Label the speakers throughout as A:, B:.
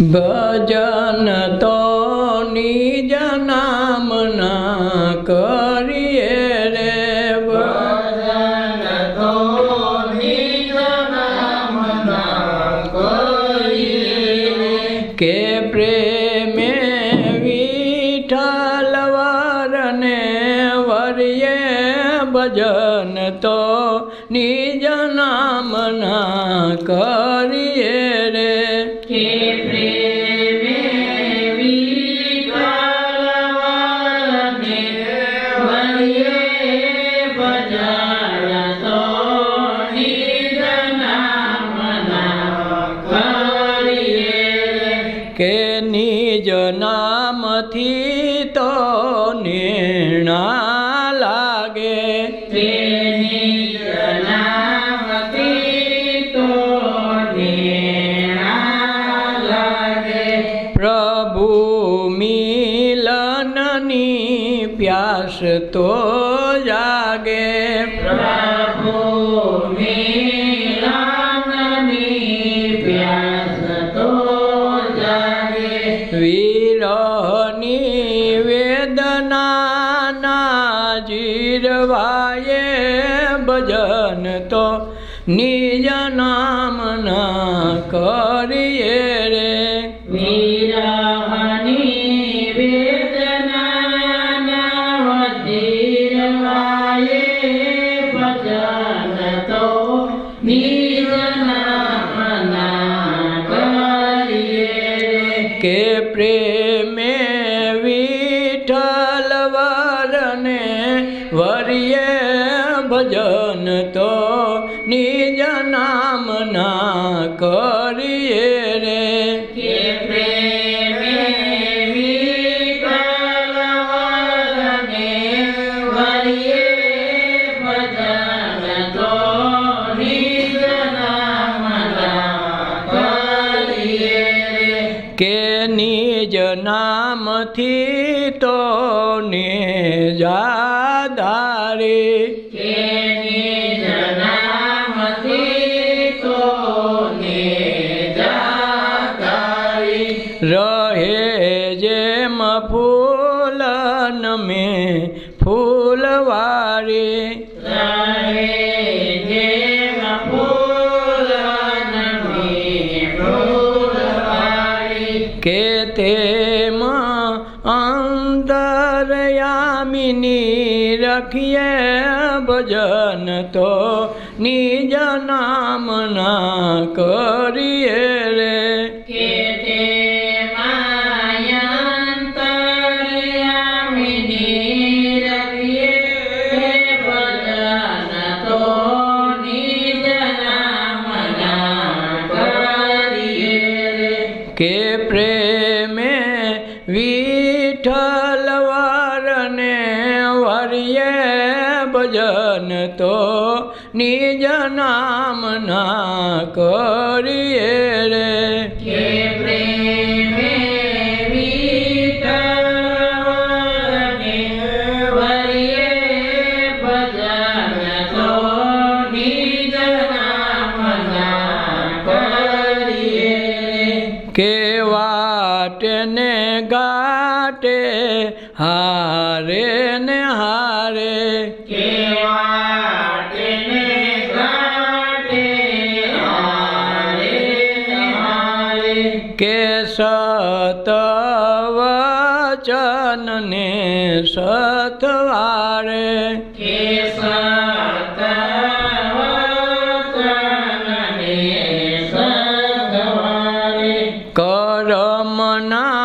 A: ભજન તો નિજ નામના કરીએ રે
B: ભજન તો નિજ નામના કરીએ
A: કે પ્રેમે વિઠ્ઠલ વરને વરિયે ભજન તો નિજ નામના કરીએ રે
B: કે પ્રેમે વિઠ્ઠલ વરને વરિયે ભજન તો નિજ નામના કરીએ
A: કે નિજ નામથી તો નિર્ણા લાગે
B: કે નિજ નામથી તો નિર્ણા લાગે
A: પ્રભુ મિલનની પ્યાસ તો જાગે
B: પ્રભુ મિલનની પ્યાસ તો જાગે
A: વિરહની વેદનાના જીરવાએ ભજન તો નિજ નામના કરીએ રે
B: વિરહની વેદનાના જીરવાએ ભજન તો નિજ નામના કરીએ
A: કે પ્રેમે વિઠ્ઠલ વરને વરિયે ભજન તો નિજ નામના કરીએ રે
B: કે પ્રેમે વિઠ્ઠલ વરને વરિયે ભજન તો નિજ નામના કરીએ
A: કે નિજ નામથી તો નિજાધારે
B: કે નિજ નામથી તો નિજાધારી
A: રહે જેમ ફૂલન મેં ફૂલવારે
B: રહે જેમ ફૂલન મેં ફૂલવારી
A: કે તેમ અંતરયામિની રખીએ ભજન તો નિજ નામના કરીએ રે
B: કે તે માયાંતરયામિની રખીએ ભજન તો નિજ નામના કરીએ
A: કે પ્રેમે વિઠ્ઠલ વરને વરિયે ભજન તો નિજ નામના કરીએ રે
B: કે પ્રેમે વિઠ્ઠલ વરને વરિયે ભજન તો નિજ નામના કરીએ
A: કેવા તેને ગાટે હારે ને હારે
B: કેવા તેને ગાટે હારે હારે
A: કે સત વચન ને સતવારે
B: કે સતવચનને સતવારે
A: કરમના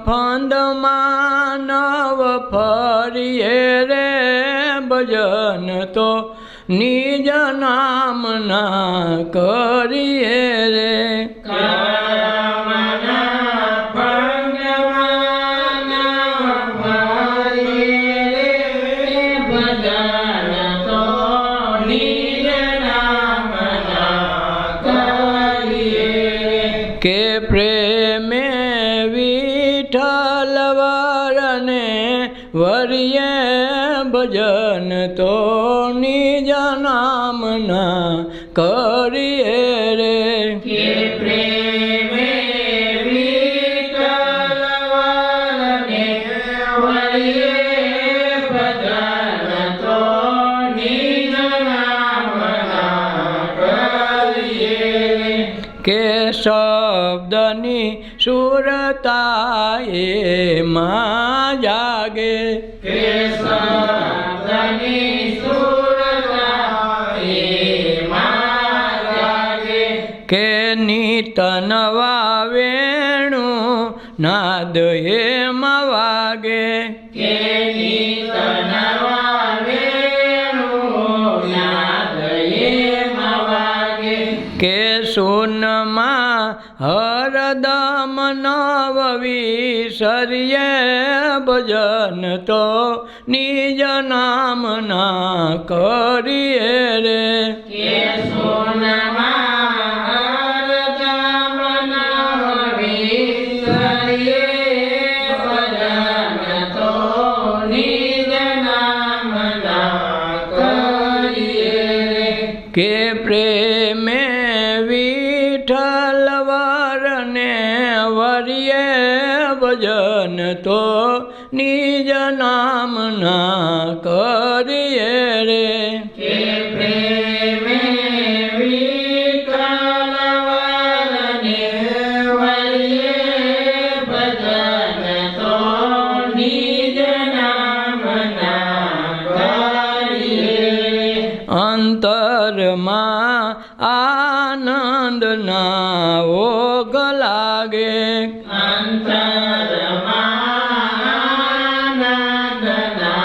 A: ફંદમાં નવ ફરીએ રે ભજન તો નિજ નામના કરીએ રે
B: કર્મના ભંગમાં ફરીએ રે ભજન તો નિજ નામના કરીએ
A: કે પ્રેમે વિઠ્ઠલ વરને વરિયે ભજન તો નિજ નામના કરીએ રે
B: કે પ્રેમે કરીએ ભજન તો નિજ નામના કરીએ
A: કે શબ્દની સુરતા એમાં જાગે
B: કે શબ્દની સુરતા એમાં જાગે
A: કે નિત નવા વેણું નાદ એમાં વાગે
B: કે નિત નવા વેણું નાદ એમાં વાગે
A: કે સુનમાં હરદમ નવ વિસરીએ ભજન તો નિજ નામના કરીએ રે
B: કે સોનમાં હરદમ નવ વિસરીએ ભજન તો નિજ નામના કરીએ
A: કે પ્રેમે વિઠ્ઠલ વરને વરિયે ભજન તો નિજ નામના કરીએ રે
B: કે પ્રેમે વિઠ્ઠલ વરને વરિયે ભજન તો નિજ નામના કરીએ
A: અંતરમાં આનંદના ઓઘ લાગે
B: અંતરમાં આનંદના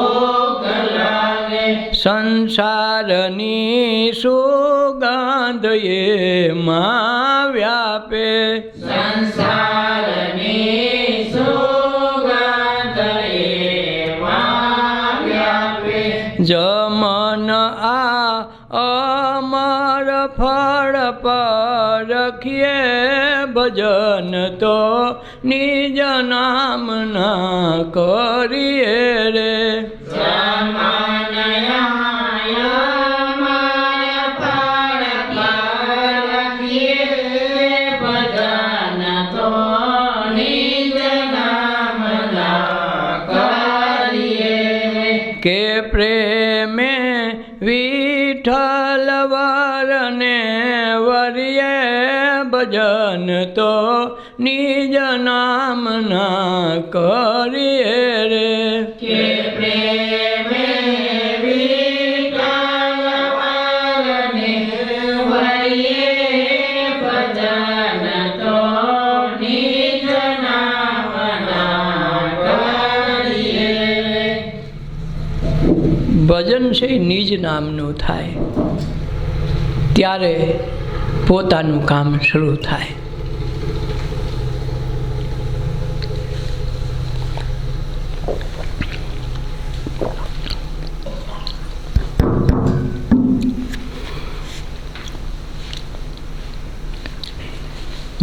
B: ઓઘ લાગે
A: સંસારની સુગંધ એમાં વ્યાપે
B: સંસારની સુગંધ એમાં વ્યાપે
A: જમન આ અમર ફળ પર રખીએ ભજન તો નિજ નામના કરીએ રે કે પ્રેમે વિઠ્ઠલ વરને વરિયે ભજન તો નિજ નામના કરીએ રે
B: કે પ્રેમે વિઠ્ઠલ વરને વરિયે ભજન તો નિજ નામના કરીએ
A: ભજન છે એ નિજ નામનું થાય ત્યારે પોતાનું કામ શરૂ થાય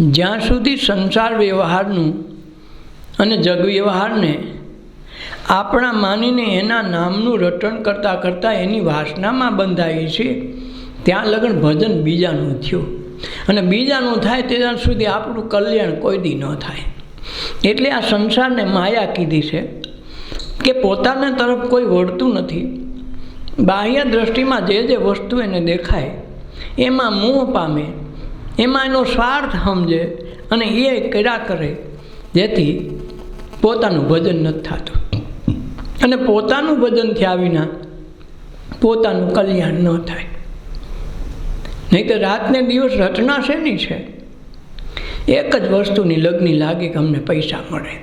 A: જ્યાં સુધી સંસાર વ્યવહારનું અને જગ વ્યવહારને આપણા માનીને એના નામનું રટણ કરતાં કરતાં એની વાસનામાં બંધાઈ છે ત્યાં લગન ભજન બીજાનું થયું અને બીજાનું થાય ત્યાં સુધી આપણું કલ્યાણ કોઈ દી ન થાય એટલે આ સંસારને માયા કીધી છે કે પોતાના તરફ કોઈ વળતું નથી બાહ્ય દ્રષ્ટિમાં જે જે વસ્તુ એને દેખાય એમાં મોહ પામે એમાં એનો સ્વાર્થ સમજે અને એ કર્યા કરે જેથી પોતાનું ભજન નથી થતું અને પોતાનું ભજન થયા વિના પોતાનું કલ્યાણ ન થાય નહીં તો રાતને દિવસ રચના શેની છે એક જ વસ્તુની લગ્ની લાગે કે અમને પૈસા મળે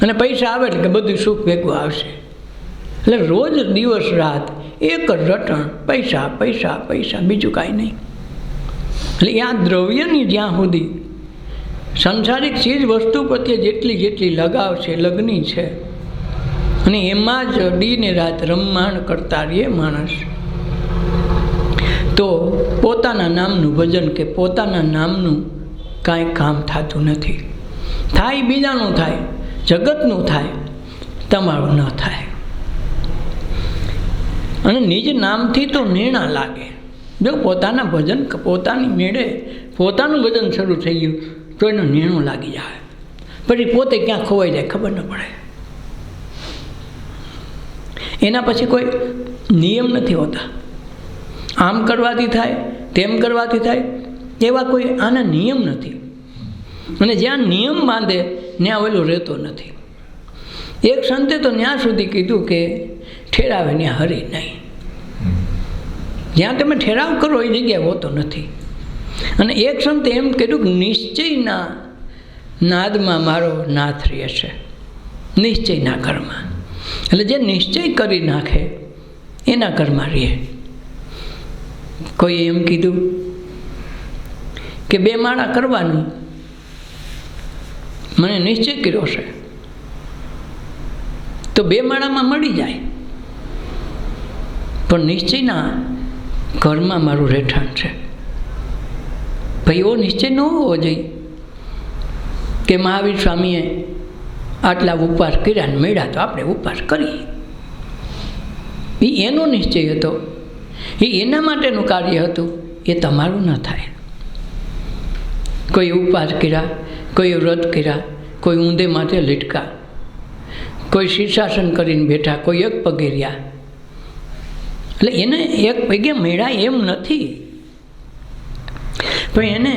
A: અને પૈસા આવે એટલે કે બધું સુખ ભેગું આવશે એટલે રોજ દિવસ રાત એક જ રટણ પૈસા પૈસા પૈસા બીજું કાંઈ નહીં એટલે આ દ્રવ્યની જ્યાં સુધી સંસારિક ચીજ વસ્તુ પ્રત્યે જેટલી જેટલી લગાવ છે લગ્ની છે અને એમાં જ દીને રાત રમમાણ કરતા રહીએ માણસ તો પોતાના નામનું ભજન કે પોતાના નામનું કાંઈ કામ થતું નથી થાય બીજાનું થાય જગતનું થાય તમારું ન થાય અને નિજ નામથી તો નિર્ણા લાગે જો પોતાના ભજન પોતાની મેળે પોતાનું ભજન શરૂ થઈ ગયું તો એનો નિર્ણય લાગી જાય પછી પોતે ક્યાં ખોવાઈ જાય ખબર ન પડે એના પછી કોઈ નિયમ નથી હોતા. આમ કરવાથી થાય, તેમ કરવાથી થાય, એવા કોઈ આના નિયમ નથી. અને જ્યાં નિયમ બાંધે ત્યાં ઓલું રહેતો નથી. એક સંતે તો ત્યાં સુધી કીધું કે ઠેરાવે ત્યાં હરી નહીં. જ્યાં તમે ઠેરાવ કરો એ જગ્યાએ હોતો નથી. અને એક સંતે એમ કીધું કે નિશ્ચયના નાદમાં મારો નાથ રહે છે, નિશ્ચયના ઘરમાં. એટલે જે નિશ્ચય કરી નાખે એના ઘરમાં રહે. કોઈએ એમ કીધું કે 2 માળા કરવાનું મને નિશ્ચય કર્યો છે, તો 2 માળામાં મળી જાય, પણ નિશ્ચયના ઘરમાં મારું રહેઠાણ છે. ભાઈ એવો નિશ્ચય ન હોવો જોઈએ કે મહાવીર સ્વામીએ આટલા ઉપવાસ કર્યા ને મળ્યા તો આપણે ઉપવાસ કરીએ. એ એનો નિશ્ચય હતો, એ એના માટેનું કાર્ય હતું. એ તમારું ન થાય. કોઈ ઉપવાસ કર્યા, કોઈ વ્રત કર્યા, કોઈ ઊંધે માથે લટકા, કોઈ શીર્ષાસન કરીને બેઠા, કોઈ એક પગે રહ્યા, એટલે એને એક પગે મળ્યા એમ નથી. પણ એને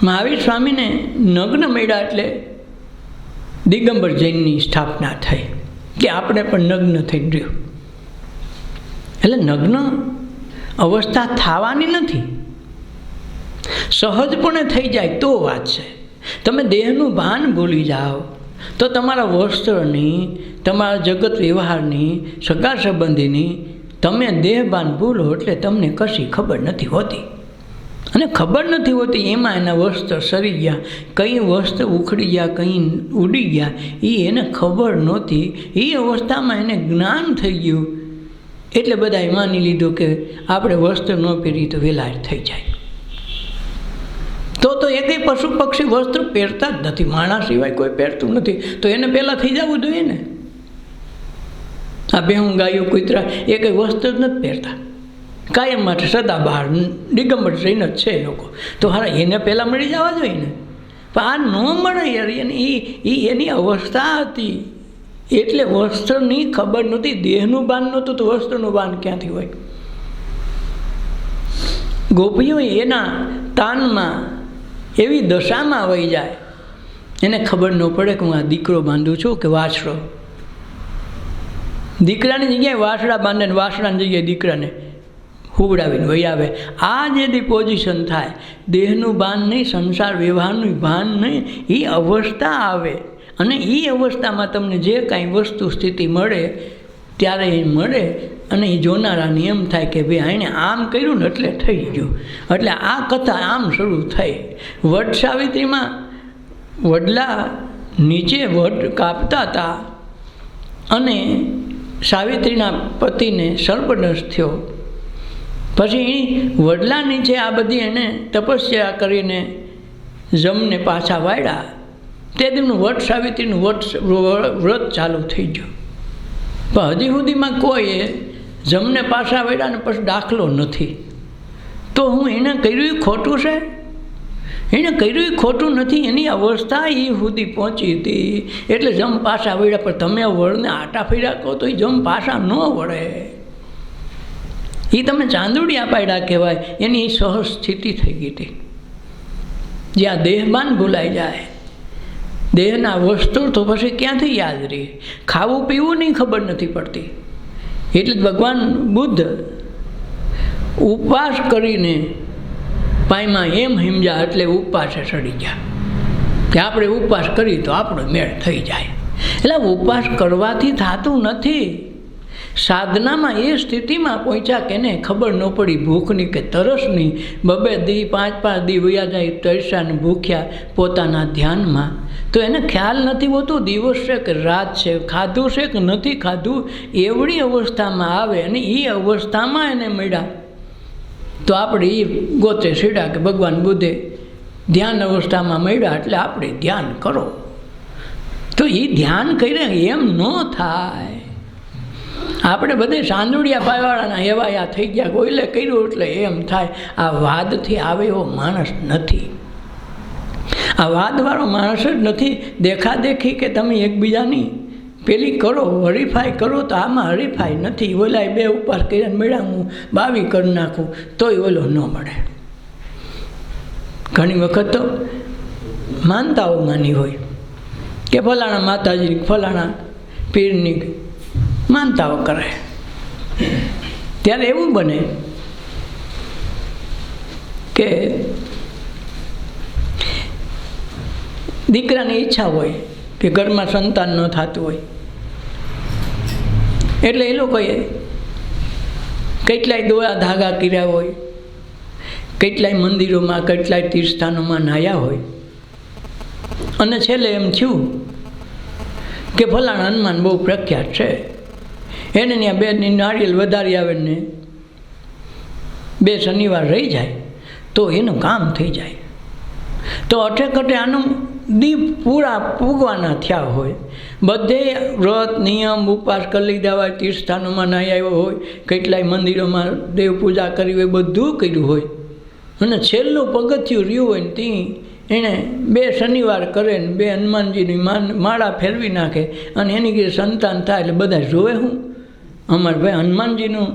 A: મહાવીર સ્વામીને નગ્ન મળ્યા એટલે દિગંબર જૈનની સ્થાપના થઈ કે આપણે પણ નગ્ન થઈ રહ્યું. એટલે નગ્ન અવસ્થા થવાની નથી, સહજપણે થઈ જાય તો વાત છે. તમે દેહનું ભાન ભૂલી જાઓ તો તમારા વસ્ત્રની, તમારા જગત વ્યવહારની, સગા સંબંધીની તમે દેહભાન ભૂલો એટલે તમને કશી ખબર નથી હોતી. અને ખબર નથી હોતી એમાં એના વસ્ત્ર સરી ગયા, કંઈ વસ્ત્ર ઉખડી ગયા, કંઈ ઉડી ગયા, એ એને ખબર નહોતી. એ અવસ્થામાં એને જ્ઞાન થઈ ગયું એટલે બધાએ માની લીધું કે આપણે વસ્ત્ર ન પહેરીએ તો વેલા થઈ જાય. તો એકેય પશુ પક્ષી વસ્ત્ર પહેરતા જ નથી, માણસ સિવાય કોઈ પહેરતું નથી, તો એને પહેલાં થઈ જવું જોઈએ ને. આ બેહું ગાયું કૂતરા એ કંઈ વસ્ત્ર જ નથી પહેરતા, કાયમ માટે સદા બહાર દિગંબર જઈને જ છે લોકો, તો હારા એને પહેલાં મળી જવા જોઈએ ને. પણ આ ન મળે યાર, એની અવસ્થા હતી એટલે વસ્ત્રની ખબર નહોતી. દેહનું ભાન નહોતું તો વસ્ત્રનું ભાન ક્યાંથી હોય? ગોપીઓ એના તાનમાં એવી દશામાં વહી જાય, એને ખબર ન પડે કે હું આ દીકરો બાંધું છું કે વાછડો. દીકરાની જગ્યાએ વાછડા બાંધે ને વાછડાની જગ્યાએ દીકરાને હુવડાવીને વહી આવે. આ જે પોઝિશન થાય, દેહનું ભાન નહીં, સંસાર વ્યવહારનું ભાન નહીં, એ અવસ્થા આવે. અને એ અવસ્થામાં તમને જે કાંઈ વસ્તુ સ્થિતિ મળે ત્યારે એ મળે. અને એ જોનારાને એમ થાય કે ભાઈ આણે આમ કર્યું ને એટલે થઈ ગયું. એટલે આ કથા આમ શરૂ થઈ. વટ સાવિત્રીમાં વડલા નીચે વટ કાપતા હતા અને સાવિત્રીના પતિને સર્પદંશ થયો. પછી વડલા નીચે આ બધી એને તપસ્યા કરીને જમને પાછા વાળ્યા. તે દીનું વટ સાવિત્રીનું વ્રત ચાલુ થઈ ગયું. પણ હજી સુધીમાં કોઈએ જમને પાછા વાળ્યા ને પછી દાખલો નથી. તો હું એને કર્યું ખોટું છે? એને કર્યું ખોટું નથી. એની અવસ્થા એ સુધી પહોંચી હતી એટલે જમ પાછા વળ્યા. પણ તમે વળને આટા ફેર્યા કહો તો એ જમ પાછા ન વળે. એ તમે ચાંદોડિયા પાડ્યા કહેવાય. એની સહજ સ્થિતિ થઈ ગઈ હતી જ્યાં દેહભાન ભૂલાઈ જાય. દેહના વસ્તુ તો પછી ક્યાંથી યાદ રહે? ખાવું પીવું નહીં ખબર નથી પડતી. એટલે જ ભગવાન બુદ્ધ ઉપવાસ કરીને પાયમાં એમ હિમજા એટલે ઉપવાસે ચડી ગયા કે આપણે ઉપવાસ કરીએ તો આપણો મેળ થઈ જાય. એટલે ઉપવાસ કરવાથી થતું નથી. સાધનામાં એ સ્થિતિમાં પહોંચ્યા કે એને ખબર ન પડી ભૂખની કે તરસની. 2 દી 5 દી વયા જાય તરસ્યા ને ભૂખ્યા પોતાના ધ્યાનમાં. તો એને ખ્યાલ નથી હોતો દિવસ છે કે રાત છે, ખાધું છે કે નથી ખાધું. એવડી અવસ્થામાં આવે અને એ અવસ્થામાં એને મળ્યા. તો આપણે એ ગોતે સીડા કે ભગવાન બુદ્ધે ધ્યાન અવસ્થામાં મળ્યા એટલે આપણે ધ્યાન કરો. તો એ ધ્યાન કરે એમ ન થાય. આપણે બધે સાંદોડિયા પાયવાળાના હેવાયા થઈ ગયા. કોઈલે કર્યું એટલે એમ થાય. આ વાદથી આવે એવો માણસ નથી. આ વાદવાળો માણસ જ નથી. દેખાદેખી કે તમે એકબીજાની પેલી કરો હરીફાઈ કરો તો આમાં હરીફાઈ નથી. ઓલા 2 ઉપવાસ કર્યા મેળા હું 22 કરી નાખું તોય ઓલો ન મળે. ઘણી વખત તો માનતાઓ માની હોય કે ફલાણા માતાજી ફલાણા પીરની માનતાઓ કરે, ત્યારે એવું બને કે દીકરાની ઈચ્છા હોય કે ઘરમાં સંતાન ન થતું હોય, એટલે એ લોકોએ કેટલાય દોરા ધાગા કર્યા હોય, કેટલાય મંદિરોમાં કેટલાય તીર્થસ્થાનોમાં નાહ્યા હોય, અને છેલ્લે એમ થયું કે ફલાણા હનુમાન બહુ પ્રખ્યાત છે, એને ત્યાં 2 નારિયેલ વધારી આવે ને 2 શનિવાર રહી જાય તો એનું કામ થઈ જાય. તો અઠેકઠે આનું દીપ પૂરા પૂગવાના થયા હોય, બધે વ્રત નિયમ ઉપવાસ કરી લીધા હોય, તીર્થસ્થાનોમાં નાહી આવ્યો હોય, કેટલાય મંદિરોમાં દેવ પૂજા કરી હોય, બધું કર્યું હોય, અને છેલ્લું પગથિયું રહ્યું હોય ને ત્યાં એણે 2 શનિવાર કરે ને 2 હનુમાનજીની માળા ફેરવી નાખે, અને એની કે સંતાન થાય એટલે બધા જોવે હું અમારે ભાઈ હનુમાનજીનું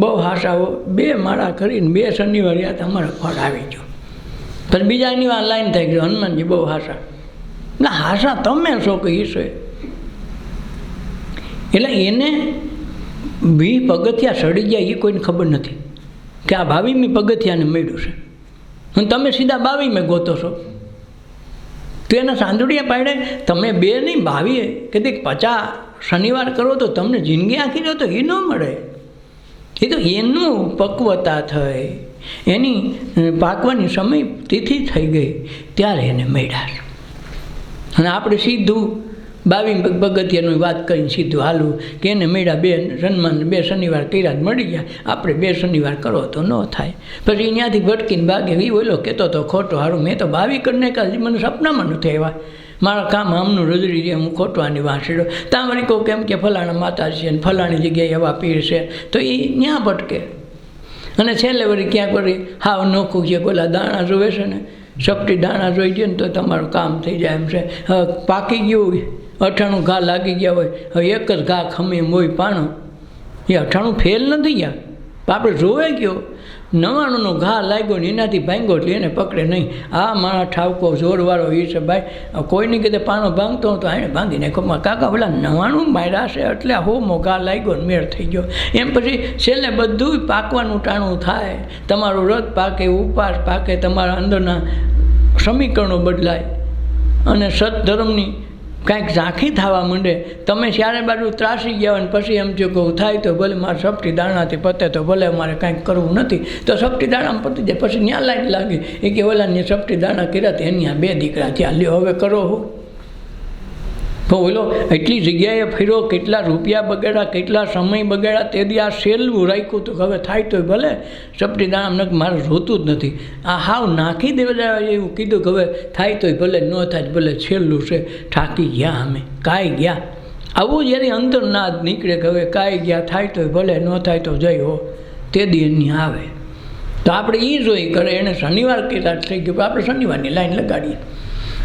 A: બહુ હાસાઓ 2 માળા કરીને 2 શનિવાર યા તો અમારા ફળ આવી ગયો. પણ બીજાની વાર લાઈન થઈ ગયો હનુમાનજી બહુ હાસા. ના હાસા તમે છો કે ઈશે? એટલે એને 20 પગથિયા સડી ગયા એ કોઈને ખબર નથી કે આ 22મી પગથિયાને મળ્યું છે, અને તમે સીધા 22 ગોતો છો. તો એના સાંદુડિયા પાડે તમે 2 નહીં 22 કે 50 શનિવાર કરો તો તમને જિંદગી આખી દો તો એ ન મળે. એ તો એનું પક્વતા થઈ, એની પાકવાની સમય તિથિ થઈ ગઈ ત્યારે એને મળ્યા. અને આપણે સીધું 22 પગથિયાની વાત કરીને સીધું હાલું કે એને મળ્યા 2 હનુમાન 2 શનિવાર કર્યા મળી ગયા, આપણે 2 શનિવાર કરો તો ન થાય. પછી ત્યાંથી ભટકીને ભાગે એ ઓલો કહેતો તો ખોટો હારું મેં તો 22 કરીને કાઢી, મને સપનામાં નથી આવ્યા, મારા કામ આમનું રજડી છે, હું ખોટવાની વાંસેડો. ત્યાં વળી કહું કેમ કે ફલાણા માતાજી છે ને ફલાણી જગ્યાએ એવા પીર છે, તો એ ત્યાં ભટકે. અને છેલ્લે વળી ક્યાંક વળી હાવ નોખું છે, પેલા દાણા જોવે છે ને, સપટી દાણા જોઈ જાય ને તો તમારું કામ થઈ જાય એમ છે. હવે પાકી ગયું 98 ઘા લાગી ગયા હોય, હવે એક જ ઘા ખમી હોય પાણો, એ 98 ફેલ નથી ગયા. આપણે જોવે ગયો 99નો ઘા લાગ્યો ને એનાથી ભાંગ્યો એટલે એને પકડે નહીં. આ મારા ઠાવકો જોરવાળો એ છે ભાઈ, કોઈની કીધે પાણો ભાંગતો તો એને ભાંગી નાખો. કાકા પેલા 99 માર્યા છે એટલે હોમો ઘા લાગ્યો ને મેળ થઈ ગયો. એમ પછી છેલ્લે બધું પાકવાનું ટાણું થાય, તમારું વ્રત પાકે, ઉપવાસ પાકે, તમારા અંદરના સમીકરણો બદલાય અને સત્ધર્મની કાંઈક ઝાંખી થવા માંડે. તમે ચારે બાજુ ત્રાસી ગયા હોય ને પછી એમ જો કહું થાય તો ભલે મારે સપટી દાણાથી પતે તો ભલે મારે કાંઈક કરવું નથી, તો સપટી દાણામાં પતી જાય. પછી ત્યાં લાઈટ લાગી એ કે ઓલાને સપટી દાણા કર્યા તો એની આ 2 દીકરા થયા, લ્યો હવે કરો હો. તો ઓલો એટલી જગ્યાએ ફર્યો, કેટલા રૂપિયા બગાડ્યા, કેટલા સમય બગાડ્યા, તેથી આ સહેલું રાખ્યું તો હવે થાય તો ભલે, સપટી દાણા મારે જોતું જ નથી, આ હાવ નાખી દેવા એવું કીધું કે હવે થાય તો ભલે, ન થાય ભલે, છેલ્લું છે. થાકી ગયા અમે, કાંઈ ગયા. આવું જ્યારે અંદર ના નીકળે કે હવે કાંઈ ગયા, થાય તો ભલે, ન થાય તો જઈ હો, તે દી એની આવે. તો આપણે એ જોઈ કરે એને શનિવાર કેટલા થઈ ગયું, આપણે શનિવારની લાઈન લગાડીએ.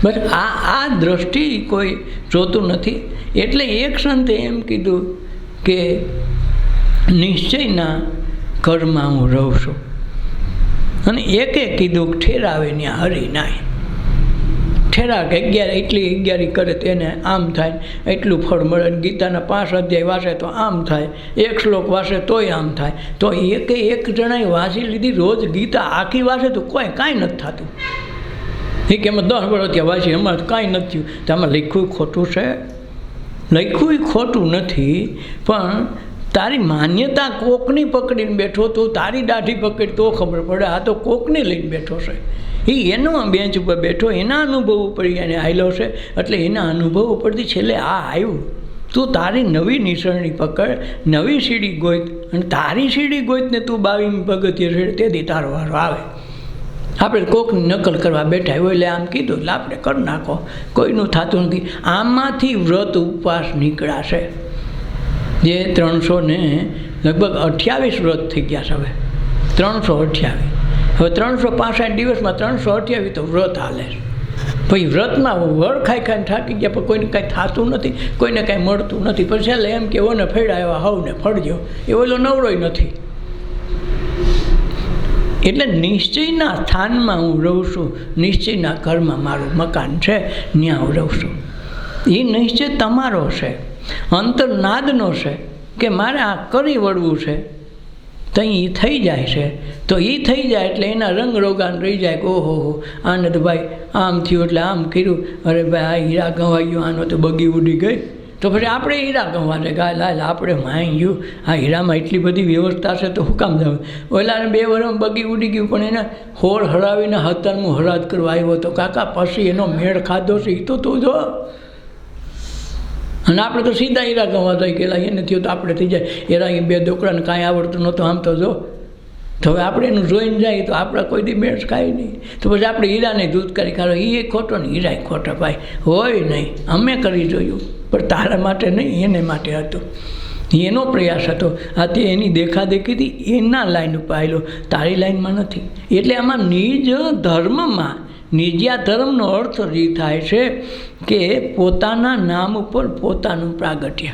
A: બસ આ દ્રષ્ટિ કોઈ જોતું નથી. એટલે એક સંતે એમ કીધું કે નિશ્ચયના ઘરમાં હું રહું છું, અને એકે કીધું કે ઠેરાવે ત્યાં હરી નાય. ઠેરા કે 11 એટલી 11 કરે તેને આમ થાય, એટલું ફળ મળે. ગીતાના 5 અધ્યાય વાંચે તો આમ થાય, 1 શ્લોક વાંચે તોય આમ થાય. તો એક જણાએ વાંચી લીધી રોજ ગીતા આખી વાંચે તો કાંઈ નથી થતું. એ કે અમે 10 વર્ષ ત્યાં વાંચી અમારે કાંઈ નથી થયું. તો આમાં લખ્યું ખોટું છે? લખ્યું ખોટું નથી, પણ તારી માન્યતા કોકની પકડીને બેઠો તો તારી દાઢી પકડી તો ખબર પડે. આ તો કોકને લઈને બેઠો છે, એનો આ બેન્ચ ઉપર બેઠો, એના અનુભવ ઉપર એને આવેલો છે, એટલે એના અનુભવ ઉપરથી છેલ્લે આ આવ્યું. તું તારી નવી નિસરણી પકડ, નવી સીડી ગોઈત, અને તારી સીડી ગોઈતને તું 22મી પગથિયે છે તેથી તારો વારો આવે. આપણે કોકની નકલ કરવા બેઠા હોય એટલે આમ કીધું એટલે આપણે કરી નાખો, કોઈનું થતું નથી. આમાંથી વ્રત ઉપવાસ નીકળાશે. જે 300 ને લગભગ 28 વ્રત થઈ ગયા છે હવે, 328. હવે 365 દિવસમાં 328 તો વ્રત હાલે છે. પછી વ્રતમાં વળ ખાઈ ખાઈને થાકી ગયા, પણ કોઈને કાંઈ થતું નથી, કોઈને કાંઈ મળતું નથી. પછી છેલ્લે એમ કે ઓને ફેડા એવા હવને ફળજો, એ ઓલો નવરોય નથી. એટલે નિશ્ચયના સ્થાનમાં હું રહું છું, નિશ્ચયના ઘરમાં મારું મકાન છે, ત્યાં હું રહું છું. એ નિશ્ચય તમારો છે, અંતરનાદનો છે કે મારે આ કરી વળવું છે, તો એ થઈ જાય છે. તો એ થઈ જાય એટલે એના રંગ રોગાન રહી જાય કે ઓહો હો આને તો ભાઈ આમ થયું એટલે આમ કર્યું, અરે ભાઈ આ હીરા ગંવાઈ ગયો, આનો તો બગી ઉડી ગઈ. તો પછી આપણે હીરા ગંવા દે ગાય લાલ આપણે માઈ ગયું, આ હીરામાં એટલી બધી વ્યવસ્થા છે તો શું કામ જવું. ઓલાને 2 વર્ષમાં બગી ઉડી ગયું, પણ એને હોળ હરાવીને 17મું હરાજ કરવા આવ્યો તો કાકા પછી એનો મેળ ખાધો છે એ તો તું જો. અને આપણે તો સીધા હીરા ગંવા થઈ ગયેલા, એને થયું તો આપણે થઈ જાય. એરા એ 2 છોકરાને કાંઈ આવડતું નહોતું, આમ તો જો. તો હવે આપણે એનું જોઈને જાય તો આપણા કોઈ દી મેળ ખાય નહીં. તો પછી આપણે હીરાને દૂધ કરી ખારો, એ ખોટો ને હીરા ખોટો ભાઈ હોય નહીં. અમે કરી જોયું, પણ તારા માટે નહીં, એને માટે હતું, એનો પ્રયાસ હતો. આ તે એની દેખાદેખીથી એના લાઈન ઉપર આવેલો, તારી લાઈનમાં નથી. એટલે આમાં નિજ ધર્મમાં, નિજ્યા ધર્મનો અર્થ એ થાય છે કે પોતાના નામ ઉપર પોતાનું પ્રાગટ્ય,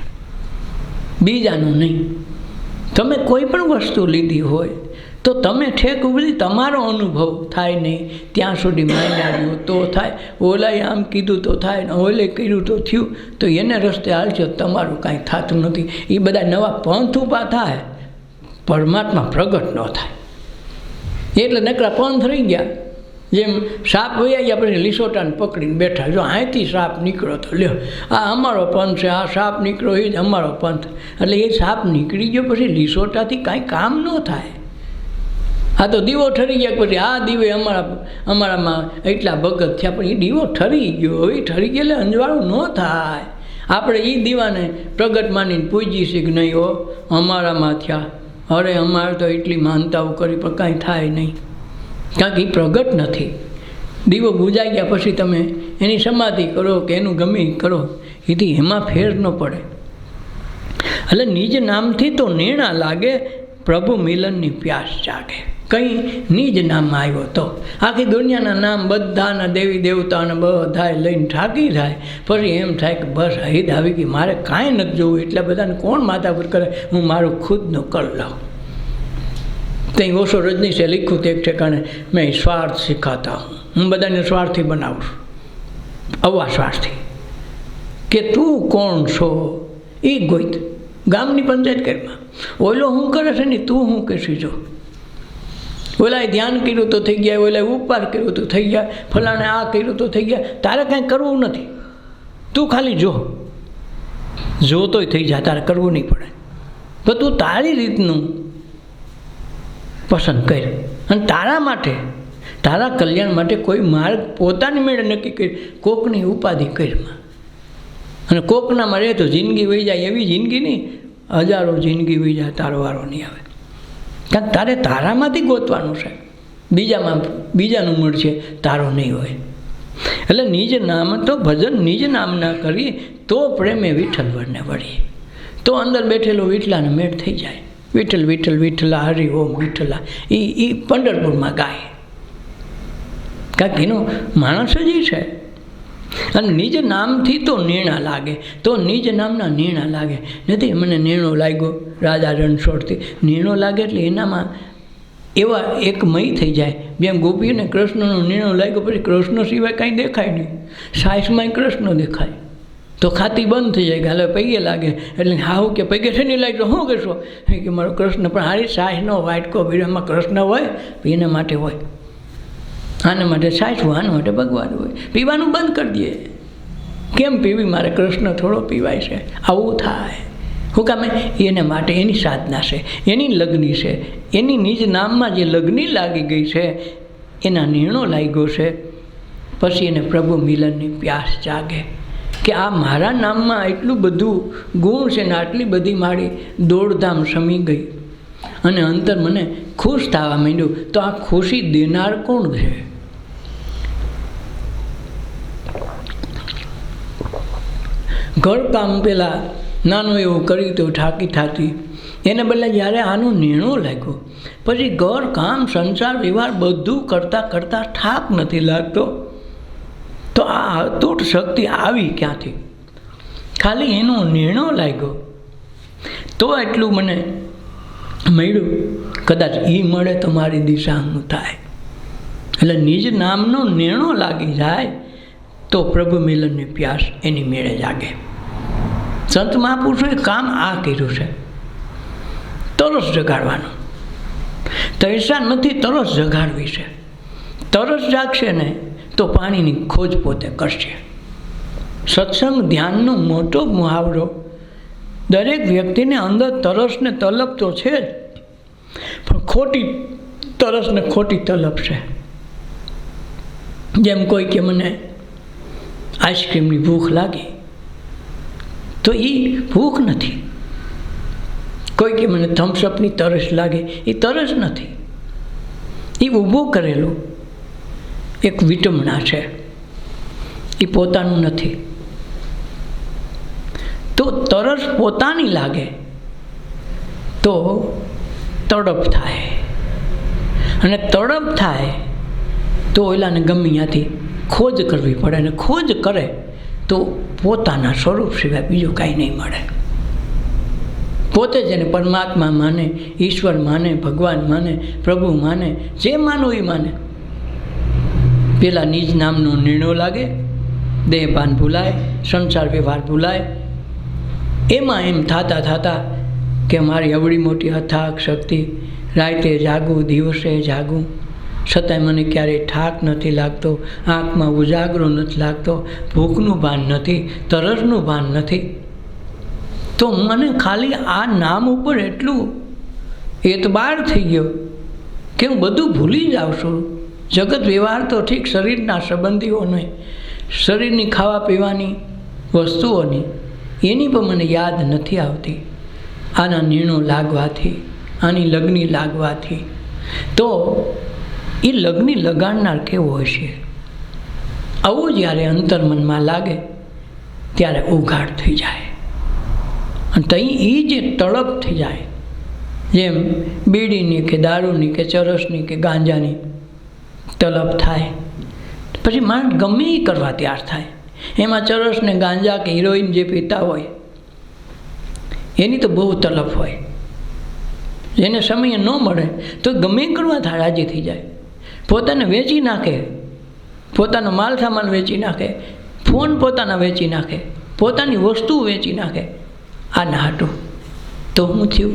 A: બીજાનું નહીં. તમે કોઈ પણ વસ્તુ લીધી હોય તો તમે ઠેક ઉભરી તમારો અનુભવ થાય નહીં ત્યાં સુધી માંડ્યા તો થાય. ઓલાએ આમ કીધું તો થાય ને ઓલે કર્યું તો થયું, તો એને રસ્તે હાલશો તમારું કાંઈ થતું નથી. એ બધા નવા પંથ ઊભા થાય, પરમાત્મા પ્રગટ ન થાય. એટલે નકરા પંથ રહી ગયા. જેમ સાપ વયા ગયા પછી લીસોટાને પકડીને બેઠા, જો અહીંથી સાપ નીકળો તો લ્યો આ અમારો પંથ છે, આ સાપ નીકળ્યો એ જ અમારો પંથ. એટલે એ સાપ નીકળી ગયો પછી લીસોટાથી કાંઈ કામ ન થાય. આ તો દીવો ઠરી ગયા પછી આ દીવે અમારામાં એટલા ભગત થયા, પણ એ દીવો ઠરી ગયો. હવે ઠરી ગયા એટલે અંજવાળું ન થાય. આપણે એ દીવાને પ્રગટ માનીને પૂજી છીએ કે નહીં હો અમારામાં થયા, અરે અમારે તો એટલી માનતાઓ કરી પણ કાંઈ થાય નહીં, કારણ કે એ પ્રગટ નથી. દીવો બુજાઈ ગયા પછી તમે એની સમાધિ કરો કે એનું ગમે કરો, એથી એમાં ફેર ન પડે. એટલે નિજ નામથી તો નિર્ણા લાગે, પ્રભુ મિલનની પ્યાસ જાગે. કંઈ નિજ નામમાં આવ્યો તો આખી દુનિયાના નામ બધાના દેવી દેવતાને બધાએ લઈને થાકી જાય, પછી એમ થાય કે બસ હૈદ આવી ગઈ, મારે કાંઈ નથી જોવું. એટલા બધાને કોણ માથા પર કરે, હું મારું ખુદનું કર લઉં. ત્યાં ઓશો રજનીશે લીખું તે એક ઠેકાણે, મેં સ્વાર્થ શીખાતા હું બધાને સ્વાર્થી બનાવું છું, અવા સ્વાર્થી કે તું કોણ છો એ ગોઈત. ગામની પંચાયત ઘરમાં ઓલો હું કરે છે ને તું હું કહેશી જો. ઓલાએ ધ્યાન કર્યું તો થઈ ગયા, ઓલાએ ઉપકાર કર્યું તો થઈ ગયા, ફલાણે આ કર્યું તો થઈ ગયા. તારે કાંઈ કરવું નથી, તું ખાલી જોતોય થઈ જાય, તારે કરવું નહીં પડે. તો તું તારી રીતનું પસંદ કર, અને તારા માટે, તારા કલ્યાણ માટે કોઈ માર્ગ પોતાની મેળે નક્કી કરી, કોકની ઉપાધિ કરમાં. અને કોકનામાં રહે તો જિંદગી વહી જાય, એવી જિંદગી નહીં, હજારો જિંદગી વહી જાય, તારો વારો નહીં આવે. કારણ તારે તારામાંથી ગોતવાનું છે, બીજાનું મળશે, તારો નહીં હોય. એટલે નિજ નામ તો ભજન નિજ નામ ના કરીએ તો પ્રેમે વિઠ્ઠલ વરને વળીએ, તો અંદર બેઠેલો વિઠલાને મેળ થઈ જાય. વિઠ્ઠલ વિઠ્ઠલ વિઠ્ઠલા હરિ ઓમ વિઠ્ઠલા એ પંઢરપુરમાં ગાય, કારણ કે એનો માણસ જ છે. અને નિજ નામથી તો નિર્ણા લાગે, તો નિજ નામના નિર્ણા લાગે. નથી મને નિર્ણો લાગ્યો રાજા રણછોડથી, નિર્ણો લાગે એટલે એનામાં એવા એક મય થઈ જાય. બેમ ગોપીઓને કૃષ્ણનો નિર્ણય લાગ્યો પછી કૃષ્ણ સિવાય કાંઈ દેખાય નહીં, સાઈસમાં કૃષ્ણ દેખાય તો ખાતી બંધ થઈ જાય કે હાલે પૈગે લાગે. એટલે હાવ કે પૈગે છે નહીં લાગ્યો શું કહેશો કે મારો કૃષ્ણ, પણ હારી સાઈસનો વાટકો ભીડમાં કૃષ્ણ હોય એના માટે હોય, આના માટે સાચવું, આના માટે ભગવાન હોય. પીવાનું બંધ કરી દઈએ, કેમ પીવી, મારે કૃષ્ણ થોડો પીવાય છે, આવું થાય. શું કામે? એના માટે એની સાધના છે, એની લગ્ની છે, એની નિજ નામમાં જે લગ્ની લાગી ગઈ છે, એના નિર્ણો લાગ્યો છે. પછી એને પ્રભુ મિલનની પ્યાસ જાગે કે આ મારા નામમાં એટલું બધું ગુણ છે ને આટલી બધી મારી દોડધામ શમી ગઈ, અને અંતર મને ખુશ થવા માંડ્યું. તો આ ખુશી દેનાર કોણ છે? ઘરકામ પહેલાં નાનું એવું કર્યું તો થાકી થાતી, એને બદલે જ્યારે આનો નિર્ણય લાગ્યો પછી ઘર કામ સંસાર વ્યવહાર બધું કરતાં કરતાં થાક નથી લાગતો. તો આ અતૂટ શક્તિ આવી ક્યાંથી? ખાલી એનો નિર્ણય લાગ્યો તો એટલું મને મળ્યું. કદાચ એ મળે તો મારી દિશા શું થાય? એટલે નિજ નામનો નિર્ણય લાગી જાય તો પ્રભુ મિલનની પ્યાસ એની મેળે જાગે. સંત મહાપુરુષોએ કામ આ કર્યું છે, તરસ જગાડવાનું. તરસા નથી, તરસ જગાડવી છે. તરસ જાગશે ને તો પાણીની ખોજ પોતે કરશે. સત્સંગ ધ્યાનનો મોટો મુહાવરો, દરેક વ્યક્તિને અંદર તરસ ને તલબ તો છે જ, પણ ખોટી તરસ ને ખોટી તલબ છે. જેમ કોઈ કે મને આઈસ્ક્રીમની ભૂખ લાગી, તો એ ભૂખ નથી. કોઈ કે મને થમ્સઅપની તરસ લાગે, એ તરસ નથી. એ ઊભું કરેલું એક વિટમણા છે, એ પોતાનું નથી. તો તરસ પોતાની લાગે તો તડપ થાય, અને તડપ થાય તો ઓલાને ગમે ત્યાંથી ખોજ કરવી પડે, અને ખોજ કરે તો પોતાના સ્વરૂપ સિવાય બીજું કાંઈ નહીં મળે. પોતે જેને પરમાત્મા માને, ઈશ્વર માને, ભગવાન માને, પ્રભુ માને, જે માનવું એ માને. પેલા નિજ નામનો નિર્ણય લાગે, દેહભાન ભૂલાય, સંસાર વ્યવહાર ભૂલાય. એમાં એમ થતા કે મારી અવળી મોટી અથાગ શક્તિ, રાતે જાગું, દિવસે જાગું, છતાંય મને ક્યારેય થાક નથી લાગતો, આંખમાં ઉજાગરો નથી લાગતો, ભૂખનું ભાન નથી, તરસનું ભાન નથી. તો મને ખાલી આ નામ ઉપર એટલું એતબાર થઈ ગયો કે હું બધું ભૂલી જાઉં છું. જગત વ્યવહાર તો ઠીક, શરીરના સંબંધીઓને, શરીરની ખાવા પીવાની વસ્તુઓની, એની પણ મને યાદ નથી આવતી. આના નિર્ણય લાગવાથી, આની લગ્ની લાગવાથી. તો એ લગ્ની લગાડનાર કેવો હશે? આવું જ્યારે અંતર્મનમાં લાગે ત્યારે ઉઘાડ થઈ જાય, અને ત્યાં એ જે તડપ થઈ જાય, જેમ બીડીની કે દારૂની કે ચરસની કે ગાંજાની તલબ થાય, પછી માણસ ગમે એ કરવા તૈયાર થાય. એમાં ચરસ ને ગાંજા કે હિરોઈન જે પીતા હોય એની તો બહુ તલબ હોય. જેને સમય ન મળે તો ગમે એ કરવા થાય, રાજી થઈ જાય. પોતાને વેચી નાખે, પોતાનો માલ સામાન વેચી નાખે, ફોન પોતાના વેચી નાખે, પોતાની વસ્તુ વેચી નાખે. આ ના હાટું તો શું થયું?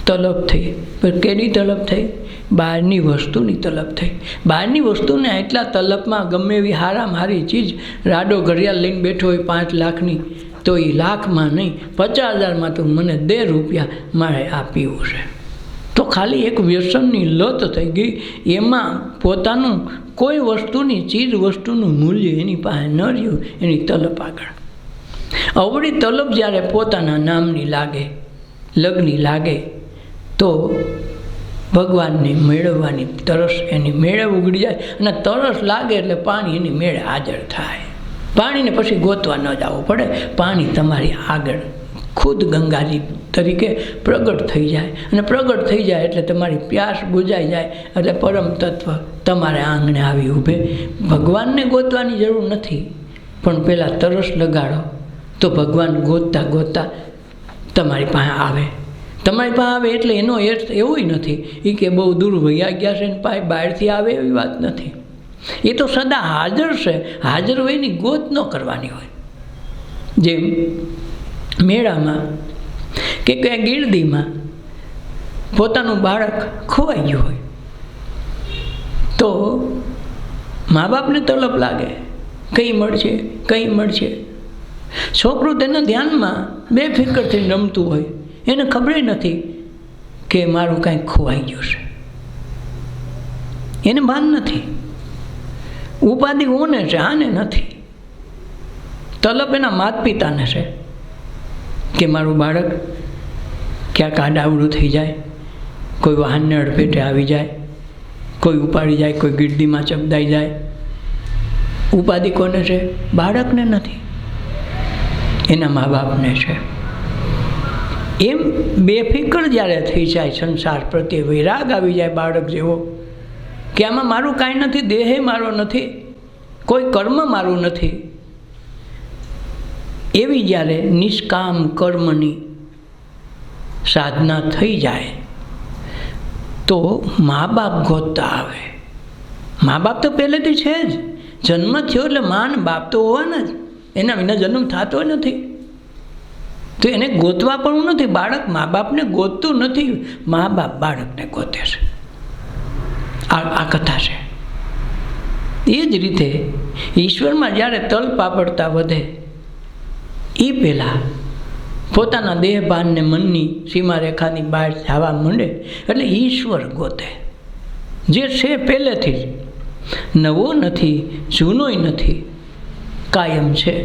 A: તલબ થઈ. પણ કેની તલબ થઈ? બહારની વસ્તુની તલબ થઈ. બહારની વસ્તુને એટલા તલબમાં ગમે એવી હારામાં હારી ચીજ, રાડો ઘડિયાળ લઈને બેઠો હોય 5 લાખની, તો એ લાખમાં નહીં 50,000માં તો મને 2 રૂપિયા મારે આ પીવું છે. તો ખાલી એક વ્યસનની લત થઈ ગઈ. એમાં પોતાનું કોઈ વસ્તુની, ચીજ વસ્તુનું મૂલ્ય એની પાસે ન રહ્યું, એની તલબ આગળ. અવળી તલબ જ્યારે પોતાના નામની લાગે, લગ્ની લાગે, તો ભગવાનને મેળવવાની તરસ એની મેળે ઉગડી જાય. અને તરસ લાગે એટલે પાણી એની મેળે હાજર થાય. પાણીને પછી ગોતવા ન જવું પડે, પાણી તમારી આગળ ખુદ ગંગાજી તરીકે પ્રગટ થઈ જાય. અને પ્રગટ થઈ જાય એટલે તમારી પ્યાસ બુજાઈ જાય, એટલે પરમ તત્વ તમારે આંગણે આવી ઊભે. ભગવાનને ગોતવાની જરૂર નથી, પણ પહેલાં તરસ લગાડો તો ભગવાન ગોતતા ગોતતા તમારી પાસે આવે. તમારી પાસે આવે એટલે એનો અર્થ એવો નથી એ કે બહુ દૂર વૈયા ગયા છે ને પાસે બહારથી આવે, એવી વાત નથી. એ તો સદા હાજર છે. હાજર હોય એની ગોત ન કરવાની હોય. જેમ મેળામાં કે ક્યાંય ગીરદીમાં પોતાનું બાળક ખોવાઈ ગયું હોય તો મા બાપને તલબ લાગે, કંઈ મળશે, કંઈ મળશે. છોકરું તેના ધ્યાનમાં બેફિકર થઈને રમતું હોય, એને ખબર નથી કે મારું કાંઈક ખોવાઈ ગયું છે, એને ભાન નથી. ઉપાધિ ઓને છે, આને નથી. તલબ એના માતા પિતાને છે કે મારું બાળક ક્યાંક આડાવડું થઈ જાય, કોઈ વાહનને અડફેટે આવી જાય, કોઈ ઉપાડી જાય, કોઈ ગીરદીમાં ચબદાઈ જાય. ઉપાધિ કોને છે? બાળકને નથી, એના મા બાપને છે. એમ બેફિકર જ્યારે થઈ જાય, સંસાર પ્રત્યે વૈરાગ આવી જાય બાળક જેવો, કે આમાં મારું કાંઈ નથી, દેહે મારો નથી, કોઈ કર્મ મારું નથી, એવી જ્યારે નિષ્કામ કર્મની સાધના થઈ જાય તો મા બાપ ગોતતા આવે. મા બાપ તો પહેલેથી છે જ, જન્મ થયો એટલે મા ને બાપ તો હોવાના જ, એના વિના જન્મ થતો નથી. તો એને ગોતવા પણ નથી. બાળક મા બાપને ગોતતું નથી, મા બાપ બાળકને ગોતે છે. આ કથા છે. એ જ રીતે ઈશ્વરમાં જ્યારે તલ પાપડતા વધે એ પહેલાં પોતાના દેહભાનને મનની સીમારેખાની બહાર જવા માંડે એટલે ઈશ્વર ગોતે, જે છે પહેલેથી જ, નવો નથી, જૂનોય નથી, કાયમ છે.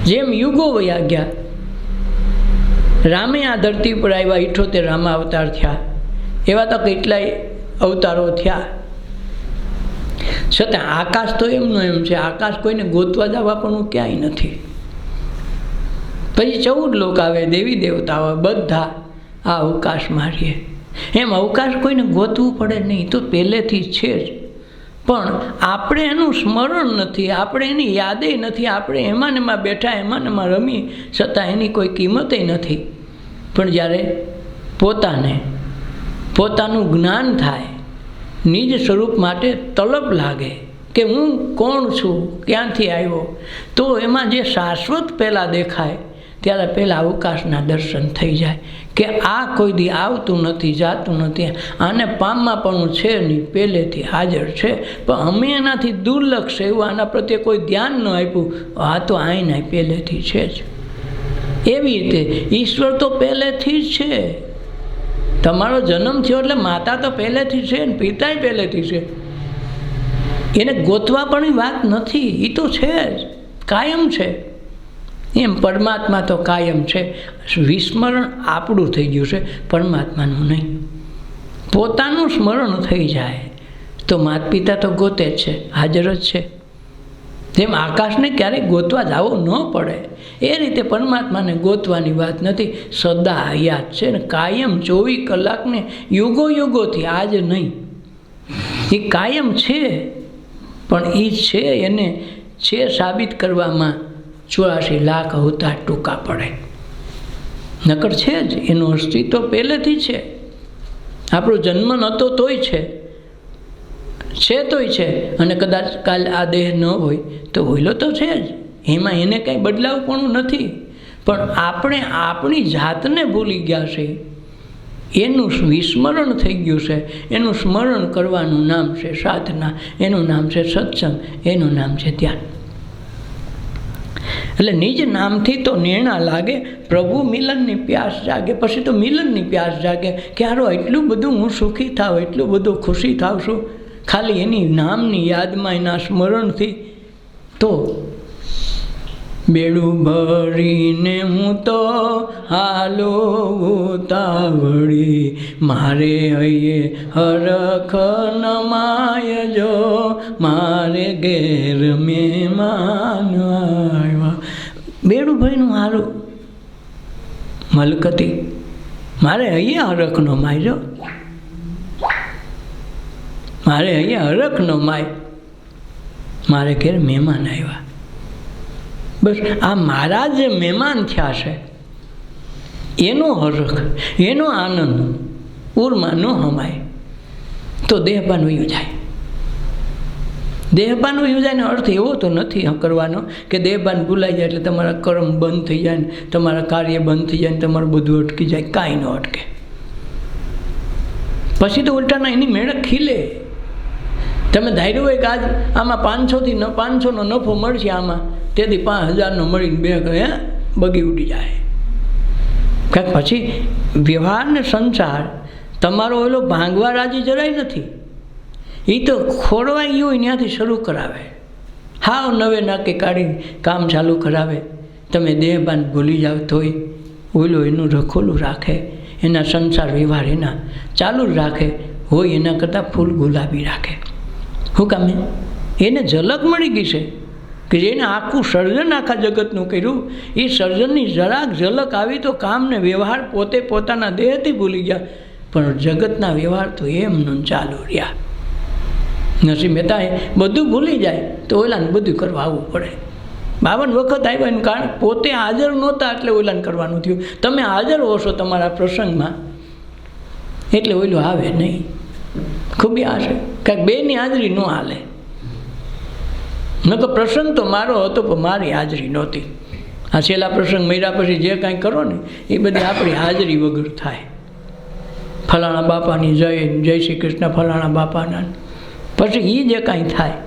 A: જેમ યુગો વયા ગયા, રામે આ ધરતી પર આવ્યા, 78 રામા અવતાર થયા, એવા તો કેટલાય અવતારો થયા, છતાં આકાશ તો એમનો એમ છે. આકાશ કોઈને ગોતવા જવા પણ ક્યાંય નથી. પછી 14 લોક આવે, દેવી દેવતાઓ બધા આ અવકાશમાં રહીએ. એમ અવકાશ કોઈને ગોતવું પડે નહીં, તો પહેલેથી છે જ. પણ આપણે એનું સ્મરણ નથી, આપણે એની યાદે નથી, આપણે એમાં ને એમાં બેઠા, એમાં ને એમાં રમી, છતાં એની કોઈ કિંમતે નથી. પણ જ્યારે પોતાનું જ્ઞાન થાય, નિજ સ્વરૂપ માટે તલબ લાગે કે હું કોણ છું, ક્યાંથી આવ્યો, તો એમાં જે શાશ્વત પહેલાં દેખાય, ત્યારે પહેલાં અવકાશના દર્શન થઈ જાય કે આ કોઈ દી આવતું નથી, જાતું નથી, આને પામવા પણ છે નહીં, પહેલેથી હાજર છે, પણ અમે એનાથી દુર્લક્ષ એવું આના પ્રત્યે કોઈ ધ્યાન ન આપ્યું. આ તો આઈના પહેલેથી છે જ. એવી રીતે ઈશ્વર તો પહેલેથી જ છે. તમારો જન્મ થયો એટલે માતા તો પહેલેથી છે ને પિતાય પહેલેથી છે. એને ગોતવા પણ વાત નથી, એ તો છે જ, કાયમ છે. એમ પરમાત્મા તો કાયમ છે. વિસ્મરણ આપણું થઈ ગયું છે, પરમાત્માનું નહીં. પોતાનું સ્મરણ થઈ જાય તો માતા પિતા તો ગોતે જ છે, હાજર જ છે. જેમ આકાશને ક્યારેય ગોતવા જવું ન પડે, એ રીતે પરમાત્માને ગોતવાની વાત નથી. સદા યાદ છે ને, કાયમ 24 કલાકને યુગો યુગોથી, આજ નહીં. એ કાયમ છે, પણ એ છે એને છે સાબિત કરવામાં 84 લાખ અવતાર ટૂંકા પડે. નકર છે જ, એનું અસ્તિત્વ પહેલેથી છે. આપણો જન્મ નહોતો તોય છે તોય છે, અને કદાચ કાલ આ દેહ ન હોય તો હોયલો તો છે જ. એમાં એને કંઈ બદલાવ પણ નથી. પણ આપણે આપણી જાતને ભૂલી ગયા છે, એનું વિસ્મરણ થઈ ગયું છે. એનું સ્મરણ કરવાનું નામ છે સાધના, એનું નામ છે સત્સંગ, એનું નામ છે ધ્યાન. એટલે નિજ નામથી તો નિર્ણા લાગે, પ્રભુ મિલનની પ્યાસ જાગે. પછી તો મિલનની પ્યાસ જાગે કે હારો એટલું બધું હું સુખી થાવ, એટલું બધું ખુશી થાવ છું ખાલી એની નામની યાદમાં, એના સ્મરણથી. તો બેડું ભરીને હું તો હાલો ઉતાવળી, મારે હૈયે હરખ નમાય જો, મારે ઘેર મહેમાન આવ્યા. બેડું ભરીનું હારું મલકતી, મારે હૈયે હરખ નમાય જો, મારે અહીંયા હરખ ન માય, મારે ઘેર મહેમાન આવ્યા. બસ આ મારા જે મહેમાન થયા છે એનો હરખ, એનો આનંદ ઉરમાં ન હમાય તો દેહપાન વયું જાય. દેહપાન વયું જાય ને અર્થ એવો તો નથી કરવાનો કે દેહપાન ભૂલાઈ જાય એટલે તમારા કર્મ બંધ થઈ જાય ને તમારા કાર્ય બંધ થઈ જાય ને તમારું બધું અટકી જાય. કાંઈ ન અટકે. પછી તો ઉલટાના એની મેળક ખીલે. તમે ધાર્યું હોય કે આજ આમાં 500નો નફો મળશે, આમાં તેથી 5000નો મળીને બગી ઉડી જાય. કાંઈક પછી વ્યવહાર ને સંસાર તમારો ઓલો ભાંગવા રાજી જરાય નથી. એ તો ખોરવાઈ ગયું હોય ત્યાંથી શરૂ કરાવે, હાવ નવે નાકે કાઢી કામ ચાલુ કરાવે. તમે દેહબાન ભૂલી જાવ તોય ઓલો એનું રખોલું રાખે, એના સંસાર વ્યવહાર એના ચાલુ જ રાખે, હોય એના કરતાં ફૂલ ગુલાબી રાખે. શું કામે? એને ઝલક મળી ગઈ છે કે જેને આખું સર્જન આખા જગતનું કર્યું, એ સર્જનની જરાક ઝલક આવી તો કામ ને વ્યવહાર પોતે પોતાના દેહથી ભૂલી ગયા, પણ જગતના વ્યવહાર તો એમનું ચાલુ રહ્યા. નરસિંહ મહેતાએ બધું ભૂલી જાય તો ઓલાને બધું કરવા આવવું પડે. 52 વખત આવ્યા એનું કારણ પોતે હાજર નહોતા એટલે ઓલાને કરવાનું થયું. તમે હાજર હોશો તમારા પ્રસંગમાં એટલે ઓલું આવે નહીં. ખૂબી આ છે કાંઈક બેની હાજરી ન હાલે. ન તો પ્રસંગ તો મારો હતો પણ મારી હાજરી નહોતી. આ છેલ્લા પ્રસંગ મર્યા પછી જે કાંઈ કરો ને એ બધી આપણી હાજરી વગર થાય. ફલાણા બાપાની જય શ્રી કૃષ્ણ ફલાણા બાપાના પછી એ જે કાંઈ થાય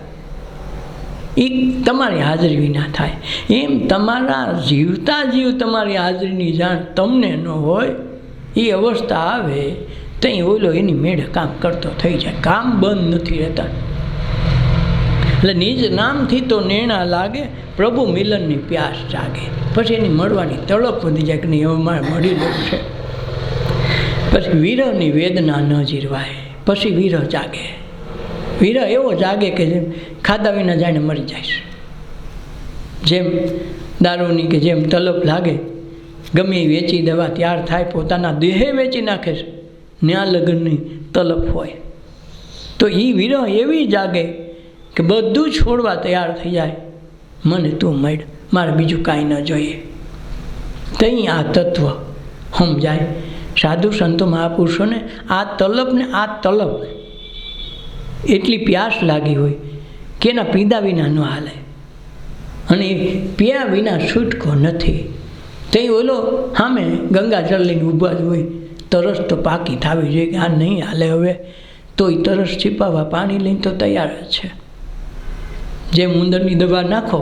A: એ તમારી હાજરી વિના થાય. એમ તમારા જીવતા જીવ તમારી હાજરીની જાણ તમને ન હોય એ અવસ્થા આવે ત્યાં ઓલો એની મેળે કામ કરતો થઈ જાય. કામ બંધ નથી રહેતા. એટલે નિજ નામથી તો નેણા લાગે, પ્રભુ મિલનની પ્યાસ જાગે. પછી એની મળવાની તડપ વધી જાય કે નહીં હવે મારે મળી લેવું છે. પછી વિરહની વેદના ન જીરવાય. પછી વિરહ જાગે. વિરહ એવો જાગે કે જેમ ખાધા વિના જાણે મરી જાય. જેમ દારૂની કે જેમ તલપ લાગે, ગમે એ વેચી દેવા તૈયાર થાય, પોતાના દેહે વેચી નાખે છે, ન્યા લગ્નની તલપ હોય. તો એ વિરહ એવી જાગે કે બધું છોડવા તૈયાર થઈ જાય. મને તું મળ, મારે બીજું કાંઈ ન જોઈએ. તઈ આ તત્વ સમજાય. સાધુ સંતો મહાપુરુષોને આ તલપને આ તલપ એટલી પ્યાસ લાગી હોય કે એના પીધા વિના ન હાલે, અને પીયા વિના છૂટકો નથી. તે ઓલો સામે ગંગાજળ લઈને ઊભા જ હોય, તરસ તો પાકી થવી જોઈએ કે આ નહીં હાલે હવે, તો એ તરસ છીપાવવા પાણી લઈને તો તૈયાર જ છે. જેમ ઉંદરની દવા નાખો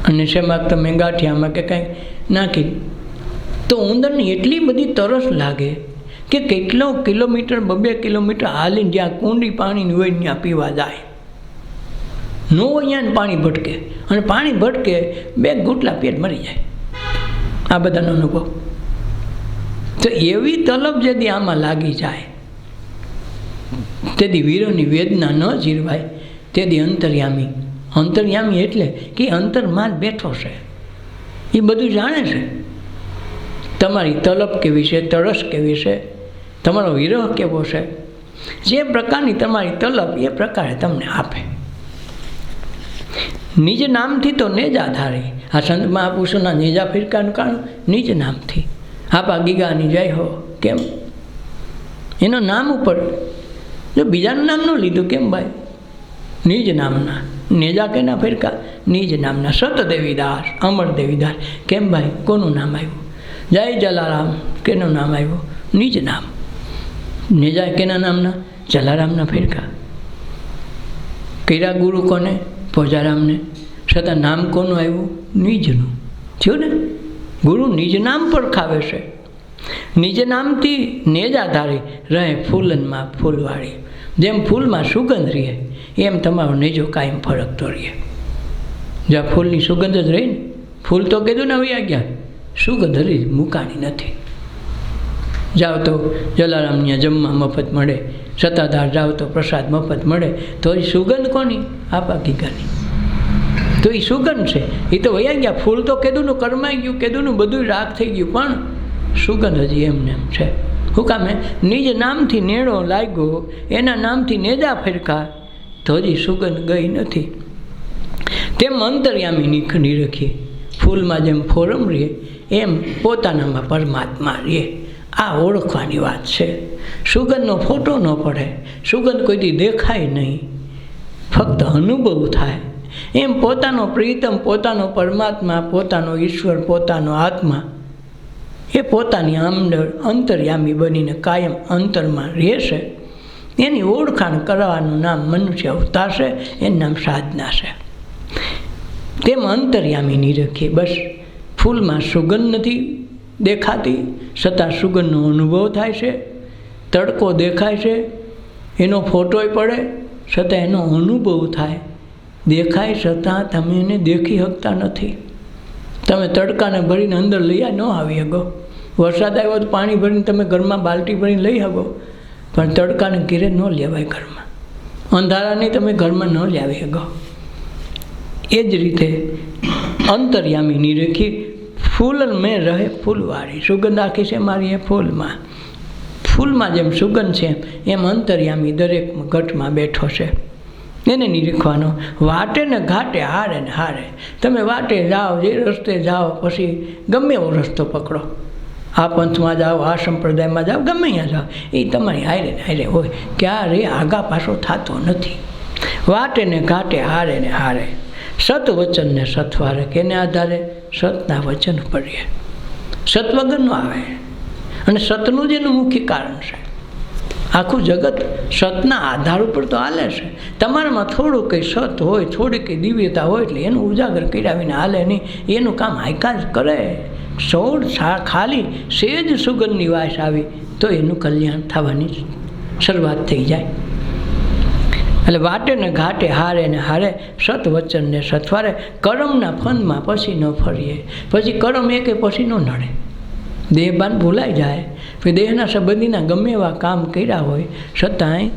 A: અને શેમાં તમે ગાંઠિયામાં કે કાંઈ નાખી તો ઉંદરની એટલી બધી તરસ લાગે કે કેટલો કિલોમીટર 2 કિલોમીટર હાલીને જ્યાં કુંડી પાણીની હોય ત્યાં પીવા જાય. ન હોય અહીંયા પાણી ભટકે, અને પાણી ભટકે 2 ઘૂંટલા પેટ મરી જાય. આ બધાનો અનુભવ. તો એવી તલબ જેથી આમાં લાગી જાય તેથી વિરહની વેદના ન જીરવાય. તેથી અંતર્યામી, અંતર્યામી એટલે કે અંતરમાં જ બેઠો છે, એ બધું જાણે છે. તમારી તલબ કેવી છે, તરસ કેવી છે, તમારો વિરહ કેવો છે, જે પ્રકારની તમારી તલબ એ પ્રકારે તમને આપે. નિજ નામથી તો નેજા ધારી. આ સંત મહાપુરુષોના નેજા ફિરકાનું કારણ નિજ નામથી. આપા ગીગાની જય હો. કેમ? એનો નામ ઉપર, જો બીજાનું નામ ન લીધું કેમ ભાઈ? નિજ નામના નેજા કેના ફિરકા? નિજ નામના. સતદેવીદાસ, અમરદેવીદાસ. કેમ ભાઈ? કોનું નામ આવ્યું? જય જલારામ કેનું નામ આવ્યું? નિજ નામ. નેજા કેના નામના? જલારામના ફિરકા. કર્યા ગુરુ કોને? પોજારામને. છતાં નામ કોનું આવ્યું? નિજનું. થયું ને? ગુરુ નિજ નામ પર ખાવે છે. નિજ નામથી નેજા ધારી રહે ફૂલનમાં ફૂલવાળી. જેમ ફૂલમાં સુગંધ રહે એમ તમારો નેજો કાયમ ફરકતો રહે. જ્યાં ફૂલની સુગંધ જ રહી ને, ફૂલ તો કીધું ને હવે ગયા, સુગંધ હરી મૂકાણી નથી. જાઓ તો જલારામને જમવા મફત મળે, સત્તાધાર જાઓ તો પ્રસાદ મફત મળે, તો એ સુગંધ કોની? આપા ગીગાની. તો એ સુગંધ છે. એ તો વયા ગયા. ફૂલ તો કીધુંનું કરમાઈ ગયું, કીધુંનું બધું રાખ થઈ ગયું, પણ સુગંધ હજી એમને એમ છે. શું કામે? નિજ નામથી નેણો લાગ્યો, એના નામથી નેજા ફેરકા, તો હજી સુગંધ ગઈ નથી. તેમ અંતર્યામી નીખની રાખીએ. ફૂલમાં જેમ ફોરમ રહે એમ પોતાનામાં પરમાત્મા રહે. આ ઓળખવાની વાત છે. સુગંધનો ફોટો ન પડે, સુગંધ કોઈથી દેખાય નહીં, ફક્ત અનુભવ થાય. એમ પોતાનો પ્રીતમ, પોતાનો પરમાત્મા, પોતાનો ઈશ્વર, પોતાનો આત્મા એ પોતાની અંદર અંતર્યામી બનીને કાયમ અંતરમાં રહેશે. એની ઓળખાણ કરવાનું નામ મનુષ્ય અવતાર છે, એનું નામ સાધના છે. તેમ અંતર્યામી નિરખીએ. બસ ફૂલમાં સુગંધ નથી દેખાતી, છતાં સુગંધનો અનુભવ થાય છે. તડકો દેખાય છે, એનો ફોટોય પડે, છતાં એનો અનુભવ થાય. દેખાય છતાં તમે એને દેખી શકતા નથી. તમે તડકાને ભરીને અંદર લઈ ન આવી શકો. વરસાદ આવ્યો તો પાણી ભરીને તમે ઘરમાં બાલટી ભરીને લઈ શકો, પણ તડકાને ઘેરે ન લેવાય ઘરમાં. અંધારાની તમે ઘરમાં ન લાવી શકો. એ જ રીતે અંતર્યામી નિરખી ફૂલ મેં રહે ફૂલવાળી. સુગંધ આખી છે મારી એ ફૂલમાં. ફૂલમાં જેમ સુગંધ છે એમ અંતર્યામી દરેક ઘટમાં બેઠો છે. એને નિરીખવાનો. વાટે ને ઘાટે હારે ને હારે. તમે વાટે જાઓ, જે રસ્તે જાઓ, પછી ગમે એવો રસ્તો પકડો, આ પંથમાં જાઓ, આ સંપ્રદાયમાં જાઓ, ગમે ત્યાં જાઓ, એ તમારી હારે ને હારે હોય, ક્યારે આગા પાછો થતો નથી. વાટે ને ઘાટે હારે ને હારે. સત વચન ને સથવારે. કેને આધારે? સતના વચન પડીએ. સત વગર ન આવે. અને સતનું જ એનું મુખ્ય કારણ છે. આખું જગત સતના આધાર ઉપર તો હાલે છે. તમારામાં થોડું કંઈ સત હોય, થોડી કંઈ દિવ્યતા હોય, એટલે એનું ઉજાગર કર્યા વિના હાલે નહીં. એનું કામ હાયકા જ કરે. ખાલી સેજ સુગંધની વાસ આવી તો એનું કલ્યાણ થવાની શરૂઆત થઈ જાય. એટલે વાટે ને ઘાટે હારે ને હારે. સત વચન ને સથવારે. કર્મના ફંદમાં પછી ન ફરીએ. પછી કર્મ એકે પછી ન નડે. દેહબાન ભૂલાઈ જાય. પછી દેહના સંબંધીના ગમે એવા કામ કર્યા હોય છતાંય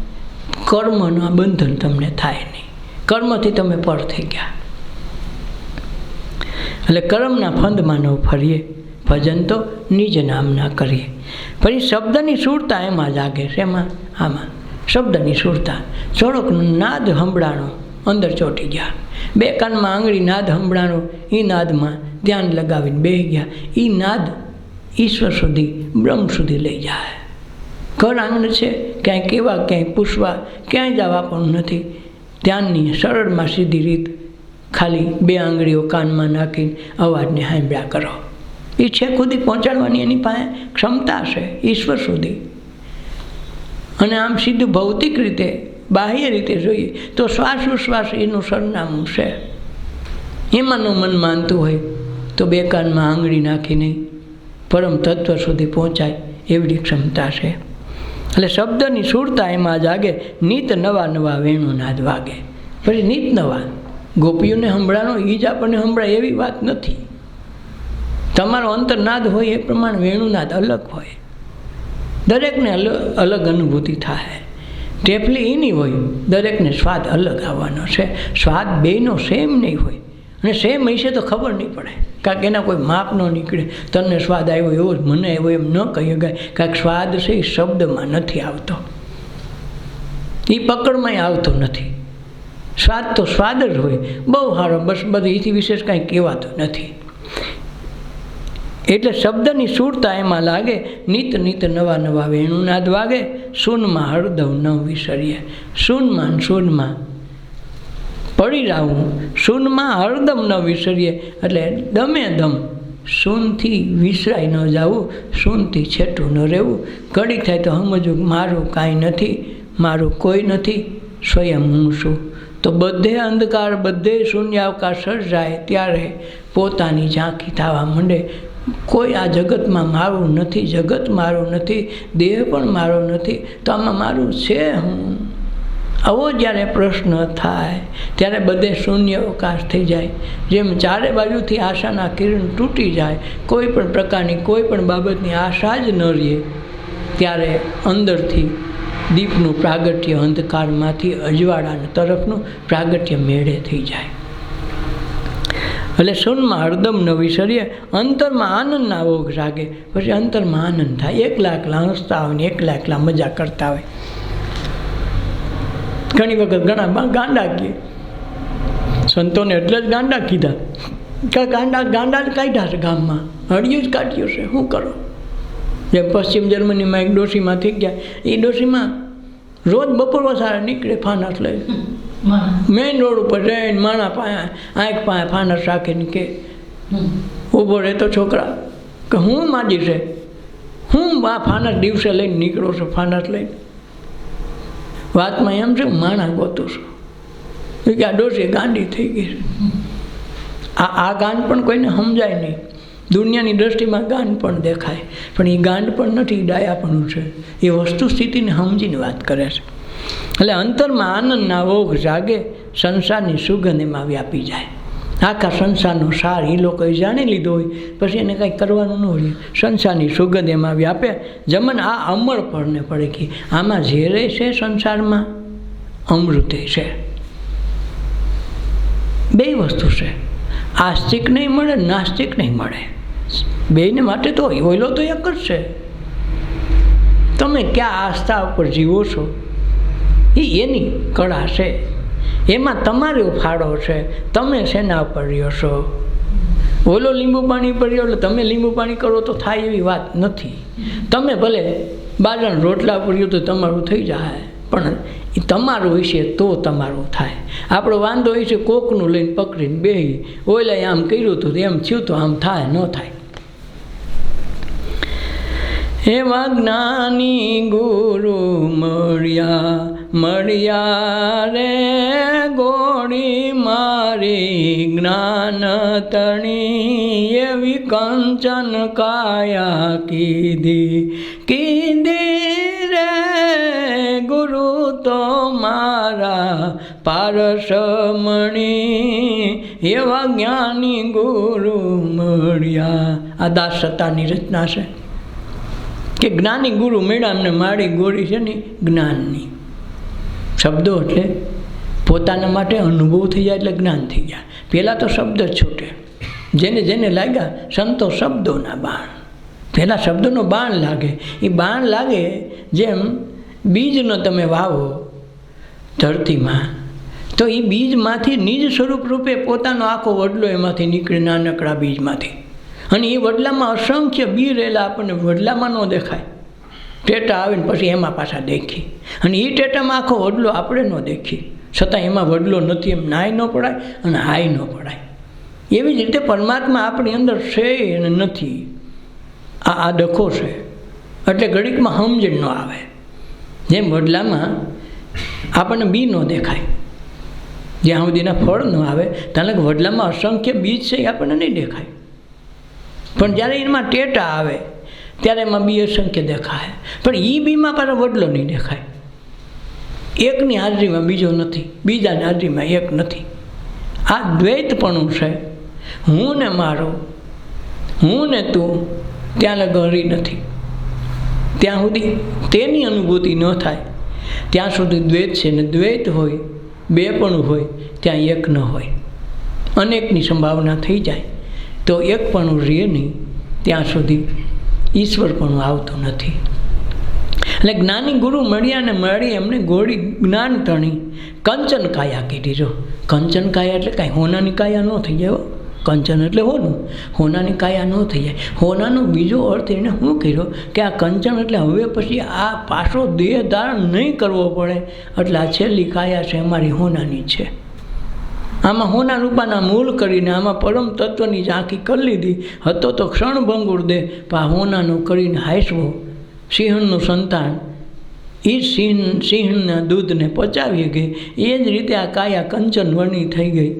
A: કર્મનું બંધન તમને થાય નહીં. કર્મથી તમે પર થઈ ગયા. એટલે કર્મના ફંદમાં ન ફરીએ. ભજન તો નિજ નામના કરીએ. પછી શબ્દની સુરતા એમાં જાગે છે. એમાં આમાં શબ્દની સુરતા. થોડોક નાદ સંભળાણો, અંદર ચોંટી ગયા. બે કાનમાં આંગળી નાદ સંભળાણો, એ નાદમાં ધ્યાન લગાવીને બેસી ગયા. એ નાદ ઈશ્વર સુધી, બ્રહ્મ સુધી લઈ જાય. ઘર આંગણ છે, ક્યાંય કેવા, ક્યાંય પૂછવા, ક્યાંય જવા પણ નથી. ધ્યાનની સરળમાં સીધી રીત, ખાલી બે આંગળીઓ કાનમાં નાખીને અવાજને સાંભળ્યા કરો. એ છે સુધી પહોંચાડવાની એની પાસે ક્ષમતા છે, ઈશ્વર સુધી. અને આમ સીધું ભૌતિક રીતે, બાહ્ય રીતે જોઈએ તો શ્વાસ ઉશ્વાસ એનું સરનામું છે. એમાંનું મન માનતું હોય તો બે કાનમાં આંગળી નાખીને પરમ તત્વ સુધી પહોંચાય એવડી ક્ષમતા છે. એટલે શબ્દની સુરતા એમાં જાગે. નિત નવા નવા વેણુનાદ વાગે. પછી નિત નવા ગોપીઓને સંભળાનો એ જ આપણને સંભળાય એવી વાત નથી. તમારો અંતરનાદ હોય એ પ્રમાણે વેણુનાદ અલગ હોય. દરેકને અલગ અનુભૂતિ થાય. ટેફલી એની હોય, દરેકને સ્વાદ અલગ આવવાનો છે. સ્વાદ બેયનો સેમ નહીં હોય. અને સેમ હશે તો ખબર નહીં પડે, કારણ કે એના કોઈ માપ ન નીકળે. તને સ્વાદ આવ્યો એવો જ મને આવ્યો એમ ન કહી શકાય. કારણ કે સ્વાદ છે એ શબ્દમાં નથી આવતો, એ પકડમાંય આવતો નથી. સ્વાદ તો સ્વાદ જ હોય. બહુ સારો, બસ બધું એથી વિશેષ કાંઈ કહેવાતું નથી. એટલે શબ્દની સુરતા એમાં લાગે. નિત નિત નવા નવા વેણુનાદ વાગે. સૂનમાં હરદમ ન વિસરીએ. સૂનમાં પડી રહું, શૂનમાં હરદમ ન વિસરીએ. એટલે દમે દમ શૂનથી વિસરાઈ ન જવું, શૂનથી છેટું ન રહેવું. ઘડીક થાય તો સમજવું મારું કાંઈ નથી, મારું કોઈ નથી, સ્વયં હું છું. તો બધે અંધકાર, બધે શૂન્યાવકાશ સર્જાય ત્યારે પોતાની ઝાંખી થવા માંડે. કોઈ આ જગતમાં મારું નથી, જગત મારું નથી, દેહ પણ મારો નથી, તો આમાં મારું છે હું? આવો જ્યારે પ્રશ્ન થાય ત્યારે બધે શૂન્ય અવકાશ થઈ જાય. જેમ ચારે બાજુથી આશાના કિરણ તૂટી જાય, કોઈ પણ પ્રકારની કોઈ પણ બાબતની આશા જ ન રહે, ત્યારે અંદરથી દીપનું પ્રાગટ્ય, અંધકારમાંથી અજવાળાના તરફનું પ્રાગટ્ય મેળે થઈ જાય. એટલે શૂનમાં હરદમ ન વિસરીએ. અંતરમાં આનંદના ઓઘ જાગે. પછી અંતરમાં આનંદ થાય. એકલા હસતા હોય ને એકલા મજા કરતા હોય. ઘણી વખત ઘણા ગાંડા કહે, સંતોને એટલે જ ગાંડા કીધા કે ગાંડા જ કાઢ્યા છે ગામમાં, હળિયું જ કાઢ્યું છે, શું કરો? જેમ પશ્ચિમ જર્મનીમાં એક ડોશીમાં થઈ ગયા. એ ડોશીમાં રોજ બપોર વસારે નીકળે ફાનસ લઈ, મેઇન રોડ ઉપર જઈને માણા પાસે આંખ પાસે ફાનસ રાખીને કે ઊભો રહેતો છોકરા કે હું માજી છે, હું આ ફાનસ દિવસે લઈને નીકળો છું, ફાનસ લઈને. વાતમાં એમ છે હું માણા ગોતું છું. કે આ ડોશી ગાંડી થઈ ગઈ છે. આ ગાંડ પણ કોઈને સમજાય નહીં. દુનિયાની દ્રષ્ટિમાં ગાંડ પણ દેખાય, પણ એ ગાંડ પણ નથી, ડાયાપણું છે. એ વસ્તુ સ્થિતિને સમજીને વાત કરે છે. એટલે અંતરમાં આનંદના ઓઘ જાગે. સંસારની સુગંધ એમાં વ્યાપી જાય. આખા સંસારનો સાર એ લોકોએ જાણી લીધો હોય, પછી એને કંઈ કરવાનું ન હોય. સંસારની સુગંધ એમાં વ્યાપે. જમન આ અમર પરને પડે કે આમાં ઝેરે છે, સંસારમાં અમૃતે છે. બે વસ્તુ છે. આસ્તિક નહીં મળે, નાસ્તિક નહીં મળે. બેને માટે તો ઓયલો તો એક જ છે. તમે ક્યાં આસ્થા ઉપર જીવો છો એ એની કળા છે, એમાં તમારો ફાળો છે, તમે શેના ઉપર રહ્યો છો. ઓલો લીંબુ પાણી પર રહ્યો એટલે તમે લીંબુ પાણી કરો તો થાય એવી વાત નથી. તમે ભલે બાજરાના રોટલા પર રહ્યો તો તમારું થઈ જાય, પણ એ તમારું હશે તો તમારું થાય. આપણો વાંધો હોય છે કોકનું લઈને પકડીને બેહી, ઓલા આમ કર્યું હતું એમ થયું તો આમ થાય ન થાય. એવા જ્ઞાની ગુરુ મળ્યા રે ગોળી મારી જ્ઞાન તણી, એવી કંચન કાયા કીધી રે ગુરુ તો મારા પારસમણી, એવા જ્ઞાની ગુરુ મળ્યા. આ દાસતાની રચના છે કે જ્ઞાની ગુરુ મેળા અમને મારી ગોળી છે ને જ્ઞાનની. શબ્દો એટલે પોતાના માટે અનુભવ થઈ જાય એટલે જ્ઞાન થઈ જાય. પહેલાં તો શબ્દ જ છૂટે, જેને જેને લાગ્યા સંતો શબ્દોના બાણ. પહેલાં શબ્દોનો બાણ લાગે, એ બાણ લાગે જેમ બીજનો તમે વાવો ધરતીમાં તો એ બીજમાંથી નિજ સ્વરૂપ રૂપે પોતાનો આખો વડલો એમાંથી નીકળે, નાનકડા બીજમાંથી. અને એ વડલામાં અસંખ્ય બી રહેલા આપણને વડલામાં ન દેખાય, ટેટા આવે ને પછી એમાં પાછા દેખી, અને એ ટેટામાં આખો વડલો આપણે ન દેખી, છતાં એમાં વડલો નથી એમ નાય ન પડાય અને હાય ન પડાય. એવી જ રીતે પરમાત્મા આપણી અંદર છે અને નથી, આ ડખો છે. એટલે ઘડીકમાં સમજણ ન આવે. જેમ વડલામાં આપણને બી ન દેખાય, જ્યાં સુધીના ફળ ન આવે ત્યાં લગી વડલામાં અસંખ્ય બીજ છે એ આપણને નહીં દેખાય, પણ જ્યારે એમાં ટેટા આવે ત્યારે એમાં બી અસંખ્ય દેખાય, પણ એ બીમાં પાછો વડલો નહીં દેખાય. એકની હાજરીમાં બીજો નથી, બીજાની હાજરીમાં એક નથી. આ દ્વૈતપણું છે. હું ને મારો, હું ને તું, ત્યાં લગી નથી. ત્યાં સુધી તેની અનુભૂતિ ન થાય ત્યાં સુધી દ્વૈત છે, ને દ્વૈત હોય, બેપણું હોય, ત્યાં એક ન હોય. અનેકની સંભાવના થઈ જાય તો એકપણું રહે નહીં, ત્યાં સુધી ઈશ્વરપણું આવતું નથી. એટલે જ્ઞાની ગુરુ મળ્યા ને મળી એમને ગોળી જ્ઞાન તણી, કંચન કાયા કીધી. જો કંચન કાયા એટલે કાંઈ હોનાની કાયા ન થઈ જાય. કંચન એટલે હોનું, હોનાની કાયા ન થઈ જાય. હોનાનો બીજો અર્થ એને શું કર્યો કે આ કંચન એટલે હવે પછી આ પાછો દેહ ધારણ નહીં કરવો પડે, એટલે આ છેલ્લી કાયા છે અમારી હોનાની છે. આમાં હોના રૂપાના મૂળ કરીને આમાં પરમ તત્વની ઝાંખી કરી લીધી. હતો તો ક્ષણભંગુર દે, પણ આ હોનાનો કરીને હાંસવો. સિંહણનું સંતાન એ સિંહણના દૂધને પચાવી ગઈ. એ જ રીતે આ કાયા કંચન વર્ણી થઈ ગઈ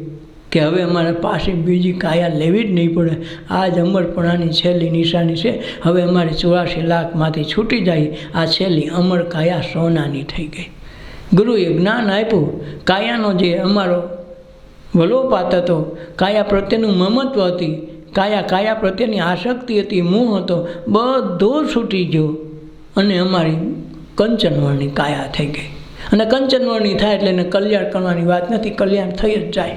A: કે હવે અમારે પાસે બીજી કાયા લેવી જ નહીં પડે. આ જ અમરપણાની છેલ્લી નિશાની છે. હવે અમારે 84 લાખમાંથી છૂટી જાય. આ છેલ્લી અમર કાયા સોનાની થઈ ગઈ. ગુરુએ જ્ઞાન આપ્યું. કાયાનો જે અમારો વલોપાત હતો, કાયા પ્રત્યેનું મમત્વ હતી, કાયા પ્રત્યેની આસક્તિ હતી, મોહ હતો, બધો છૂટી ગયો અને અમારી કંચનવર્ણી કાયા થઈ ગઈ. અને કંચનવર્ણી થાય એટલે એને કલ્યાણ કરવાની વાત નથી, કલ્યાણ થઈ જ જાય.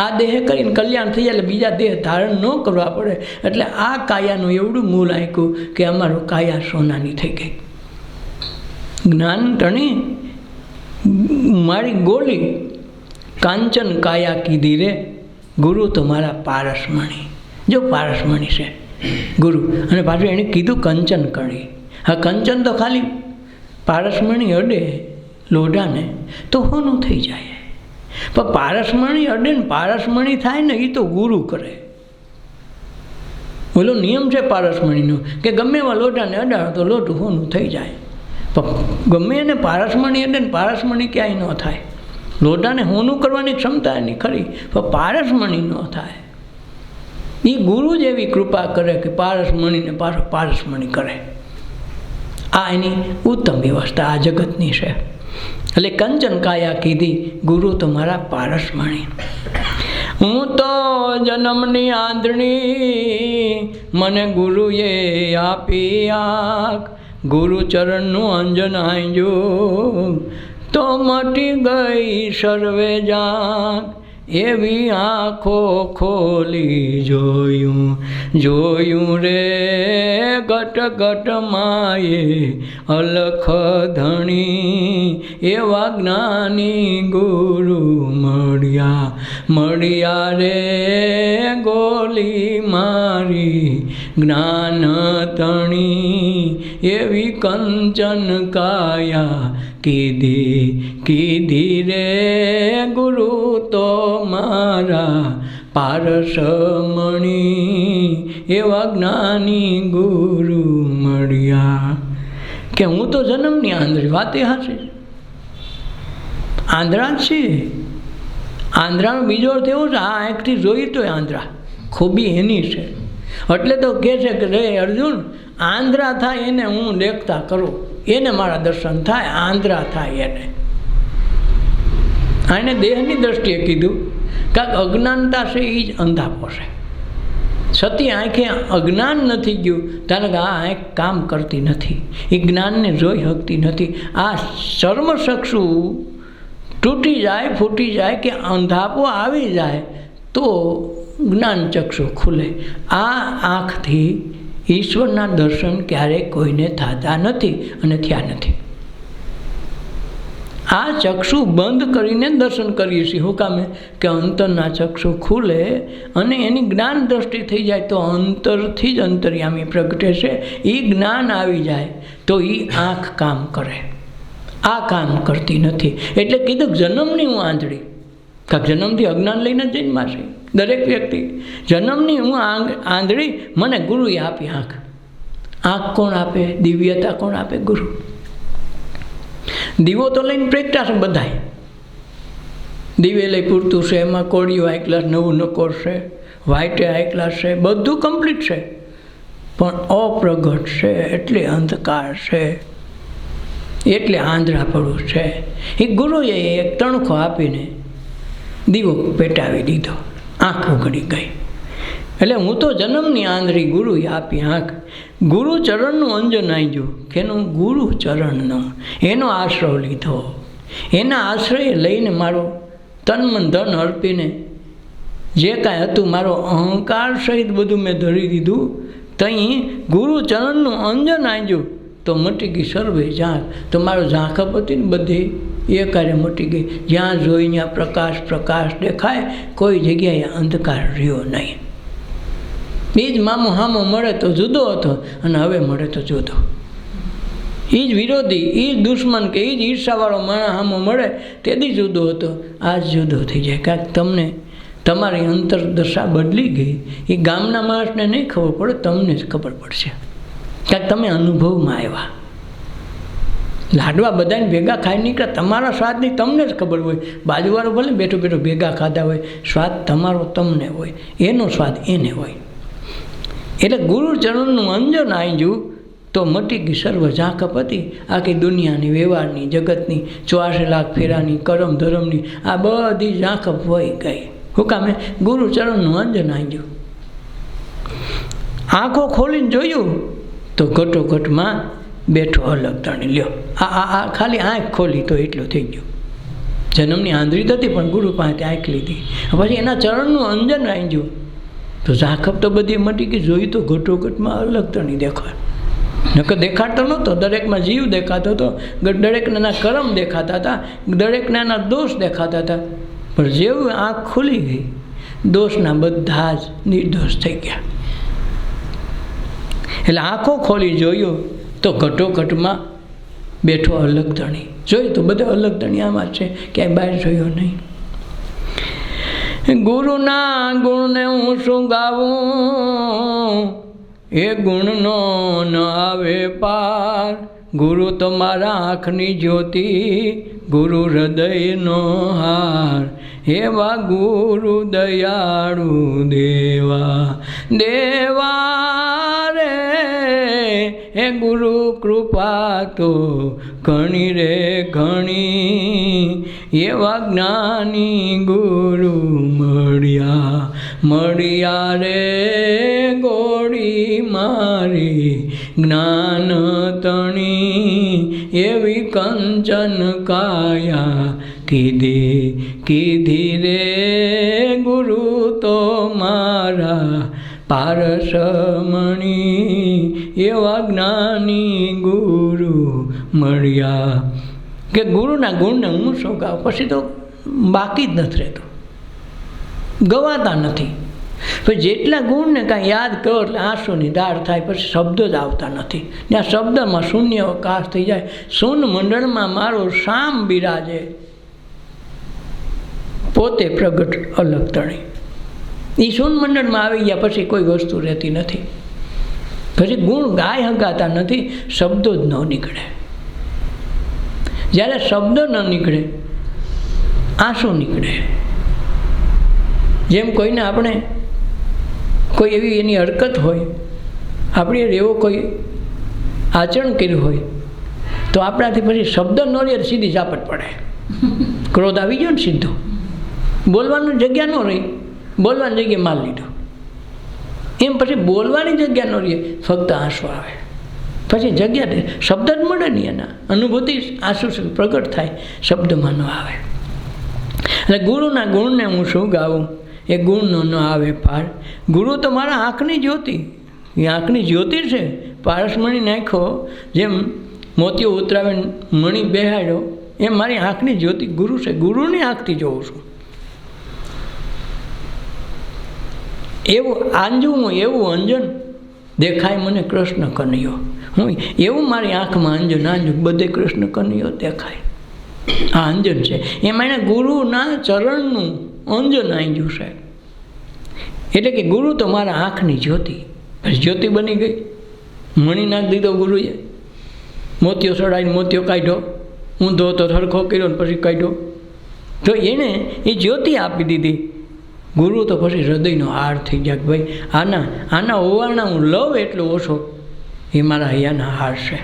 A: આ દેહ કરીને કલ્યાણ થઈ જાય એટલે બીજા દેહ ધારણ ન કરવા પડે. એટલે આ કાયાનું એવડું મૂળ આંક્યું કે અમારું કાયા સોનાની થઈ ગઈ. જ્ઞાન તણી મારી ગોળી કાંચન કાયા કીધી રે ગુરુ તો મારા પારસમણી. જો પારસમણી છે ગુરુ, અને પાછું એણે કીધું કંચન કણી. હા, કંચન તો ખાલી પારસમણી અડે લોઢાને તો હોનું થઈ જાય, પણ પારસમણી અડે ને પારસમણી થાય ને એ તો ગુરુ કરે. ઓલો નિયમ છે પારસમણીનો કે ગમે એવા લોઢાને અડાડો તો લોઢું હોનું થઈ જાય. પણ ગમે એને પારસમણી અડે ને પારસમણી ક્યાંય ન થાય. લોઢાને હોનું કરવાની ક્ષમતા એની ખરી, પણ પારસમણી ન થાય. એ ગુરુ જ એવી કૃપા કરે કે પારસમણીને પાછો પારસમણી કરે. આ એની ઉત્તમ વ્યવસ્થા આ જગતની છે. એટલે કંચન કાયા કીધી ગુરુ તો મારા પારસમણી. હું તો જન્મની આંધણી મને ગુરુએ આપી આંખ, ગુરુ ચરણનું અંજન આંજો તો મટી ગઈ સર્વે જાગ. એવી આંખો ખોલી જોયું રે ઘટ ઘટ માએ અલખ ધણી એવા જ્ઞાની ગુરુ મળ્યા રે ગોલી મારી જ્ઞાન તણી એવી કંચન કાયા કીધી રે ગુરુ તો મારા પારસમણી એવા જ્ઞાની ગુરુ મળ્યા. કે હું તો જન્મની આંધળી, વાત એ હાચી, આંધળા જ છે. આંધળાનો બીજો અર્થ એવો છે, આ આંખથી જોઈ તો આંધળા, ખૂબી એની છે. એટલે તો કહે છે કે રે અર્જુન, આંધળા થાય એને હું દેખતા કરું, એને મારા દર્શન થાય, આંધળા થાય એને. આને દેહની દ્રષ્ટિએ કીધું, કાંક અજ્ઞાનતા છે એ જ અંધાપો છે. સતી આંખે અજ્ઞાન નથી ગયું, કારણ કે આ આંખ કામ કરતી નથી, એ જ્ઞાનને જોઈ શકતી નથી. આ ચર્મચક્ષુ તૂટી જાય, ફૂટી જાય કે અંધાપો આવી જાય તો જ્ઞાનચક્ષુ ખુલે. આ આંખથી ઈશ્વરના દર્શન ક્યારેય કોઈને થતા નથી અને થયા નથી. આ ચક્ષુ બંધ કરીને દર્શન કરીએ છીએ. શું કામે? કે અંતરના ચક્ષુ ખુલે અને એની જ્ઞાન દ્રષ્ટિ થઈ જાય તો અંતરથી જ અંતર્યામી પ્રગટે છે. એ જ્ઞાન આવી જાય તો એ આંખ કામ કરે. આ કામ કરતી નથી. એટલે કીધું જન્મની હું આંધળી, કાંક જન્મથી અજ્ઞાન લઈને જ જન્મા છે દરેક વ્યક્તિ. જન્મની હું આંધળી, મને ગુરુએ આપી આંખ. આંખ કોણ આપે? દિવ્યતા કોણ આપે? ગુરુ. દીવો તો લઈને પ્રગટા છે બધાય, દીવે લઈ પૂરતું છે, એમાં કોળીઓ હાઈ ક્લાસ, નવું નકોર છે, વ્હાઈટે હાઈ ક્લાસ છે, બધું કમ્પ્લીટ છે, પણ અપ્રગટ છે એટલે અંધકાર છે, એટલે આંધળાપડું છે. એ ગુરુએ એક તણખો આપીને દીવો પેટાવી દીધો, આંખ ઉઘડી ગઈ. એટલે હું તો જન્મની આંધળી, ગુરુએ આપી આંખ. ગુરુ ચરણનું અંજન આવ્યું, કેનું? ગુરુ ચરણનો, એનો આશ્રય લીધો. એના આશ્રય લઈને મારો તન મન ધન અર્પીને જે કાંઈ હતું મારો અહંકાર સહિત બધું મેં ધરી દીધું. તહીં ગુરુ ચરણનું અંજન આવ્યું તો મટી ગઈ સર્વે ઝાંખ. તો મારો ઝાંખપ હતી ને બધી એ કાર્ય મટી ગઈ. જ્યાં જોઈ ત્યાં પ્રકાશ પ્રકાશ દેખાય, કોઈ જગ્યાએ અંધકાર રહ્યો નહીં. એ જ મામો હામો મળે તો જુદો હતો અને હવે મળે તો જુદો. એ જ વિરોધી, એ જ દુશ્મન કે એ જ ઈર્ષાવાળો માણસ હામો મળે તેથી જુદો હતો, આ જ જુદો થઈ જાય. કાંઈક તમને તમારી અંતરદશા બદલી ગઈ. એ ગામના માણસને નહીં ખબર પડે, તમને જ ખબર પડશે. કાંઈક તમે અનુભવમાં આવ્યા. લાડવા બધાને ભેગા ખાઈ નીકળ્યા, તમારા સ્વાદની તમને જ ખબર હોય. બાજુવાળો ભલે બેઠો બેઠો ભેગા ખાધા હોય, સ્વાદ તમારો તમને હોય, એનો સ્વાદ એને હોય. એટલે ગુરુચરણનું અંજન આવ્યું તો મટી ગઈ સર્વ ઝાંખપ હતી. આખી દુનિયાની, વ્યવહારની, જગતની, 84 લાખ ફેરાની, કરમ ધરમની, આ બધી ઝાંખપ વહી ગઈ. શું કામે? ગુરુચરણનું અંજન આવ્યું. આંખો ખોલીને જોયું તો ઘટોઘટમાં બેઠો અલગ તણી લ્યો. આ ખાલી આંખ ખોલી તો એટલું થઈ ગયું. જન્મની આંધળી હતી પણ ગુરુ પાસે આંખ લીધી. પછી એના ચરણનું અંજન આવ્યું તો ઝાંખપ તો બધી મટી ગઈ. જોયું તો ઘટોઘટમાં અલગ તણી દેખાય. નકર દેખાડતો નહોતો, દરેકમાં જીવ દેખાતો હતો, દરેકના કર્મ દેખાતા હતા, દરેકના દોષ દેખાતા હતા. પણ જેવું આંખ ખુલી ગઈ, દોષના બધા જ નિર્દોષ થઈ ગયા. એટલે આંખો ખોલી જોયું તો ઘટોઘટમાં બેઠો અલગ તણી. જોયું તો બધા અલગ તણી આમાં છે, ક્યાંય બહાર જોયો નહીં. ગુરુના ગુણને હું શું ગાવું, એ ગુણનો ન આવે પાર. ગુરુ તો મારા આંખની જ્યોતિ, ગુરુ હૃદયનો હાર. એવા ગુરુ દયાળુ દેવા રે, હે ગુરુ કૃપા તો ઘણી રે ઘણી. એવા જ્ઞાની ગુરુ મળ્યા રે ગોળી મારી જ્ઞાન તણી. એવી કંચન કાયા કીધી રે પારસમણી એવા જ્ઞાની ગુરુ મળ્યા. કે ગુરુના ગુણને હું શું ગાઉં, પછી તો બાકી જ નથી રહેતું, ગવાતા નથી. પછી જેટલા ગુણને કાંઈ યાદ કરો એટલે આંસુની ધાર થાય, પછી શબ્દ જ આવતા નથી. ત્યાં શબ્દમાં શૂન્ય અવકાશ થઈ જાય. શૂન મંડળમાં મારો શામ બિરાજે, પોતે પ્રગટ અલગ તણી. એ શૂન મંડળમાં આવી ગયા પછી કોઈ વસ્તુ રહેતી નથી. પછી ગુણ ગાય હગાતા નથી, શબ્દો જ ન નીકળે. જ્યારે શબ્દ ન નીકળે, આંસુ નીકળે. જેમ કોઈને આપણે કોઈ એવી એની હરકત હોય, આપણે એવો કોઈ આચરણ કર્યું હોય, તો આપણાથી પછી શબ્દ ન રહે, સીધી ઝાપટ પડે, ક્રોધ આવી ગયો ને સીધો. બોલવાની જગ્યા ન રહી, બોલવાની જગ્યાએ માલ લીધો. એમ પછી બોલવાની જગ્યા ન રહે, ફક્ત આંસુ આવે. પછી જગ્યા શબ્દ જ મળે નહીં, એના અનુભૂતિ આંસુ પ્રગટ થાય, શબ્દમાં ન આવે. એટલે ગુરુના ગુણને હું શું ગાવું, એ ગુણનો ન આવે પાર. ગુરુ તો મારા આંખની જ્યોતિ, એ આંખની જ્યોતિ છે. પારસમણી નાખ્યો, જેમ મોતીઓ ઉતરાવીને મણી બેહાડ્યો, એમ મારી આંખની જ્યોતિ ગુરુ છે. ગુરુની આંખથી જોઉં છું. એવું આંજું એવું અંજન દેખાય મને કૃષ્ણ કનૈયો. હું એવું મારી આંખમાં અંજન આંજું બધે કૃષ્ણ કનૈયો દેખાય. આ અંજન છે. એમાં એને ગુરુના ચરણનું અંજન આંજ્યું છે. એટલે કે ગુરુ તો મારા આંખની જ્યોતિ. જ્યોતિ બની ગઈ. મણી નાખી દીધો ગુરુએ, મોતીઓ ચડાવીને મોતીઓ કાઢ્યો, ઊંધો તો સરખો કર્યો ને પછી કાઢ્યો. તો એને એ જ્યોતિ આપી દીધી. ગુરુ તો પછી હૃદયનો હાર થઈ જાય કે ભાઈ આના હોવાના હું લવ એટલો ઓછો, એ મારા હૈયાના હાર છે.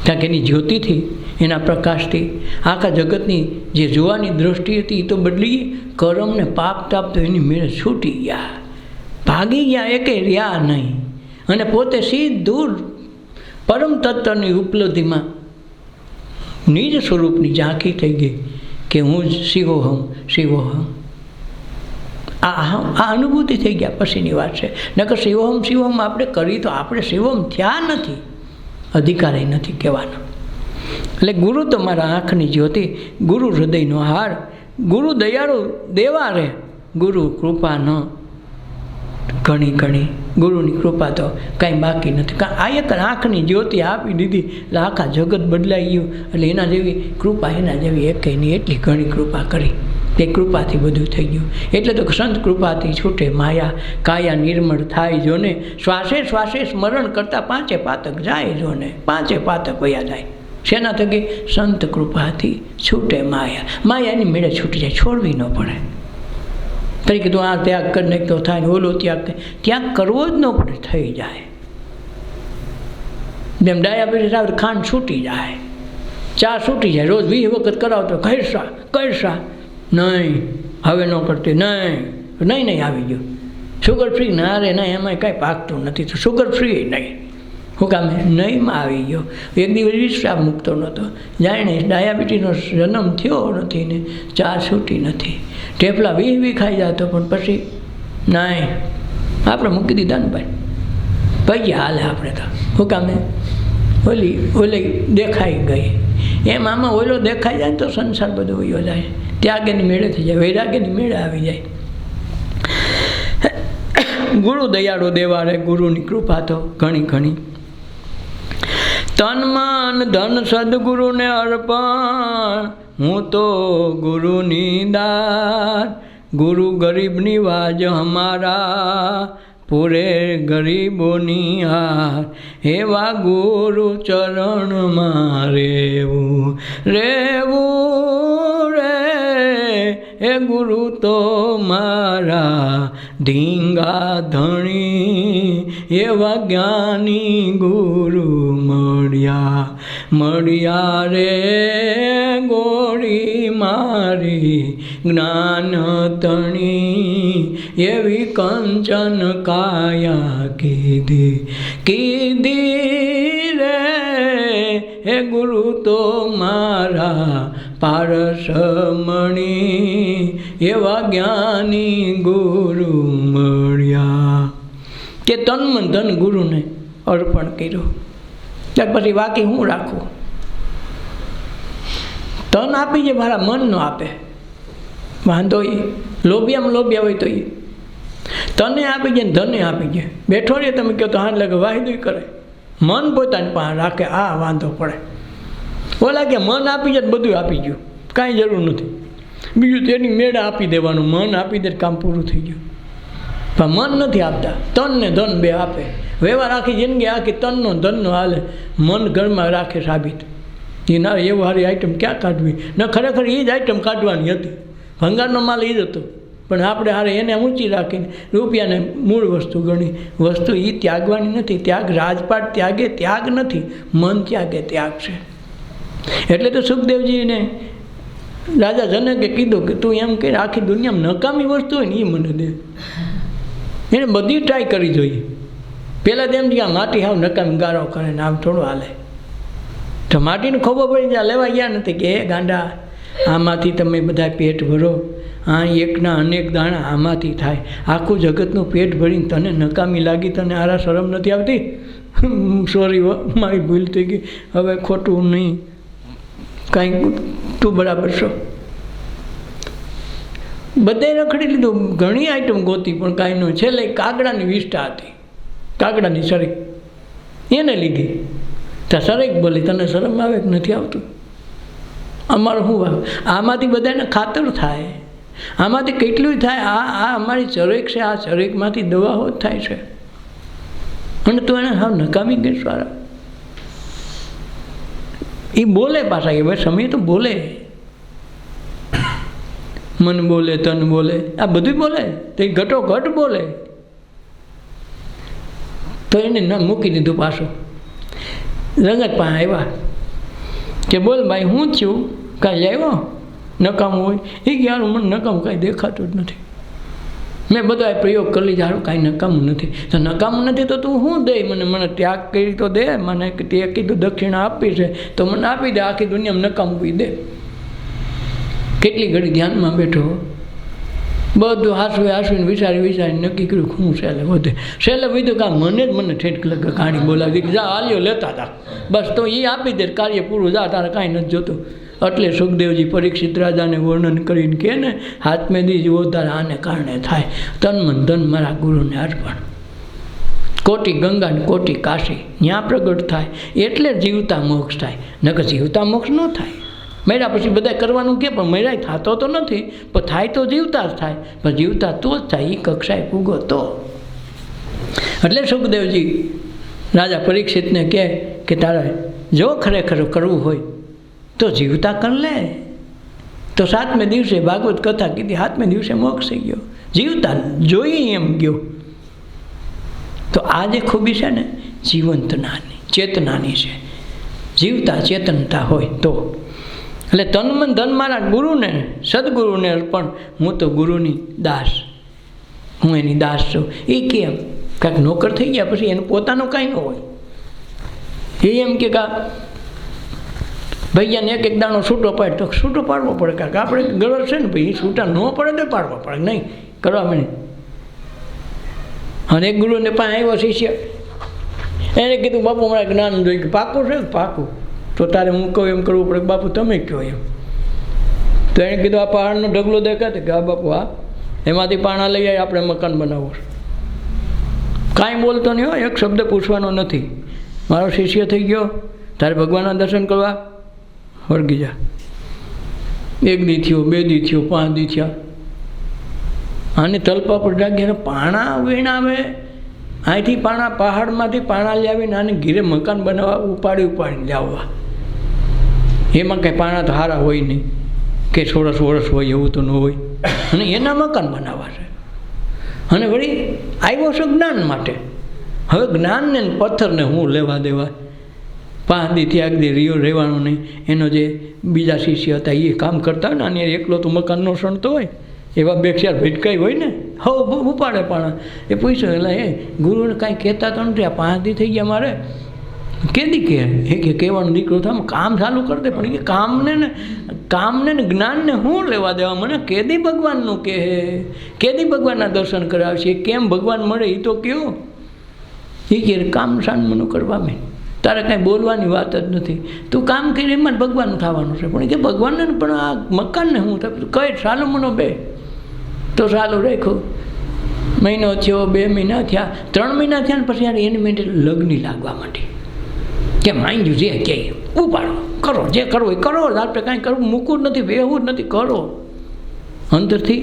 A: કારણ કે એની જ્યોતિથી, એના પ્રકાશથી આખા જગતની જે જોવાની દૃષ્ટિ હતી એ તો બદલી ગઈ. કરમ ને પાપ તાપ તો એની મેળે છૂટી ગયા, ભાગી ગયા, એકે રહ્યા નહીં. અને પોતે સીધું પરમ તત્વની ઉપલબ્ધિમાં નિજ સ્વરૂપની ઝાંખી થઈ ગઈ કે હું જ શિવોહમ શિવોહમ. આ અનુભૂતિ થઈ ગયા પછીની વાત છે. નકર શિવોહમ શિવોહમ આપણે કરી તો આપણે શિવોહમ થયા નથી, અધિકારે નથી કહેવાનો. એટલે ગુરુ તો મારા આંખની જ્યોતિ, ગુરુ હૃદયનો હાર, ગુરુ દયાળુ દેવા રે, ગુરુ કૃપા ન ઘણી ઘણી. ગુરુની કૃપા તો કાંઈ બાકી નથી. આ એક આંખની જ્યોતિ આપી દીધી એટલે આખા જગત બદલાઈ ગયું. એટલે એના જેવી કૃપા, એના જેવી એકેય નહીં, એટલી ઘણી કૃપા કરી. તે કૃપાથી બધું થઈ ગયું. એટલે તો સંત કૃપાથી છૂટે માયા, કાયા નિર્મળ થાય જોને, શ્વાસે શ્વાસે સ્મરણ કરતાં પાંચે પાતક જાય જોને, પાંચે પાતક વયા જાય. શેના થકી? સંત કૃપાથી છૂટે માયા. માયાની મેળે છૂટી જાય, છોડવી ન પડે. તરીકે તું આ ત્યાગ કરી નાખતો થાય ને ઓલો ત્યાગ કરવો જ ન પડે, થઈ જાય. જેમ ડાયાબિટીસ આવે ખાંડ છૂટી જાય, ચા છૂટી જાય. રોજ 20 વખત કરાવતો કરશા નહીં, હવે ન કરતી નહીં આવી ગયું. શુગર ફ્રી ના રે નહીં, એમાં કાંઈ પાકતું નથી, તો શુગર ફ્રી નહીં. શું કામ? નહીંમાં આવી ગયો. એક દિવસ વિશ્રામ મૂકતો નહોતો, જાણે ડાયાબિટીસનો જન્મ થયો નથી ને ચા છૂટી નથી. ટેપલા 20 ખાઈ જતો, પણ પછી નહીં, આપણે મૂકી દીધા ને ભાઈ, ભાઈ હાલે આપણે તો. શું કામે? ઓલી દેખાઈ ગઈ. એમ આમાં ઓલો દેખાઈ જાય ને તો સંસાર બધો વયો જાય, ત્યાગની મેળે થઈ જાય, વૈરાગ્યની મેળે આવી જાય. ગુરુ દયાળુ દેવારે, ગુરુની કૃપા તો ઘણી ઘણી. તન મન ધન સદગુરુને અર્પણ, હું તો ગુરુની દાર. ગુરુ ગરીબની વાજ હમારા, પૂરે ગરીબોની હાર. એવા ગુરુ ચરણમાં રેવું રે, એ ગુરુ તો મારા ધીંગા ધણી. એવા જ્ઞાની ગુરુ મળ્યા રે, ગોળી મારી જ્ઞાન તણી. એવી કંચન કાયા કીધી રે, હે ગુરુ તો મારા પારસમણી. એવા જ્ઞાની ગુરુ મળ્યા. કે તન મન ધન ગુરુને અર્પણ કર્યું. ત્યાર પછી બાકી હું રાખું? તન આપી છે મારા મન નો આપે, વાંધો એ લોભિયામાં લોભિયા હોય તો એ તને આપી જાય ને ધને આપી જાય. બેઠો રે તમે કહો તો હાથ લાગે વાહિદું કરે, મન પોતાની પાસે રાખે, આ વાંધો પડે. ઓલા કે મન આપી જાય બધું આપી ગયું, કાંઈ જરૂર નથી. બીજું તેની મેળા આપી દેવાનું, મન આપી દે કામ પૂરું થઈ ગયું. પણ મન નથી આપતા, તન ને ધન બે આપે. વ્યવહાર આખી જિંદગી આખી તનનો ધનનો હાલે, મન ઘરમાં રાખે સાબિત. એ ના એવું સારી આઈટમ ક્યાં કાઢવી? ન ખરેખર એ જ આઈટમ કાઢવાની હતી, ભંગારનો માલ એ જ હતો. પણ આપણે હારે એને ઊંચી રાખીને રૂપિયાને મૂળ વસ્તુ ગણી. વસ્તુ એ ત્યાગવાની નથી. ત્યાગ રાજપાટ ત્યાગે ત્યાગ નથી, મન ત્યાગે ત્યાગ છે. એટલે તો સુખદેવજીને રાજા જનકે કીધું કે તું એમ કે આખી દુનિયામાં નકામી વસ્તુ હોય ને એ મને દે. એને બધી ટ્રાય કરી જોઈએ. પહેલાં તેમ કે આ માટી હાવ નકામી ગારો કરે ને આમ થોડું હાલે. તો માટીને ખબર પડી જાય, લેવા ગયા નથી કે એ ગાંડા આમાંથી તમે બધા પેટ ભરો, આ એકના અનેક દાણા આમાંથી થાય. આખું જગતનું પેટ ભરીને તને નકામી લાગી, તને આરા શરમ નથી આવતી? સોરી, મારી ભૂલ થઈ ગઈ, હવે ખોટું નહીં, કાંઈ તું બરાબર છો. બધાએ રખડી લીધું, ઘણી આઈટમ ગોતી પણ કાંઈ નહીં. છેલ્લે કાગડાની વિષ્ઠા હતી, કાગડાની શરીક, એને લીધી. તો શરીક બોલી તને શરમ આવે કે નથી આવતું? અમારું શું આવે? આમાંથી બધાને ખાતર થાય, આમાંથી કેટલું થાય. આ અમારી શરીક છે, આ શરીકમાંથી દવાઓ જ થાય છે. અને તું એને હાવ નકામી ગઈ સારા. એ બોલે પાછા કે ભાઈ સમય તો બોલે, મન બોલે, તન બોલે, આ બધું બોલે, તો એ ઘટોઘટ બોલે. તો એને ન મૂકી દીધું પાછું. રંગત પાસે આવ્યા કે બોલ ભાઈ હું છું, કાંઈ આવ્યો નકામું હોય? એ કે યાર મને નકામું કાંઈ દેખાતું જ નથી, મેં બધા પ્રયોગ કરી લીધા, સારું કાંઈ નકામું નથી. તો નકામું નથી તો તું શું દે મને ત્યાગ કરી તો દે, મને તે કીધું દક્ષિણા આપી છે તો મને આપી દે, આખી દુનિયામાં નકામું પી દે. કેટલી ઘડી ધ્યાનમાં બેઠો, બધું હાસવીને વિચારીને નક્કી કર્યું શું છેલ્લે વધે. છેલ્લે બીજું કાં મને ઠેઠ લગે કહાણી બોલાવી દીધી, જા હાલ્યો લેતા હતા બસ. તો એ આપી દે, કાર્ય પૂરું, જા તારે કાંઈ નથી જોતું. એટલે સુખદેવજી પરીક્ષિત રાજાને વર્ણન કરીને કહે ને, હાથમે દીજ વધારે આને કારણે થાય, તન મન ધન મારા ગુરુને અર્પણ. કોટી ગંગા ને કોટી કાશી ત્યાં પ્રગટ થાય, એટલે જીવતા મોક્ષ થાય. નકર જીવતા મોક્ષ ન થાય. મર્યા પછી બધા કરવાનું કે પણ મર્યા થતો તો નથી, પણ થાય તો જીવતા જ થાય. પણ જીવતા તો જ થાય, એ કક્ષાએ પૂગો તો. એટલે સુખદેવજી રાજા પરીક્ષિતને કહે કે તારે જો ખરેખર કરવું હોય તો જીવતા કર લે. તો 7મે દિવસે ભાગવત કથા કીધી, 7મે દિવસે મોક્ષ થઈ ગયો. જીવતા જોઈએ એમ ગયો. તો આ જે ખૂબી છે ને જીવંતનાની, ચેતનાની છે. જીવતા ચેતનતા હોય તો. એટલે તન મન ધન મારા ગુરુને, સદગુરુને અર્પણ. હું તો ગુરુની દાસ, હું એની દાસ છું. એ કેમ? કાંઈક નોકર થઈ ગયા પછી એનું પોતાનું કાંઈ ન હોય. એ એમ કે ભૈયાને એક દાણો છૂટો પાડે તો છૂટો પાડવો પડે, કારણ કે આપણે ગરજ છે ને ભાઈ, છૂટા ન પડે તો પાડવો પડે, નહીં કરવા મને. અને એક ગુરુને પાસે આવ્યો શિષ્ય, એને કીધું બાપુ મારે જ્ઞાન જોઈ કે પાકું છે ને? પાકું. તો તારે હું કહું એમ કરવું પડે, બાપુ તમે કહો એમ. તો એણે કીધું આ પહાડનો ઢગલો દેખાય કે હા બાપુ, હા એમાંથી પાણા લઈ આવી, આપણે મકાન બનાવવું. કાંઈ બોલતો નહીં હોય, એક શબ્દ પૂછવાનો નથી. મારો શિષ્ય થઈ ગયો, તારે ભગવાનના દર્શન કરવા વળગી જા. 1 દી થયો, 2 દી થયો, 5 દી થયા. આને તલપા પર જાગ્યા, પાણા વીણાવે અહીંથી, પાણા પહાડમાંથી પાણા લાવીને આને ઘીરે મકાન બનાવવા ઉપાડીને લાવવા. એમાં કંઈ પાણા તો સારા હોય નહીં, કે સોરસ વરસ હોય એવું તો ન હોય. અને એના મકાન બનાવવા છે. અને વળી આવ્યો છે જ્ઞાન માટે. હવે જ્ઞાનને પથ્થરને હું લેવા દેવા? 5 દીથી આગળ રિયો રહેવાનો નહીં. એનો જે બીજા શિષ્ય હતા એ કામ કરતા હોય ને, અને એકલો તો મકાનનો સણતો હોય, એવા 2-4 ભટકાઈ હોય ને, હવે ઉપાડે પાણા. એ પૂછ્યું એટલે એ ગુરુને કાંઈ કહેતા તો નથી, આ 5 દી થઈ ગયા મારે, કેદી કહે? એ કે કહેવાનો દીકરો થાય, કામ ચાલુ કરી દે. પણ એ કામને ને જ્ઞાનને શું લેવા દેવા? મને કેદી ભગવાનનું કહે, કેદી ભગવાનના દર્શન કરાવશે, કેમ ભગવાન મળે એ તો કહો. એ કે કામ સાનમનું કરવા મેં, તારે કાંઈ બોલવાની વાત જ નથી, તું કામ કરી એમાં જ ભગવાન થવાનું છે. પણ કે ભગવાનને પણ આ મકાનને હું થયું કહે સાલું મનો બે તો સાલું રાખ્યું. મહિનો થયો, 2 મહિના થયા, 3 મહિના થયા ને પછી યાર એની માટે લગ્ની લાગવા માંડી કે માંગ્યું જે કે ઉપાડો કરો, જે કરવું એ કરો, આપણે કાંઈ કરવું મૂકવું જ નથી, બેહવું જ નથી, કરો અંદરથી.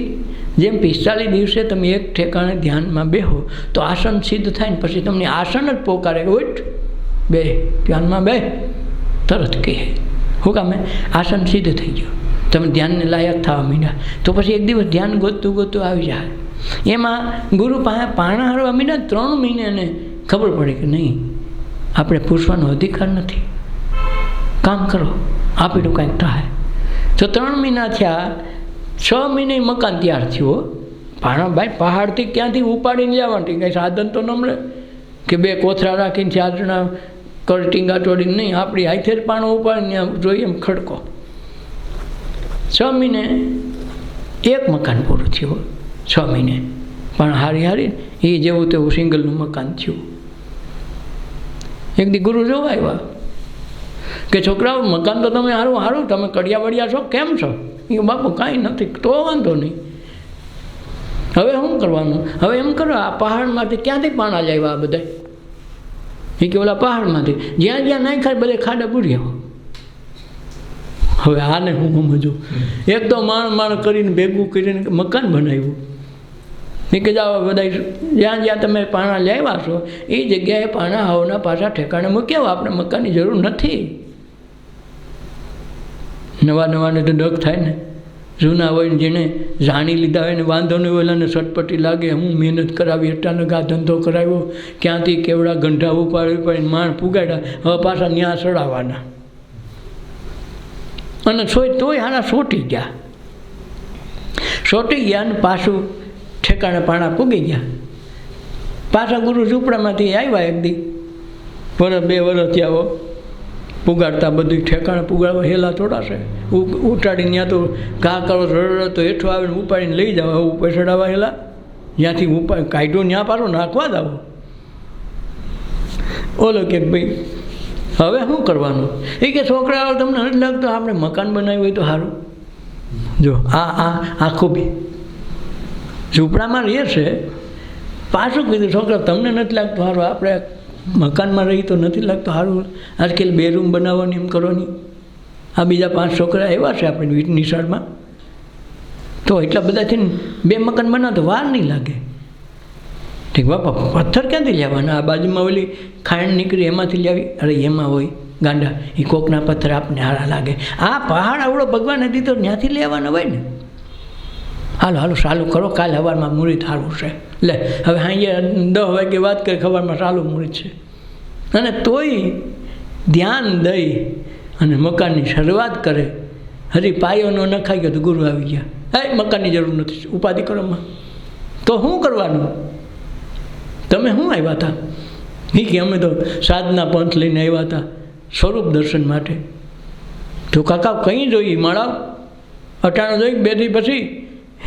A: જેમ 45 દિવસે તમે એક ઠેકાણે ધ્યાનમાં બેહો તો આસન સિદ્ધ થાય ને પછી તમને આસન જ પોકારે ઉઠ બે ધ્યાનમાં બે, તરત કહે હું કામે આસન સિદ્ધ થઈ ગયું, તમે ધ્યાનને લાયક થવા માંડ્યા. તો પછી એક દિવસ ધ્યાન ગોતતું ગોતતું આવી જાય. એમાં ગુરુ પાસે પારણા હારવા માંડ્યા. 3 મહિને એને ખબર પડે કે નહીં આપણે પૂછવાનો અધિકાર નથી, કામ કરો આપેલું કાંઈક થાય. તો 3 મહિના થયા, 6 મહિને મકાન તૈયાર થયું. ભાણા ભાઈ પહાડથી ક્યાંથી ઉપાડીને જવાનું, કંઈ સાધન તો ન મળે કે 2 કોથળા રાખીને 4 જણા ટીંગા તોડીને નહીં, આપણી હાથે જ પાણો ઉપાડીને જોઈએ એમ ખડકો. 6 મહિને 1 મકાન પૂરું થયું. 6 મહિને પણ હારી એ જેવું તેવું સિંગલનું મકાન થયું. એક દી ગુરુ જોવા આવ્યા કે છોકરાઓ મકાન તો તમે સારું તમે કડિયા વડિયા છો, કેમ છો? એ બાપુ કાંઈ નથી. તો વાંધો નહીં, હવે શું કરવાનું? હવે એમ કરો આ પહાડમાંથી ક્યાંથી પાણા લાવ્યા આ બધા? એ કે ઓલા પહાડમાંથી જ્યાં જ્યાં નાખ્યા બધે ખાડા પૂર્યા. હવે આને હું સમજું, એક તો માણ કરીને ભેગું કરીને મકાન બનાવ્યું. એ કે જાઓ બધા જ્યાં જ્યાં તમે પાણા લાવ્યા છો એ જગ્યાએ પાણા હવના પાછા ઠેકાણે મૂક્યા, આપણે મકાનની જરૂર નથી. નવાને તો ડગ થાય ને, જૂના હોય ને જેને જાણી લીધા હોય ને વાંધો નહીં હોય ને સટપટી લાગે, હું મહેનત કરાવી અચાનક આ ધંધો કરાવ્યો, ક્યાંથી કેવડા ગંઠા ઉપાડીને માણ પુગાડ્યા, હવે પાછા ન્યા સડાવવાના. અને તોય હારા સોટી ગયા ને પાછું ઠેકાણે પાણા પૂગી ગયા. પાછા ગુરુ ઝૂંપડામાંથી આવ્યા એક દી, 2 વર્ષ થયા પુગાડતા, બધું ઠેકાણે પુગાડવા હેલા થોડા છે. ઉટાડીને ત્યાં તો ઘા કરો રડ તો હેઠું આવીને ઉપાડીને લઈ જાવ, હવે ઉપર ચડાવવા હેલા જ્યાંથી ઉપાડ કાઢ્યો ત્યાં પાછો નાખવા જ આવો. ઓલો કે ભાઈ હવે શું કરવાનું? એ કે છોકરાઓ તમને નથી લાગતું આપણે મકાન બનાવ્યું હોય તો સારું? જો આ ખૂબી ઝૂંપડામાં રહે છે, પાછું કીધું છોકરા તમને નથી લાગતું સારું આપણે મકાનમાં રહી તો નથી લાગતું સારું? આજકાલ 2 રૂમ બનાવવાની એમ કરવાની. આ બીજા 5 છોકરા એવા છે આપણે નિશાળમાં, તો એટલા બધાથી 2 મકાન બનાવો તો વાર નહીં લાગે. ઠીક બાપા પથ્થર ક્યાંથી લેવાના? આ બાજુમાં ઓલી ખાંડ નીકળી એમાંથી લેવી? અરે એમાં હોય ગાંડા, એ કોકના પથ્થર આપને સારા લાગે. આ પહાડ આવડો ભગવાને દીધો ત્યાંથી લેવાના હોય ને. હાલો ચાલુ કરો, કાલે સવારમાં મુહૂર્ત સારું છે. લે હવે અહીંયા 10 વાગે વાત કરી, સવારમાં ચાલુ મુહૂર્ત છે. અને તોય ધ્યાન દઈ અને મકાનની શરૂઆત કરે. હજી પાયો ન નખાઈ ગયો તો ગુરુ આવી ગયા, મકાનની જરૂર નથી, ઉપાધિ કરોમાં. તો શું કરવાનું? તમે શું આવ્યા હતા? એ કે અમે તો સાધના પંથ લઈને આવ્યા હતા સ્વરૂપ દર્શન માટે. તો કાકા કંઈ જોઈએ મળાવ અટાણો જોઈ 2 દી પછી?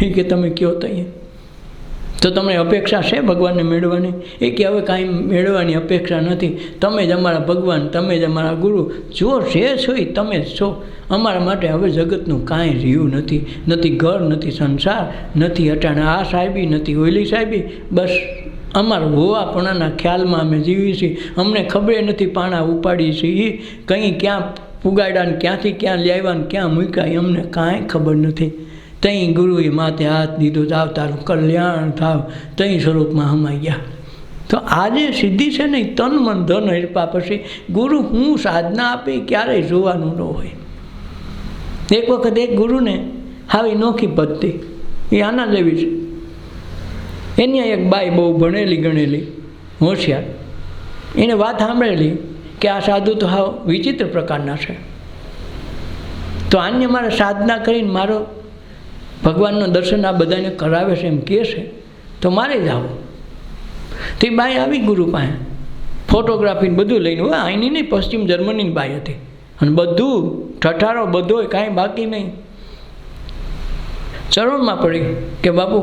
A: એ કે તમે કહો તો તો તમને અપેક્ષા છે ભગવાનને મેળવવાની? એ કે હવે કાંઈ મેળવવાની અપેક્ષા નથી, તમે જ અમારા ભગવાન, તમે જ અમારા ગુરુ, જો છે છો એ તમે જ છો. અમારા માટે હવે જગતનું કાંઈ રહ્યું નથી, નથી ઘર, નથી સંસાર, નથી અટાણે આ સાહેબી, નથી ઓલી સાહેબી, બસ અમારા હોવાપણાના ખ્યાલમાં અમે જીવી છીએ. અમને ખબર નથી પાણા ઉપાડી છીએ, કંઈ ક્યાં પુગાડ્યા ને ક્યાંથી ક્યાં લાવ્યા ને ક્યાં મૂક્યા અમને કાંઈ ખબર નથી. તઈ ગુરુએ માથે હાથ દીધો, જાવ તારું કલ્યાણ થાવ, તઈ સ્વરૂપમાં હમાઈ ગયા. તો આજે સિદ્ધિ છે ને તન મન ધન હિરપા પછી ગુરુ હું સાધના આપી ક્યારેય જોવાનું ન હોય. એક વખત એક ગુરુને આવી નોખી પદ્ધતિ એ આના જેવી છે. એની એક બાઈ બહુ ભણેલી ગણેલી હોશિયાર, એને વાત સાંભળેલી કે આ સાધુ તો હાવ વિચિત્ર પ્રકારના છે, તો આને મારે સાધના કરીને મારો ભગવાનનું દર્શન આ બધાને કરાવે છે એમ કહે છે, તો મારે જ આવું. તે બાઈ આવી ગુરુ પાસે, ફોટોગ્રાફીને બધું લઈને. હોય અહીંની નહીં, પશ્ચિમ જર્મનીની બાઈ હતી, અને બધું ઠઠારો બધો કાંઈ બાકી નહીં. ચરણમાં પડી કે બાપુ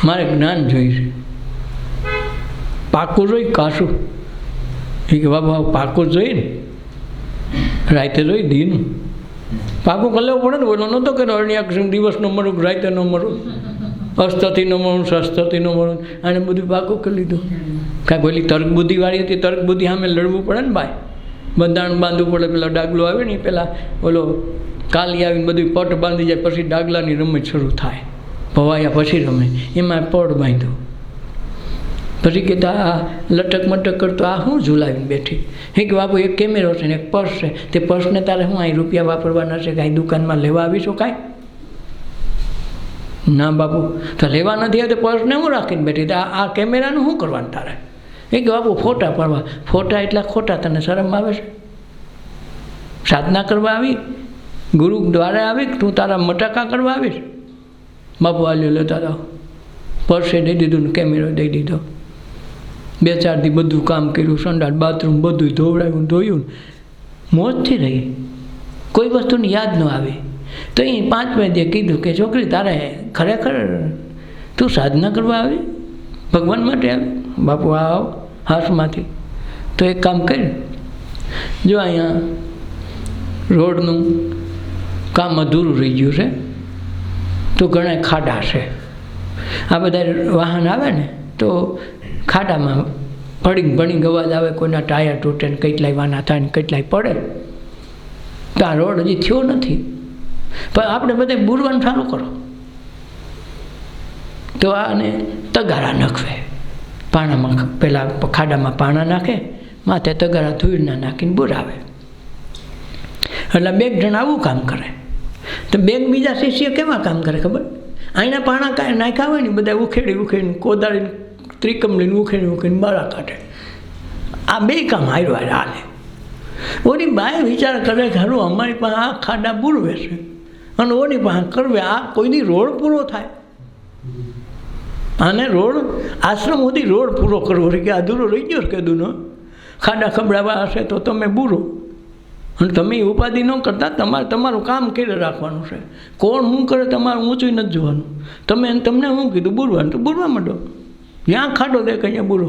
A: મારે જ્ઞાન જોઈએ છે. પાકું જોઈ કાશું એ કે બાબા પાકું જોઈ ને રાતે જોઈ દીનું પાકું કરી લેવું પડે ને બોલો નહોતો કે અરણ્યાક્ષ દિવસનો મરું રાતે ન મરું અસ્તથી ન મળું શસ્ત્રથી ન મળું આને બધું પાકું કરી લીધું કાંઈક પેલી તર્ક બુદ્ધિવાળી હતી તર્ક બુદ્ધિ સામે લડવું પડે ને ભાઈ બંધારણ બાંધવું પડે પેલા ડાગલો આવે ને પેલા ઓલો કાલી આવીને બધું પટ બાંધી જાય પછી ડાગલાની રમત શરૂ થાય ભવાયા પછી રમે એમાં પટ બાંધ્યો પછી કહેતા આ લટક મટક કરતો આ શું ઝુલાવીને બેઠી હે કે બાપુ એક કેમેરો છે ને એક પર્સ છે તે પર્સને તારે શું અહીં રૂપિયા વાપરવાના છે કાંઈ દુકાનમાં લેવા આવીશું કાંઈ ના બાપુ તો લેવા નથી આવે તો પર્સને હું રાખીને બેઠી તો આ કેમેરાનું શું કરવાનું તારે એ કે બાપુ ફોટા પાડવા ફોટા એટલા ખોટા તને શરમ આવે છે સાધના કરવા આવી ગુરુ દ્વારા આવી તું તારા મટાકા કરવા આવીશ બાપુ આલ્યો લેતા જાઓ પર્સે દઈ દીધું ને કેમેરો દઈ દીધો 2-4 દી બધું કામ કર્યું સંડાસ બાથરૂમ બધું ધોવડાવ્યું ધોયું મોજથી રહી કોઈ વસ્તુની યાદ ન આવી તો એ 5 વાગ્યે કીધું કે છોકરી તારે ખરેખર તું સાધના કરવા આવી ભગવાન માટે આવી બાપુ આવ હાથમાંથી તો એક કામ કર્યું જો અહીંયા રોડનું કામ અધૂરું રહી ગયું છે તો ઘણા ખાડા છે આ બધા વાહન આવે ને તો ખાડામાં પડીંગ અવાજ આવે કોઈના ટાયર તૂટે ને કેટલાય વાના થાય ને કેટલાય પડે તો આ રોડ હજી થયો નથી પણ આપણે બધા બુરવાનું ચાલુ કરો તો આને તગારા નાખવે પાણામાં પેલા ખાડામાં પાણા નાખે માથે તગારા ધૂળના નાખીને બુરાવે એટલે 2 જણ આવું કામ કરે તો 2 બીજા શિષ્ય કેવા કામ કરે ખબર અહીંના પાણા કાંઈ નાખ્યા હોય ને બધા ઉખેડીને કોદાળીને ત્રિકમલીને ઉખેડીને બારા કાઢે આ 2 કામ હાર્યો હાલે ઓની બાય વિચાર કરે કે હારું અમારી પાસે આ ખાડા બુરવે છે અને ઓની પાસે કરવે આ કોઈની રોડ પૂરો થાય આને રોડ આશ્રમ સુધી રોડ પૂરો કરવો કે અધૂરો રહી ગયો કે દૂનો ખાડા ખબડાવવા હશે તો તમે બુરો અને તમે ઉપાધિ ન કરતા તમારું કામ કેરે રાખવાનું છે કોણ શું કરે તમારું ઊંચું નથી જોવાનું તમને શું કીધું બુરવાનું તો બુરવા માંડો જ્યાં ખાડો દેખાય ત્યાં બુરો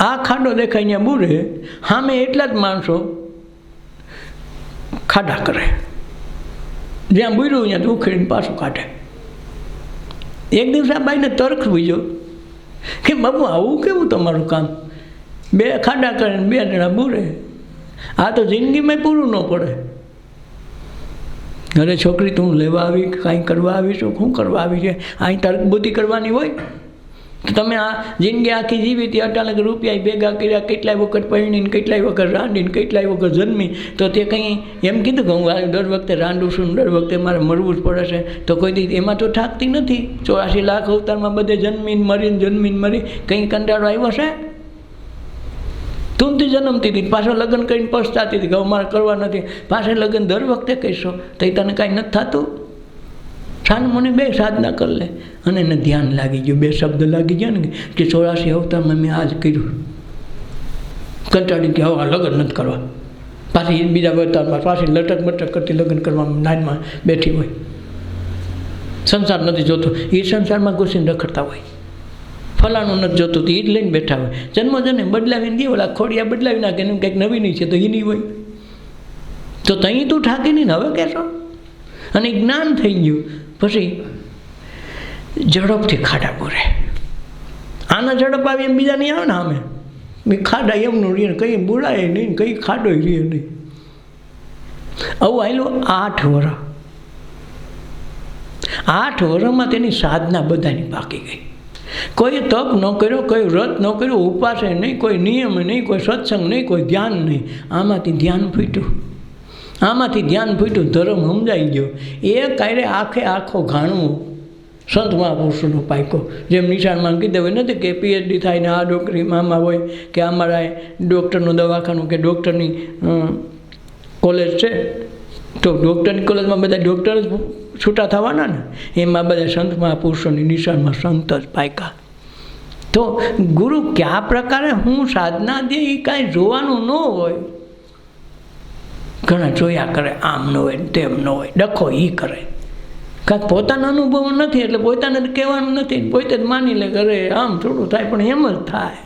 A: આ ખાડો દેખાય ત્યાં બુરે સામે એટલા જ માણસો ખાડા કરે જ્યાં બુર્યું ત્યાં ઉખેડીને પાછું કાઢે એક દિવસ આ બાઈને તર્ક બીજો કે બાબુ આવું કેવું તમારું કામ 2 ખાડા કરે ને 2 જણા બુરે આ તો જિંદગીમાં પૂરું ન પડે ઘરે છોકરી તું લેવા આવી કાંઈ કરવા આવી છું શું કરવા આવી છે અહીં તર્ક બુદ્ધિ કરવાની હોય તો તમે આ જિંદગી આખી જીવી હતી અચાનક રૂપિયા ભેગા કર્યા કેટલાય વખત પરણીને કેટલાય વખત રાંધીને કેટલાય વખત જન્મી તો તે કંઈ એમ કીધું કે હું દર વખતે રાંધું છું દર વખતે મારે મરવું જ પડે છે તો કોઈ દી એમાં તો થાકતી નથી 84 લાખ અવતારમાં બધે જન્મીને મરી કંઈ કંટાળો આવ્યો છે તુંથી જન્મતી હતી પાછો લગ્ન કરીને પછતાતી હતી કે અમારે કરવા નથી પાછળ લગ્ન દર વખતે કહીશો તો એ તને કાંઈ નથી થતું છાન મને 2 સાધના કરી લે અને એને ધ્યાન લાગી ગયું 2 શબ્દ લાગી ગયા ને કે 84 અવતારમાં મેં આજ કર્યું કંટાળી કે હવે લગ્ન નથી કરવા પાછી બીજા અવતારમાં પાછી લટક મટક કરતી લગ્ન કરવામાં નાનમાં બેઠી હોય સંસાર નથી જોતો એ સંસારમાં ઘૂસીને રખડતા હોય ફલાણું નથી જોતું તો એ જ લઈને બેઠા હોય જન્મ બદલાવીને દે ઓલા ખોડિયા બદલાવી નાખે એનું કંઈક નવીની છે તો એની હોય તો ત્યાં તું ઠાકી નહીં હવે કહેશો અને જ્ઞાન થઈ ગયું પછી ઝડપથી ખાડા પૂરે આના ઝડપ આવી એમ બીજા નહીં આવે ને અમે ખાડા એમનું રીએ કંઈ બુરાય નહીં કંઈ ખાડો રીએ નહીં આવું આવેલું 8 વર્ષ 8 વર્ષમાં તેની સાધના બધાની પાકી ગઈ કોઈ તપ ન કર્યો કોઈ વ્રત ન કર્યો ઉપાસે નહીં કોઈ નિયમ નહીં કોઈ સત્સંગ નહીં કોઈ ધ્યાન નહીં આમાંથી ધ્યાન ફૂટ્યું ધર્મ સમજાઈ ગયો એ કાંઈ આખો ઘાણું સંત મહાપુરુષોનો પાયકો જેમ નિશાળમાં કીધું હોય નથી કે પીએચડી થાય ને આ ડોક્ટરીમાં હોય કે અમારા ડૉક્ટરનું દવાખાનું કે ડૉક્ટરની કોલેજ છે તો ડૉક્ટરની કોલેજમાં બધા ડૉક્ટર જ છૂટા થવાના ને એમાં બધા સંત મહાપુરુષોની નિશાળમાં સંત જ પાયકા તો ગુરુ કયા પ્રકારે હું સાધના દે એ કાંઈ જોવાનું ન હોય ઘણા જોયા કરે આમ ન હોય તેમ ન હોય ડખો એ કરે કાંઈક પોતાનો અનુભવ નથી એટલે પોતાને કહેવાનું નથી, પોતે જ માની લે ઘરે આમ થોડું થાય, પણ એમ જ થાય.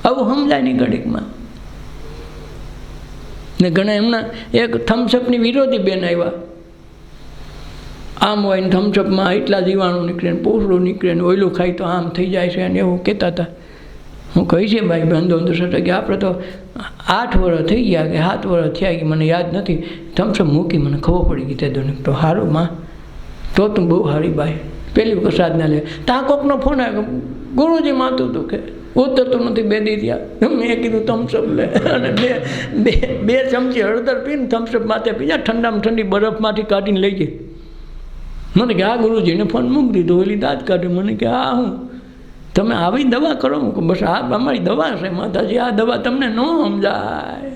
A: આવું સમજાય નહીં ઘડીકમાં. ને ઘણા એમના એક થમ્સઅપની વિરોધી બેન આવ્યા, આમ હોય ને થમ્સઅપમાં એટલા જીવાણું નીકળે ને પોસડું નીકળે ને ઓયલું ખાય તો આમ થઈ જાય છે અને એવું કહેતા હતા. હું કહી છે ભાઈ બંધો સટે કે આપણે તો 8 વર્ષ થઈ ગયા કે 7 વર્ષ થયા કે મને યાદ નથી, થમ્સઅપ મૂકી મને ખબર પડી ગઈ તે દોને તો સારું માં, તો તું બહુ સારી બાઈ. પહેલી વખત સાધના લે ત્યાં કોકનો ફોન આવ્યો, ગુરુજી માથું દુખે, ઉતરતું નથી 2 દી થયા. મેં કીધું થમ્સઅપ લે અને બે ચમચી હળદર પીને થમ્સઅપ માથે પીજા, ઠંડામાં ઠંડી બરફમાંથી કાઢીને લઈ જાય. મને કે આ ગુરુજીને ફોન મૂકી દીધો, ઓલી દાંત કાઢે. મને કે આ હું તમે આવી દવા કરો? બસ આ અમારી દવા છે માતાજી, આ દવા તમને ન સમજાય.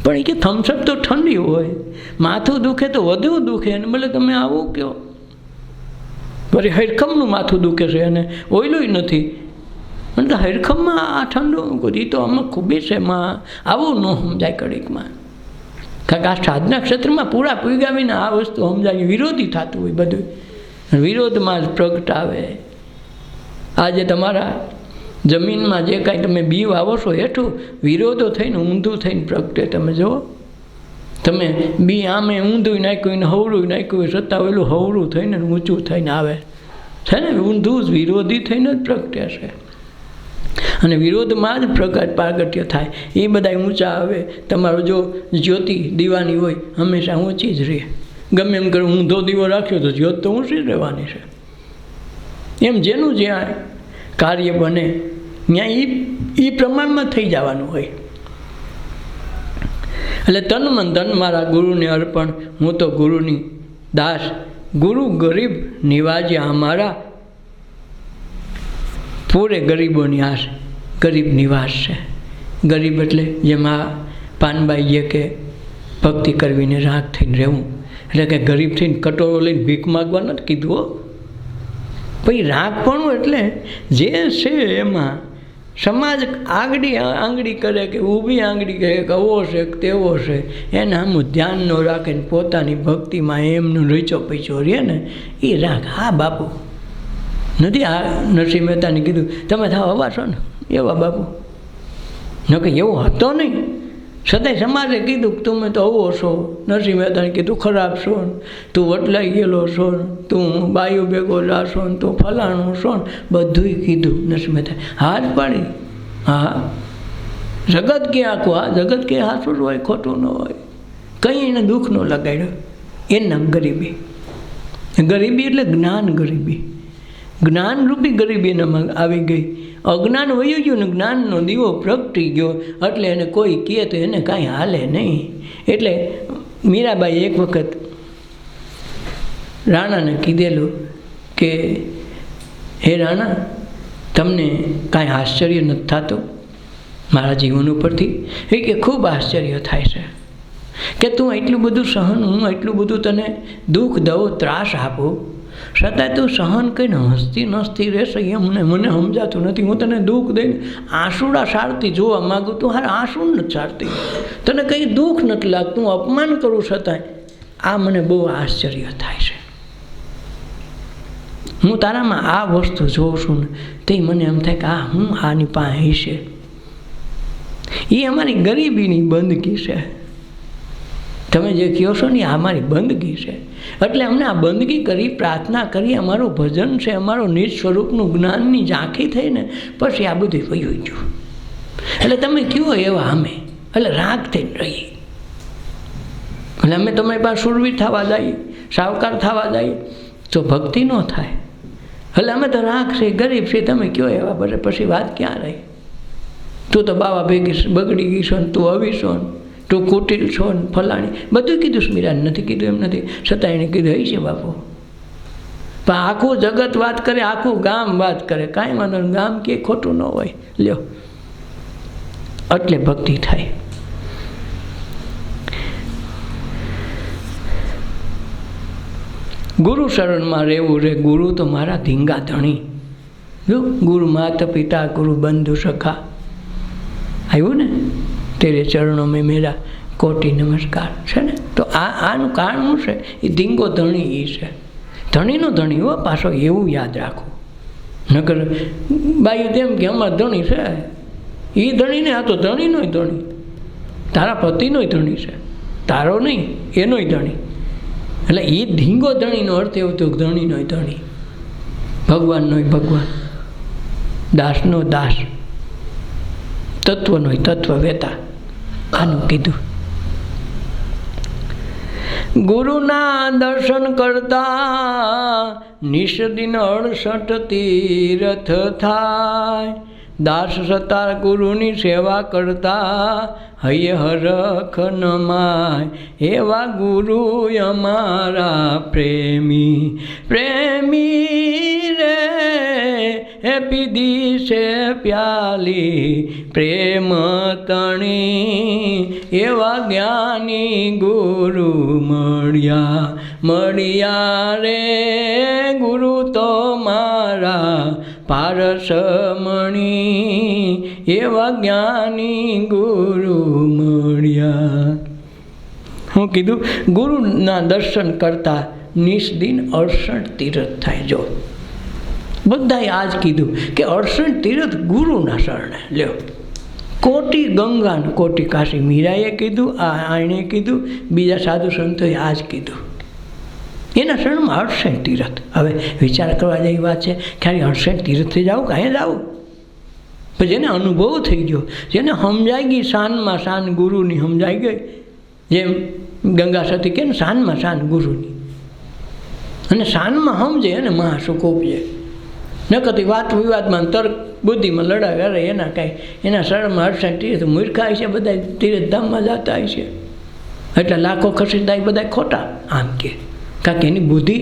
A: પણ એ કે થમ્સઅપ તો ઠંડી હોય, માથું દુખે તો વધુ દુખે, અને ભલે તમે આવું કહો. પછી હરખમનું માથું દુખે છે અને ઓયલું નથી, મને તો હરખમમાં આ ઠંડુ એ તો આમાં ખૂબી છે માં, આવું ન સમજાય કડીકમાં. કારણ કે આ સાધના ક્ષેત્રમાં પૂરા પૂગાવીને આ વસ્તુ સમજાય, વિરોધી થતું હોય બધું, વિરોધમાં જ પ્રગટાવે. આજે તમારા જમીનમાં જે કાંઈ તમે બી વાવો છો હેઠું વિરોધો થઈને ઊંધું થઈને પ્રગટે. તમે જુઓ, તમે બી આમે ઊંધું નાખ્યું ને હવળું નાખ્યું હોય છતાં ઓલું હવળું થઈને ઊંચું થઈને આવે છે ને, ઊંધું જ વિરોધી થઈને જ પ્રગટે છે. અને વિરોધમાં જ પ્રગટ પ્રાગટ્ય થાય. એ બધા ઊંચા આવે. તમારો જો જ્યોતિ દીવાની હોય હંમેશા ઊંચી જ રહે. ગમે એમ કરે ઊંધો દીવો રાખ્યો તો જ્યોત તો ઊંચી જ રહેવાની છે. એમ જેનું જ્યાં કાર્ય બને ત્યાં એ પ્રમાણમાં થઈ જવાનું હોય. એટલે તન મન ધન મારા ગુરુને અર્પણ, હું તો ગુરુની દાસ. ગુરુ ગરીબ નિવાજ્યા અમારા, પૂરે ગરીબોની આશ. ગરીબ નિવાસ છે. ગરીબ એટલે જેમાં પાનબાઈ જે કે ભક્તિ કરવીને રાખ થઈને રહેવું, એટલે કે ગરીબ થઈને કટોરો લઈને ભીખ માગવા નથી કીધું હો. પછી રાખપણું એટલે જે છે એમાં સમાજ આંગળી કરે કે ઊભી આંગળી કરે કે આવો છે કે તેવો છે, એને આમ ધ્યાન ન રાખે ને પોતાની ભક્તિમાં એમનું રીચો પીછો રહે ને એ રાખ. હા બાપુ નથી, આ નરસિંહ મહેતાને કીધું તમે થાવ હવા છો ને એવા બાપુ, ન કે એવો હતો નહીં. છતાંય સમાજે કીધું કે તમે તો આવો છો. નરસિંહ મહેતાને કીધું ખરાબ છો ને, તું વટલાઈ ગયેલો છો ને, તું બાયું ભેગો જાશો ને, તું ફલાણું છો ને, બધુંય કીધું નરસિંહ મહેતા. હાથ પાડી. હા, જગત કે આખું, આ જગત કે હાથું જ હોય, ખોટું ન હોય. કંઈ એને દુઃખ ન લગાડ્યો. એનું નામ ગરીબી. ગરીબી એટલે જ્ઞાન ગરીબી, જ્ઞાનરૂપી ગરીબી એનામાં આવી ગઈ. અજ્ઞાન વયું ગયું ને જ્ઞાનનો દીવો પ્રગટી ગયો, એટલે એને કોઈ કહે તો એને કાંઈ હાલે નહીં. એટલે મીરાબાઈ એક વખત રાણાને કીધેલું કે હે રાણા, તમને કાંઈ આશ્ચર્ય નથી થતું મારા જીવન ઉપરથી? એ કે ખૂબ આશ્ચર્ય થાય છે કે તું એટલું બધું સહન, હું એટલું બધું તને દુઃખ દઉં, ત્રાસ આપું, છતાં તું સહન કરીને હસતી નસતી રહેશે એમને મને સમજાતું નથી. હું તને દુઃખ દઈને આંસુડા સારતી જોવા માગું, તું હારે આંસુ નથી સારતી, તને કંઈ દુઃખ નથી લાગતું, હું અપમાન કરું છતાંય આ મને બહુ આશ્ચર્ય થાય છે. હું તારામાં આ વસ્તુ જોઉં છું ને તે મને એમ થાય કે આ હું આની પાસે છે. એ અમારી ગરીબીની બંદગી છે. તમે જે કહો છો ને આ અમારી બંદગી છે. એટલે અમને આ બંદગી કરી, પ્રાર્થના કરી, અમારું ભજન છે, અમારો નિજ સ્વરૂપનું જ્ઞાનની ઝાંખી થઈને પછી આ બધું વયું ગયું. એટલે તમે કહો એવા અમે, એટલે રાગ થઈને રહીએ. એટલે અમે તમારી પાસે સુરવીર થવા જઈએ, સાવકાર થવા જઈએ તો ભક્તિ ન થાય. એટલે અમે તો રાગ છે, ગરીબ છે, તમે કહો એવા બરે પછી વાત ક્યાં રહી? તું તો બાવા ભેગી બગડી ગઈ છો ને, તું આવી છો ને, તું કુટિલ છો ને, ફલાણી બધું કીધું. સ્મીરાને નથી કીધું એમ નથી, છતાં એને કીધું હઈ છે બાપુ. પણ આખું જગત વાત કરે, આખું ગામ વાત કરે, કાંઈ વાંધો નહીં, ગામ કે ખોટું ન હોય. લ્યો, એટલે ભક્તિ થાય. ગુરુ શરણમાં રહેવું રે, ગુરુ તો મારા ધીંગા ધણી. જો ગુરુ માતા પિતા, ગુરુ બંધુ સખા આવ્યું ને, તેરે ચરણો મેં મેરા કોટી નમસ્કાર છે ને. તો આનું કારણ શું છે? એ ધીંગો ધણી એ છે. ધણીનો ધણી હો પાછો, એવું યાદ રાખો. નકર બાયું તેમ કે અમારા ધણી છે, એ ધણી ને, આ તો ધણીનોય ધણી, તારા પતિનોય ધણી છે, તારો નહીં એનોય ધણી. એટલે એ ધીંગો ધણીનો અર્થ એવો તો ધણીનોય ધણી, ભગવાનનોય ભગવાન, દાસનો દાસ, તત્વનોય તત્વ વેતા. આનું કીધું. ગુરુના દર્શન કરતા નિષદિન 68 તીર્થ થાય. દાસ સતાર ગુરુની સેવા કરતા હૈયે હરખ નમાય. એવા ગુરુ અમારા પ્રેમી, પ્રેમી રે હે પીધી છે પ્યાલી પ્રેમ તણી. એવા જ્ઞાની ગુરુ મળ્યા રે ગુરુ તો મારા પારસમણી. એવા જ્ઞાની ગુરુ મળ્યા. હું કીધું ગુરુના દર્શન કરતા નિષદિન 68 તીર્થ થાય. જો બધાએ આજ કીધું કે 68 તીર્થ ગુરુના શરણે લ્યો. કોટી ગંગા ને કોટી કાશી. મીરાએ કીધું, આણે કીધું, બીજા સાધુ સંતોએ આજ કીધું. એના શરણમાં 68 તીર્થ. હવે વિચાર કરવા જેવી વાત છે, ખાલી 68 તીર્થથી જાવું કાંઈ જાવું? પણ જેને અનુભવ થઈ ગયો, જેને સમજાઈ ગઈ શાનમાં શાન ગુરુની સમજાઈ ગઈ, જેમ ગંગા સતી કે ને શાનમાં શાન ગુરુની, અને શાનમાં સમજે અને મહાસુખ ઉપજે. નકરથી વાત વિવાદમાં તર્ક બુદ્ધિમાં લડાઈ કરે એના કાંઈ, એના શરણમાં 68 તીર્થ મૂર્ખા છે, બધા તીર્થધામમાં જતા છે, એટલે લાખો ખસીદા બધા ખોટા આમ કે. કારણ કે એની બુદ્ધિ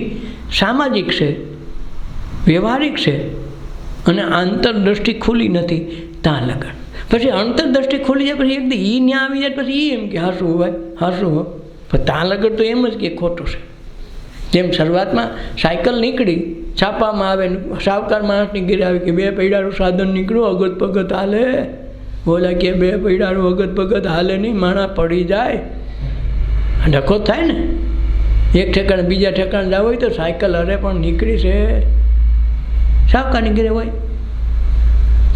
A: સામાજિક છે, વ્યવહારિક છે, અને આંતરદ્રષ્ટિ ખુલ્લી નથી. ત્યાં લગન પછી અંતરદ્રષ્ટિ ખુલી જાય, પછી એકદમ એ ન્યા આવી જાય, પછી એમ કે હાસું હોય હાસું હો. પણ ત્યાં લગન તો એમ જ કે ખોટું છે. જેમ શરૂઆતમાં સાયકલ નીકળી, છાપામાં આવે, સાવકાર માણસની ઘેરે આવે કે 2 પૈડાનું સાધન નીકળ્યું, અગત પગત હાલે. બોલા કે 2 પૈડાનું અગત પગત હાલે નહીં, માણા પડી જાય, ડખો થાય ને. એક ઠેકાણે બીજા ઠેકાણે જવું હોય તો સાયકલ અરે પણ નીકળી છે, સાવકારની ઘેરે હોય.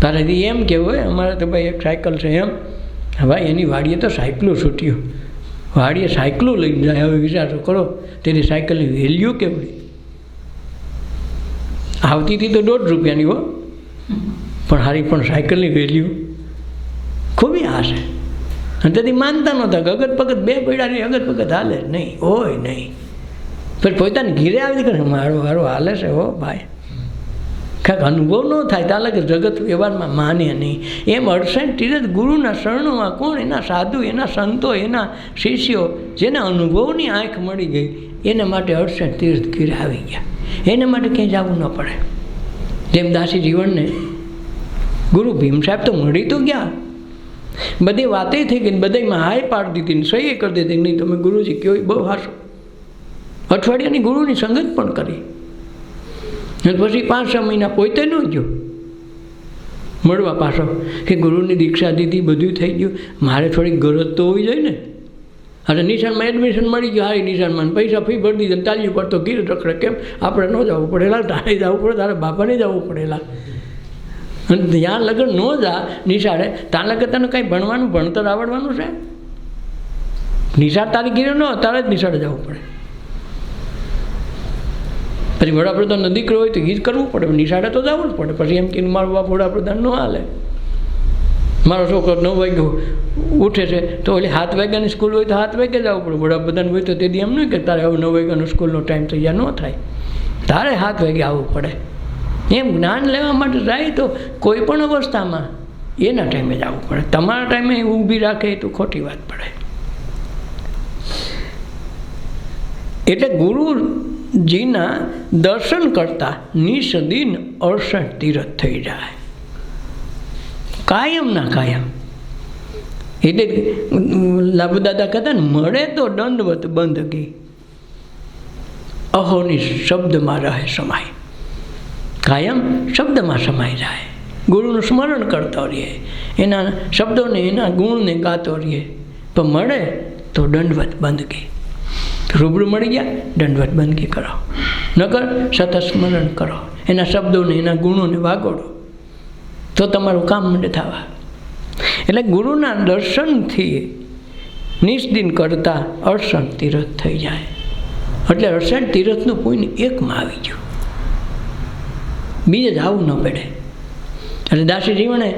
A: તારે એમ કેવું હોય અમારે તો ભાઈ એક સાયકલ છે એમ. ભાઈ એની વાડીએ તો સાયકલું છૂટ્યું, વાડીએ સાયકલું લઈને જાય. હવે વિચાર કરો તેની સાયકલની વેલ્યુ કેવડી. આવતી હતી તો 1.5 રૂપિયાની હો, પણ હારી પણ સાયકલની વેલ્યુ ખૂબી આ છે. અને તેથી માનતા નહોતા કે અગત પગત 2 પૈડાની અગત પગત હાલે નહીં, હોય નહીં. પછી પોતાની ઘીરે આવી કરે મારો હારો હાલે છે હો ભાઈ. કાંઈક અનુભવ ન થાય ત્યાં લાગે જગત વ્યવહારમાં માને નહીં. એમ 68 તીર્થ ગુરુના શરણોમાં કોણ? એના સાધુ, એના સંતો, એના શિષ્યો, જેને અનુભવની આંખ મળી ગઈ, એના માટે 68 તીર્થ ઘીરે આવી ગયા. એના માટે ક્યાંય જવું ન પડે. જેમ દાસી જીવનને ગુરુ ભીમ સાહેબ તો મળી તો ગયા, બધી વાતે થઈ ગઈ, બધામાં હાય પાડી દીધી, સહી કરી દીધી, નહીં તમે ગુરુજી કયો બહુ હાશો. અઠવાડિયાની ગુરુની સંગત પણ કરી. પછી 5-6 મહિના પોતે ન ગયો મળવા પાછો કે ગુરુની દીક્ષા દીધી, બધું થઈ ગયું, મારે થોડીક ગરજ તો હોવી જોઈએ ને. અને નિશાનમાં એડમિશન મળી ગયું, હારી નિશાનમાં પૈસા ફી ભરી દીધી, તાલી પર તો ગીર રખડે. કેમ આપણે ન જવું પડેલા, તારે જવું પડે, તારે બાપાને જવું પડેલા. અને ત્યાં લગન ન જા નિશાળે, ત્યાં લગન તને કાંઈ ભણવાનું ભણતર આવડવાનું છે? નિશાળ તારી ગીરે ન, તારે જ નિશાળે જવું પડે. પછી વડાપ્રધાનનો દીકરો હોય તો ગીત કરવું પડે, નિશાળે તો જવું જ પડે. પછી એમ કે મારો બાપ વડાપ્રધાન ન હાલે, મારો છોકરો 9 વાગે ઉઠે છે તો ઓલી 7 વાગ્યાની સ્કૂલ હોય તો 7 વાગે જવું પડે. વડાપ્રધાન હોય તો તેથી એમ નહીં કે તારે હવે 9 વાગ્યાનો સ્કૂલનો ટાઈમ તૈયાર ન થાય, તારે 7 વાગે આવવું પડે. એમ જ્ઞાન લેવા માટે જાય તો કોઈ પણ અવસ્થામાં એના ટાઈમે જ આવવું પડે. તમારા ટાઈમે ઊભી રાખે તો ખોટી વાત પડે. એટલે ગુરુજીના દર્શન કરતા નિષદિન 68 તીર્થ થઈ જાય, કાયમ ના કાયમ. એટલે લાભુદાદા કહેતા ને, મળે તો દંડવત બંદગી, અહોની શબ્દમાં રહે સમાય. કાયમ શબ્દમાં સમાઈ જાય, ગુરુનું સ્મરણ કરતો રહીએ, એના શબ્દોને એના ગુણને ગાતો રહીએ. તો મળે તો દંડવત બંદગી. રૂબરૂ મળી ગયા, દંડવત બંદગી કરો. નકર સતત સ્મરણ કરો, એના શબ્દોને એના ગુણોને વાગોડો, તો તમારું કામ મંડે થવા. એટલે ગુરુના દર્શનથી નિષ્દિન કરતાં અડસઠ તીર્થ થઈ જાય. એટલે 68 તીર્થનું પુણ્ય એકમાં આવી ગયું, બીજે જ આવું ન પડે. એટલે દાસીજી મને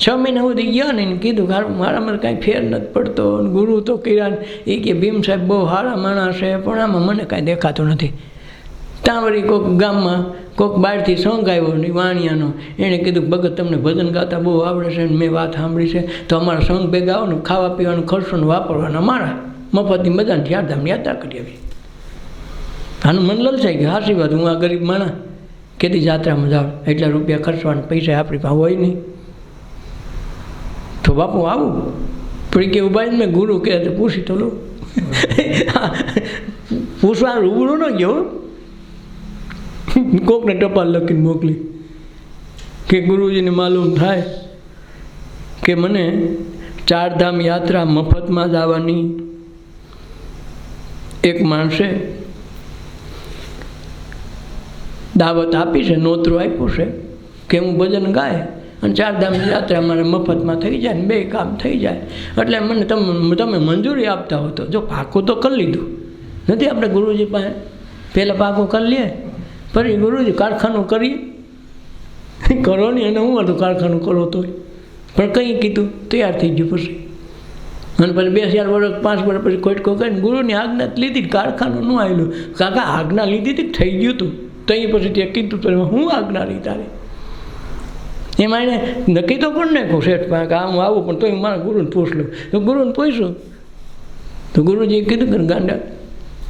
A: 6 મહિના સુધી ગયા ને એને કીધું કે મારામાં કાંઈ ફેર નથી પડતો. ગુરુ તો કર્યા એ કે ભીમ સાહેબ બહુ સારા માણસ છે, પણ આમાં મને કાંઈ દેખાતું નથી. ત્યાં વળી કોઈક ગામમાં કોઈક બહારથી સોંગ આવ્યો ને વાણિયાનો, એણે કીધું ભગત તમને ભજન ગાતા બહુ આવડે છે ને મેં વાત સાંભળી છે, તો અમારા સોંગ ભેગા આવો ને ખાવા પીવાનો ખર્ચો ને વાપરવાના અમારા મફતની બધાને ચારધામ યાત્રા કરી આવી. આનું મન લલચાઈ ગયું, હાસી વાત, હું આ ગરીબ માણસ કેદી યાત્રામાં જાઉં, એટલા રૂપિયા ખર્ચવાના પૈસા આપણી પાસે હોય નહીં. તો બાપુ આવું પણ કે ઉભા મેં ગુરુ કહે તો પૂછી તો લો. પૂછવા રૂબરૂ ન ગયો, કોકને ટપાલ લખીને મોકલી કે ગુરુજીને માલુમ થાય કે મને ચારધામ યાત્રા મફતમાં જ આવવાની એક માણસે દાવત આપી છે, નોતરું આપ્યું છે કે હું ભજન ગાય અને ચારધામ યાત્રા મારે મફતમાં થઈ જાય ને 2 કામ થઈ જાય. એટલે મને તમે મંજૂરી આપતા હો તો જો પાકું તો કરી લીધું નથી આપણે ગુરુજી પાસે, પહેલાં પાકું કરી લઈએ, પછી ગુરુજી કારખાનું કરીએ, કરો નહીં. અને હું હતું કારખાનું કરો તોય, પણ કંઈ કીધું તૈયાર થઈ ગયું. પછી અને પછી 2-4 વર્ષ 5 વર્ષ પછી કોઈટકો કરીને ગુરુની આજ્ઞા લીધી, કારખાનું ન આવેલું. કાકા આજ્ઞા લીધી હતી, થઈ ગયું હતું. તઈ પછી ત્યાં કીધું તો હું આજ્ઞા લઈ તારી. એમાં એને નક્કી તો પણ નાખ્યું શેઠ પાસે કે હું આવું, પણ તોય મારા ગુરુને પૂછ લઉં. તો ગુરુને પૂછ્યું તો ગુરુજીએ કીધું કે ગાંડા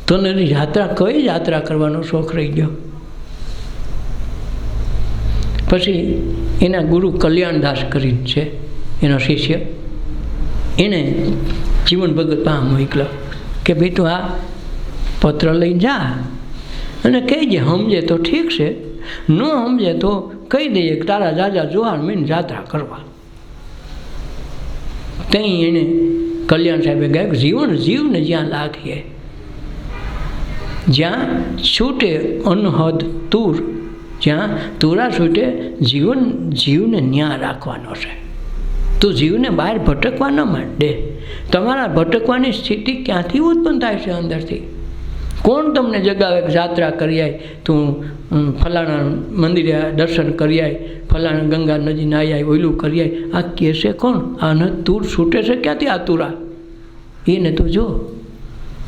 A: તને યાત્રા કઈ યાત્રા કરવાનો શોખ રહી ગયો. પછી એના ગુરુ કલ્યાણદાસ કરીને છે એનો શિષ્ય, એને જીવન ભગત પાસે મોકલ્યો કે ભાઈ તું આ પત્ર લઈને જા અને કહેજે, સમજે તો ઠીક છે, ન સમજે તો કહી દઈએ કે તારા જાજા જોહાર મેં યાત્રા કરવા. ત્યાં એને કલ્યાણ સાહેબે ગાયું જીવન જીવને જ્યાં લાગીએ, જ્યાં છૂટે અનહદ તુર, જ્યાં તુરા છૂટે જીવને ન્યા રાખવાનો છે. તો જીવને બહાર ભટકવા ન માંડે. તમારા ભટકવાની સ્થિતિ ક્યાંથી ઉત્પન્ન થાય છે? અંદરથી. કોણ તમને જગાવે કે યાત્રા કરી આય, તું ફલાણા મંદિરે દર્શન કરી આય, ફલાણા ગંગા નદી નાહી આય, ઓયલું કરી આય. આ કહેશે કોણ? આને તુર છૂટે છે ક્યાંથી? આ તુરા એને તું જો,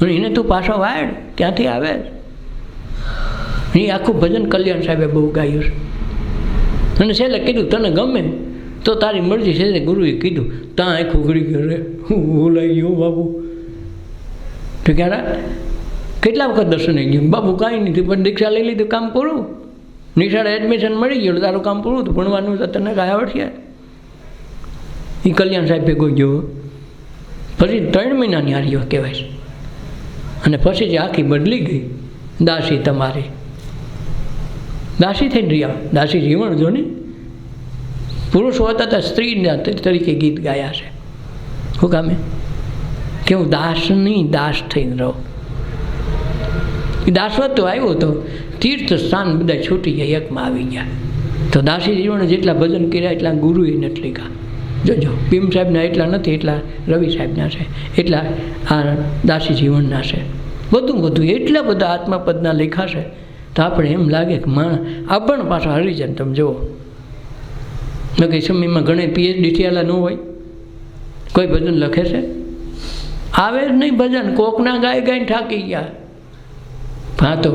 A: અને એને તું પાછો વાળ ક્યાંથી આવે? એ આખું ભજન કલ્યાણ સાહેબે બહુ ગાયું છે. અને છેલ્લે કીધું તને ગમે તો તારી મરજી છે. ગુરુએ કીધું ત્યાં આખું ઘડી ગયો રે, હું બોલાઈ ગયો બાબુ. તો ક્યારે કેટલા વખત દર્શન આવી ગયું બાપુ? કાંઈ નથી, પણ દીક્ષા લઈ લીધું, કામ પૂરું. નિશાળે એડમિશન મળી ગયું, તારું કામ પૂરું હતું. ભણવાનું તો તને કાંઈ આવડશે? એ કલ્યાણ સાહેબ ભેગો ગયો. પછી 3 મહિનાની હારીઓ કહેવાય છે. અને પછી જે આખી બદલી ગઈ. દાસી તમારી દાસી થઈને રહ્યા. દાસી જીવન જો ને, પુરુષો હતા ત્યાં સ્ત્રી તરીકે ગીત ગાયા છે. શું કામે? કે હું દાસની દાસ થઈને રહું. એ દાસવત આવ્યો તો તીર્થ સ્થાન બધા છૂટી ગયા, એકમાં આવી ગયા. તો દાસી જીવને જેટલા ભજન કર્યા એટલા ગુરુએ નથી લીધા. જોજો, ભીમ સાહેબના એટલા નથી, એટલા રવિ સાહેબના છે, એટલા આ દાસી જીવનના છે. બધું એટલા બધા આત્માપદના લેખા છે. તો આપણે એમ લાગે કે આપણ પાછા હરિજન. તમે જુઓ, નક્કી સમયમાં ઘણા PhD થયેલા ન હોય, કોઈ ભજન લખે છે? આવે જ નહીં ભજન. કોકના ગાય ગાઈને થાકી ગયા. હા તો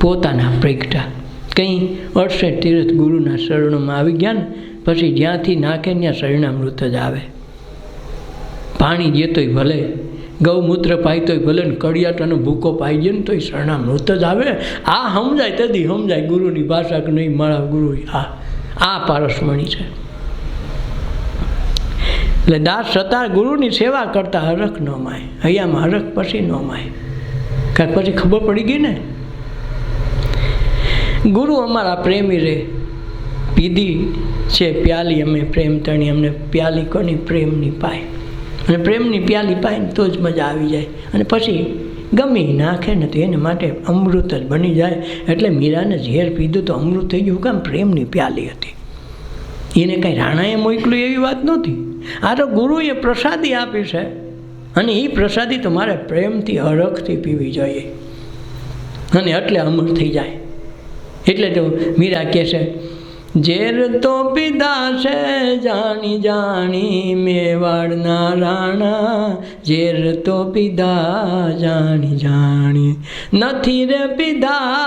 A: પોતાના પ્રગટા કંઈ 68 તીર્થ ગુરુના શરણોમાં આવી ગયા ને પછી જ્યાંથી નાખે ત્યાં શરણામૃત જ આવે. પાણી જેતોય ભલે, ગૌમૂત્ર પાય તોય ભલે, ને કડિયાટ અને ભૂકો પાઈ જાય ને તોય શરણામૃત જ આવે. આ સમજાય તેથી સમજાય ગુરુની ભાષા કે નહીં મારા ગુરુ. આ પારસમણી છે. એટલે દાસ છતાં ગુરુની સેવા કરતા હરખ ન માય. હૈયામાં હરખ પછી ન માય. કારણ પછી ખબર પડી ગઈ ને, ગુરુ અમારા પ્રેમી રે, પીધી છે પ્યાલી અમે પ્રેમ તણી, અમને પ્યાલી કોની પ્રેમની પાય. અને પ્રેમની પ્યાલી પાય ને તો જ મજા આવી જાય. અને પછી ગમી નાખે ને તો એને માટે અમૃત જ બની જાય. એટલે મીરાને ઝેર પીધું તો અમૃત થઈ ગયું. કામ પ્રેમની પ્યાલી હતી. એને કાંઈ રાણાએ મોકલું એવી વાત નહોતી. આ તો ગુરુએ પ્રસાદી આપી છે, અને એ પ્રસાદી તો મારે પ્રેમથી હરખથી પીવી જોઈએ, અને એટલે અમર થઈ જાય. એટલે તો મીરા કહે છે, ઝેર તો પીધા છે જાણી જાણી મેવાડના રાણા, ઝેર તો પીધા જાણી જાણી, નથી રે પીધા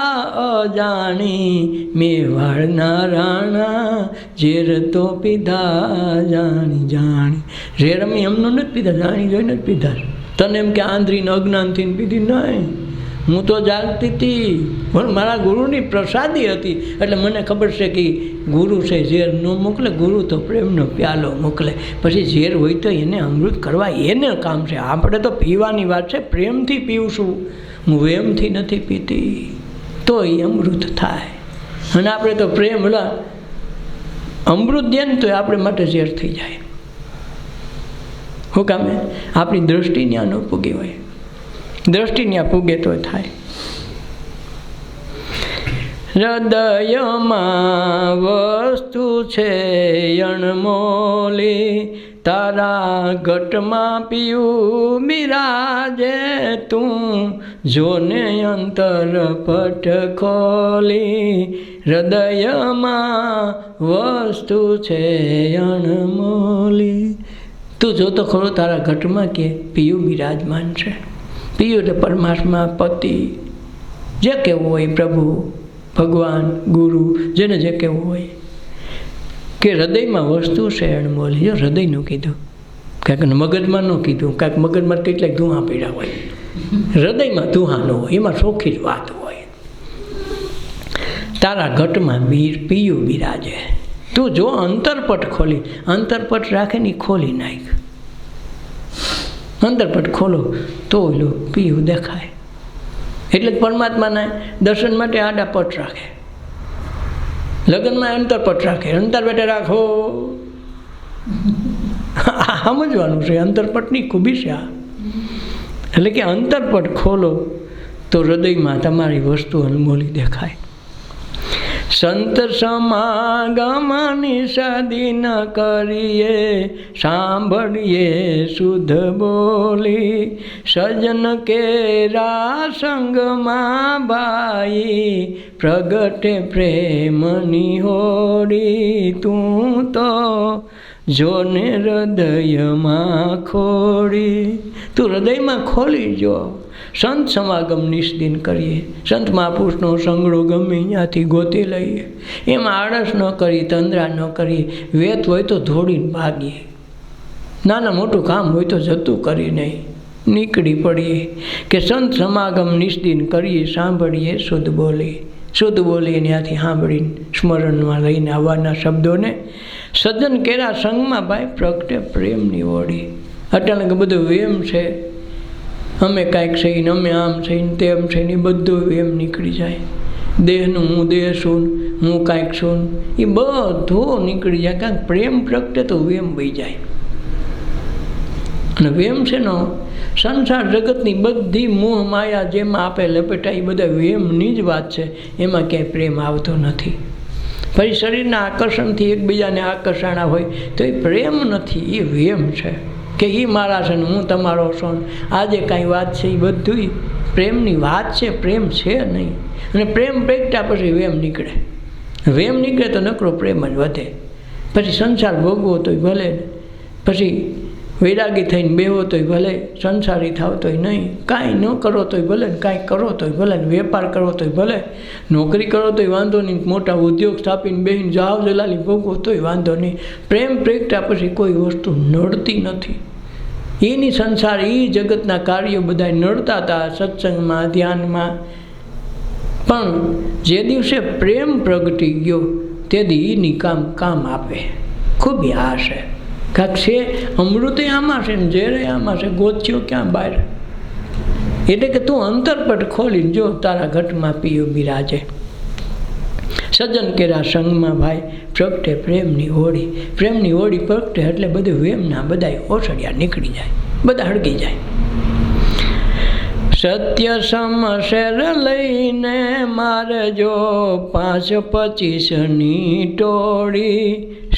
A: અજાણી મેવાડના રાણા, ઝેર તો પીધા જાણી જાણી. ઝેર અમે એમનું નથી પીધા, જાણી જોઈને જ પીધા. તને એમ કે આંધળીને અજ્ઞાનથી પીધી નહીં, હું તો જાગતી હતી, પણ મારા ગુરુની પ્રસાદી હતી. એટલે મને ખબર છે કે ગુરુ છે ઝેર ન મોકલે, ગુરુ તો પ્રેમનો પ્યાલો મોકલે. પછી ઝેર હોય તો એને અમૃત કરવા એને કામ છે. આપણે તો પીવાની વાત છે, પ્રેમથી પીવશું, હું વેમથી નથી પીતી, તો એ અમૃત થાય. અને આપણે તો પ્રેમ ઓલા અમૃત દે ને તો આપણે માટે ઝેર થઈ જાય. શું કામે? આપણી દ્રષ્ટિ ત્યાં ન પૂગી હોય, દ્રષ્ટિ ત્યાં પૂગે તો થાય. હૃદયમાં વસ્તુ છે અણમોલી, તારા ઘટમાં પીયું બિરાજે, તું જોને અંતર પટ ખોલી. હૃદયમાં વસ્તુ છે અણમોલી, તું જોતો ખરો તારા ઘટમાં કે પીયું બિરાજમાન છે. પિયું એટલે પરમાત્મા, પતિ, જે કહેવું હોય, પ્રભુ, ભગવાન, ગુરુ, જેને જે કહેવું હોય. કે હૃદયમાં વસ્તુ છે અણમોલી. જો હૃદયનું કીધું, કાંઈક મગજમાં ન કીધું, કાંઈક મગજમાં કેટલાક ધુઆ પીડા હોય, હૃદયમાં ધુઆ ન હોય, એમાં ચોખ્ખી જ વાત હોય. તારા ઘટમાં પિયું બિરાજે, તું જો અંતરપટ ખોલી, અંતરપટ રાખે ને ખોલી નાખ. અંતરપટ ખોલો તો ઓલું પીયું દેખાય. એટલે જ પરમાત્માના દર્શન માટે આડા પટ રાખે, લગ્નમાં અંતરપટ રાખે. અંતરપટે રાખો, સમજવાનું છે અંતરપટની ખૂબી છે આ. એટલે કે અંતરપટ ખોલો તો હૃદયમાં તમારી વસ્તુ અનમોલી દેખાય. સંત સમાગમની સદી ન કરીએ, સાંભળીએ શુદ્ધ બોલી, સજન કેરા સંગમાં ભાઈ, પ્રગટે પ્રેમની હોડી, તું તો જોને હૃદયમાં ખોડી. તું હૃદયમાં ખોલી જો. સંત સમાગમ નિષ્દિન કરીએ, સંત મહાપુરુષનો સંગડો ગમે ત્યાંથી ગોતી લઈએ. એમાં આળસ ન કરીએ, તંદ્રા ન કરીએ. વેત હોય તો દોડીને ભાગીએ, નાના મોટું કામ હોય તો જતું કરી નહીં નીકળી પડીએ. કે સંત સમાગમ નિષ્દિન કરીએ, સાંભળીએ શુદ્ધ બોલી. શુદ્ધ બોલી ત્યાંથી સાંભળીને સ્મરણમાં લઈને આવવાના શબ્દોને. સજ્જન કેરા સંગમાં ભાઈ, પ્રગટે પ્રેમની ઓળી. અટાણે કે બધું વેમ છે, અમે કાંઈક છે ને, અમે આમ છે ને, તેમ છે ને, એ બધું એમ નીકળી જાય. દેહનું હું દેહ છું, હું કાંઈક છું, એ બધું નીકળી જાય. કાંઈક પ્રેમ પ્રગટે તો વેમ વહી જાય. અને વેમ છે ને, સંસાર જગતની બધી મોહ માયા જેમાં આપે લપેટા, એ બધા વેમની જ વાત છે. એમાં ક્યાંય પ્રેમ આવતો નથી. પછી શરીરના આકર્ષણથી એકબીજાને આકર્ષણા હોય તો એ પ્રેમ નથી, એ વેમ છે. કે એ મારા છે ને હું તમારો છું. આજે કાંઈ વાત છે એ બધું પ્રેમની વાત છે, પ્રેમ છે નહીં. અને પ્રેમ પ્રગટ્યા પછી વેમ નીકળે. વેમ નીકળે તો નકરો પ્રેમ જ વધે. પછી સંસાર ભોગવો તોય ભલે, પછી વૈરાગી થઈને બેહો તોય ભલે, સંસારી થાવ તોય નહીં, કાંઈ ન કરો તોય ભલે, કાંઈ કરો તોય ભલે, વેપાર કરો તોય ભલે, નોકરી કરો તોય વાંધો નહીં, મોટા ઉદ્યોગ સ્થાપીને બેહીને જાવ જલાલી ભોગવો તોય વાંધો નહીં. પ્રેમ પ્રગટ્યા પછી કોઈ વસ્તુ નડતી નથી. એની સંસાર, એ જગતના કાર્યો બધા નડતા હતા સત્સંગમાં, ધ્યાનમાં. પણ જે દિવસે પ્રેમ પ્રગટી ગયો તે દી એની કામ આપે. ખૂબ આ છે કાંક છે, અમૃતે આમાં છે ને ઝેરે આમાં છે, ગોચ્યો ક્યાં બહાર. એટલે કે તું અંતરપટ ખોલીને જો તારા ઘટમાં પીયું બિરાજે. સજ્જન કેરા સંગમાં ભાઈ પ્રગટે પ્રેમની હોળી. પ્રેમની હોળી પ્રગટે એટલે બધું વેમના બધાય ઓસડિયા નીકળી જાય, બધા હળગી જાય. સત્ય સમશેર લઈને મારજો 5-25ની ટોળી.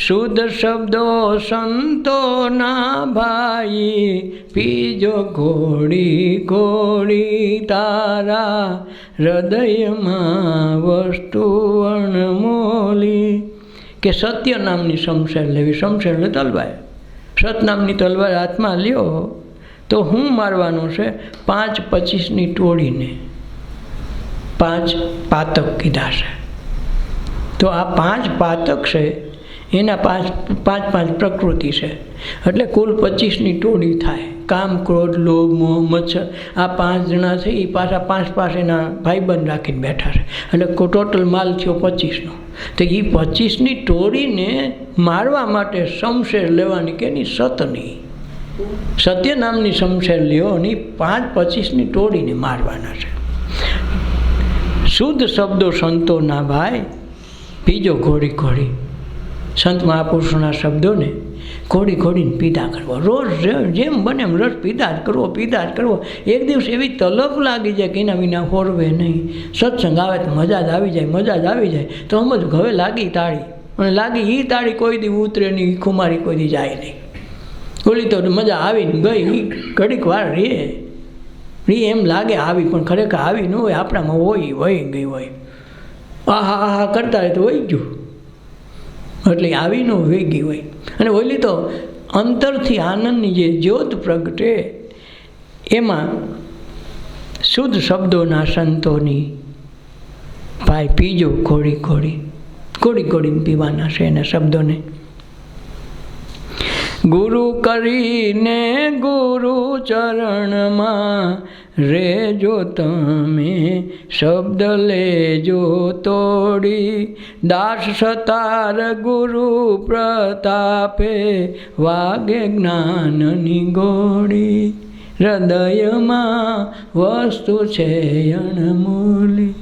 A: શુદ્ધ શબ્દો સંતોના ભાઈ પીજો ઘોડી ઘોડી. તારા હૃદયમાં વસ્તુ અણમોલી. કે સત્ય નામની શમશેર લેવી. શમશેર એટલે તલવાર. સત નામની તલવાર હાથમાં લ્યો તો હું મારવાનું છે 5-25ની ટોળીને. 5 પાતક કીધા છે. તો આ 5 પાતક છે, એના 5 પ્રકૃતિ છે, એટલે કુલ 25ની ટોળી થાય. કામ, ક્રોધ, લોભ, મોહ, મચ્છર, આ 5 જણા છે. એ પાછા 5 પાસે એના ભાઈબંધ રાખીને બેઠા છે, એટલે ટોટલ માલ થયો 25નો. તો એ 25ની ટોળીને મારવા માટે શમશેર લેવાની કે એની સતની, સત્ય નામની શમશેર લ્યો અને 5-25ની ટોળીને મારવાના છે. શુદ્ધ શબ્દો સંતોના ભાઈ પીજો ઘોડી ઘોડી. સંત મહાપુરુષોના શબ્દોને ઘોડી ઘોડીને પીધા કરવો. રોજ જેમ બને એમ રસ પીધા જ કરવો, પીધા જ કરવો. એક દિવસ એવી તલપ લાગી જાય કે એના વિના હોરવે નહીં. સત્સંગ આવે તો મજા જ આવી જાય, મજા જ આવી જાય. તો સમજ હવે લાગી તાળી, અને લાગી એ તાળી કોઈ દી ઉતરે નહીં, ખુમારી કોઈ દી જાય નહીં. ઓલી તો મજા આવીને ગઈ, ઘડીક વાર રે એમ લાગે આવી, પણ ખરેખર આવી ન હોય, આપણામાં હોય, વહી ગઈ હોય. આહા આહા કરતા હોય તો વહી ગયું, એટલે આવી ન વહી ગઈ હોય. અને ઓલી તો અંતરથી આનંદની જે જ્યોત પ્રગટે, એમાં શુદ્ધ શબ્દોના સંતોની ભાઈ પીજો ઘોડી ઘોડી. ઘોડી ઘોડીને પીવાના છે એના શબ્દોને. ગુરુ કરીને ગુરુ ચરણમાં રેજો તમે, શબ્દ લેજો તોડી. દાસ સતાર ગુરુ પ્રતાપે વાગે જ્ઞાનની ગોળી. હૃદયમાં વસ્તુ છે અણમોલી.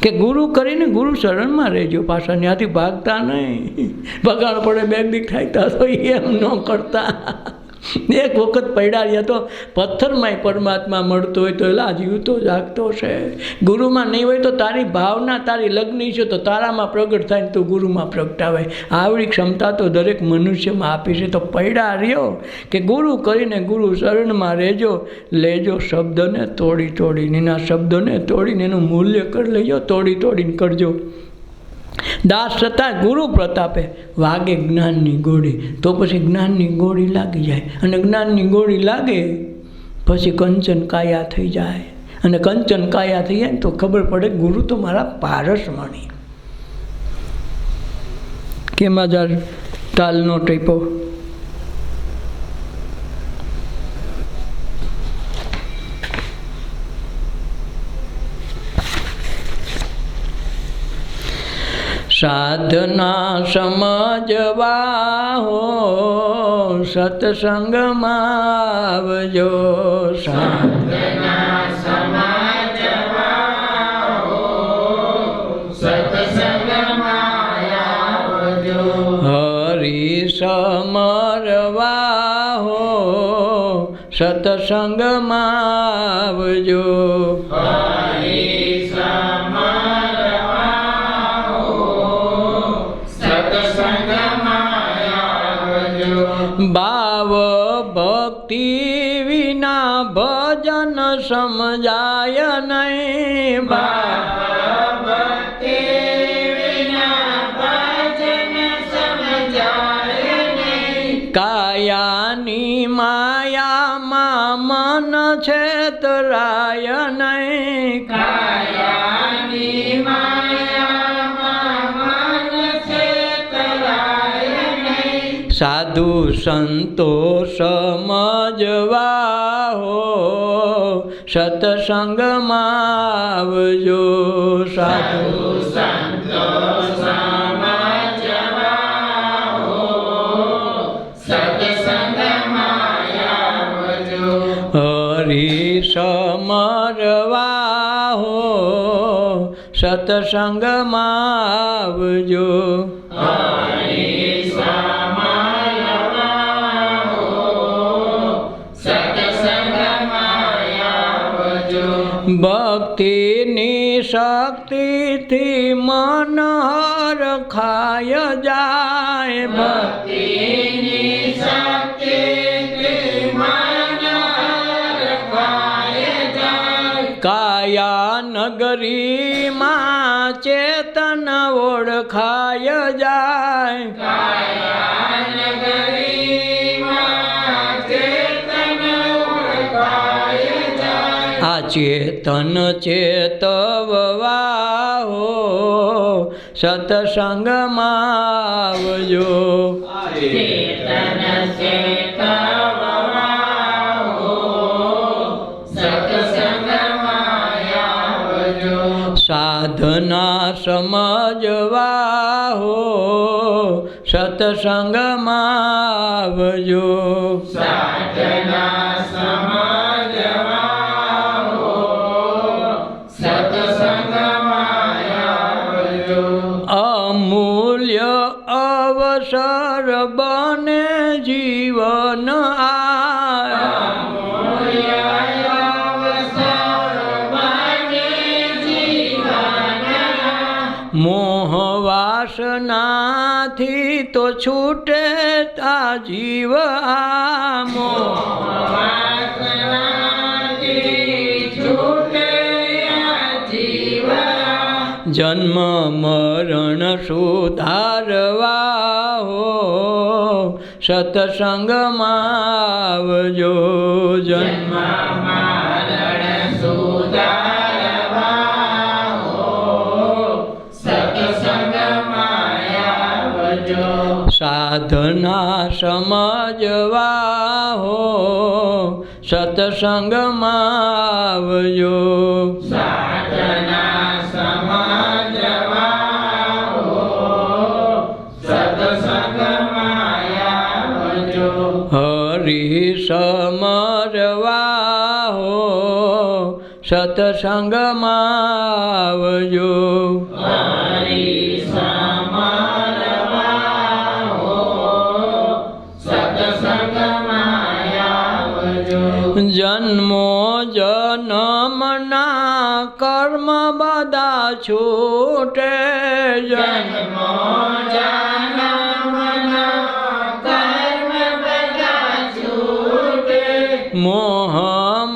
A: કે ગુરુ કરીને ગુરુ શરણમાં રહેજો. પાછા ત્યાંથી ભાગતા નહીં. બગાડ પડે બેગ દીક થાય તો એમ ન કરતા. એક વખત પડ્યા રહ્યા તો પથ્થરમાંય પરમાત્મા મળતો હોય તો એલા જીવતો જાગતો છે. ગુરુમાં નહીં હોય તો તારી ભાવના, તારી લગ્ની છે તો તારામાં પ્રગટ થાય ને તું ગુરુમાં પ્રગટાવે. આવડી ક્ષમતા તો દરેક મનુષ્યમાં આપી છે. તો પડ્યા રહ્યો કે ગુરુ કરીને ગુરુ શરણમાં રહેજો. લેજો શબ્દને તોડી તોડીને, એના શબ્દોને તોડીને એનું મૂલ્ય કરી લેજો, તોડી તોડીને કરજો. દાસ છતાં ગુરુ પ્રતાપે વાગે જ્ઞાનની ગોળી. તો પછી જ્ઞાનની ગોળી લાગી જાય, અને જ્ઞાનની ગોળી લાગે પછી કંચન કાયા થઈ જાય. અને કંચન કાયા થઈ જાય ને તો ખબર પડે ગુરુ તો મારા પારસમણી. કેમાં જાર તાલનો ટેપો. સાધના સમજવા હો સત્સંગમાં આવજો.
B: સાધના સમજવા હો સત્સંગમાં આવજો.
A: હરિ સમરવા હો સત્સંગમાં આવજો. ભાવ ભક્તિ વિના ભજન સમજાય નહીં.
B: ભાવ ભક્તિ વિના ભજન સમજાય નહીં.
A: કાયાની માયામાં મન છેતરાય નહીં.
B: કાયાની માયામાં મન છેતરાય નહીં.
A: સાધુ સંતો સમજવા હો સત્સંગમાં આવજો.
B: સાધુ સંતો સમજવા હો સત્સંગમાં આવજો.
A: હરિ સમરવા હો સત્સંગમાં આવજો. ભક્તિની શક્તિથી મન હરખાય જાય.
B: ભક્તિની શક્તિથી મન હરખાય જાય.
A: કાયા નગરીમાં ચેતન ઓળખાય જાય.
B: કાયા નગરીમાં ચેતન ઓળખાય જાય.
A: આ ચેતન ચેતવવા હો સત્સંગમાં આવજો.
B: ચેતન ચેતવવા હો સત્સંગમાં આવજો.
A: સાધના સમજવા હો સત્સંગમાં આવજો.
B: સાધના સમજવા હો સત્સંગમાં આવજો.
A: અમૂલ્ય અવસર બને જીવન
B: અમૂલ્ય અવસર બને જીવન.
A: મોહ વાસનાથી તો છૂટે તા જીવ. આ મોહ
B: વાસનાથી છૂટે આ જીવ.
A: જન્મ મરણ સુધારવા હો સત્સંગમાં આવજો. જન્મ
B: મરણ સુધારવા હો સત્સંગમાં આવજો.
A: સાધના સમજવા હો સત્સંગમાં આવજો.
B: સાધના સમજવા હો સત્સંગમાં આવજો.
A: હરિ સમરવા હો સત્સંગમાં આવજો.
B: હરિ સમરવા હો સત્સંગમાં આવજો.
A: જન્મો જન્મના કર્મ બધા છૂટે.
B: જન્મો જન્મના કર્મ બધા છૂટે.
A: મોહ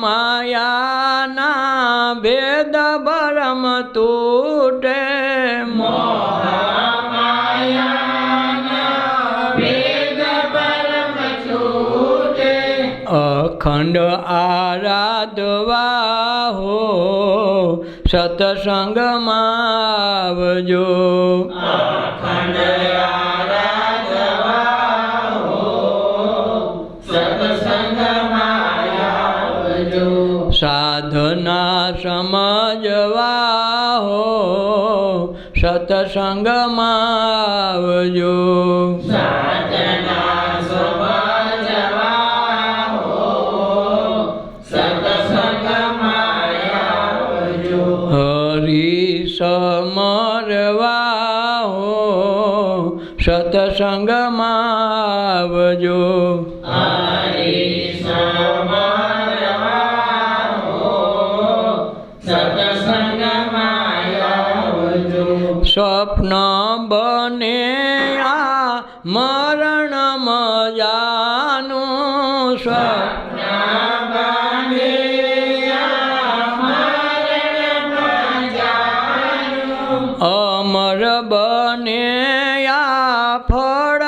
A: માયાના ભેદ ભરમ તૂટે.
B: મોહ માયાના ભેદ પરમ છૂટે.
A: અખંડ આરાધવા હો સત્સંગમાં આવજો.
B: અખંડ આરાધવા હો સત્સંગમાં આવજો.
A: સાધના સમજવા હો સત્સંગમાં આવજો.
B: સાધના સમજવા હો સત્સંગમાં આવજો.
A: હરિ સમરવા હો સત્સંગમાં આવજો.
B: હરિ સમરવા હો સત્સંગમાં આવજો.
A: સ્વપ્ન બને આ મરણ મજાનું. સ્વપ્ન અમર બને આ ફળ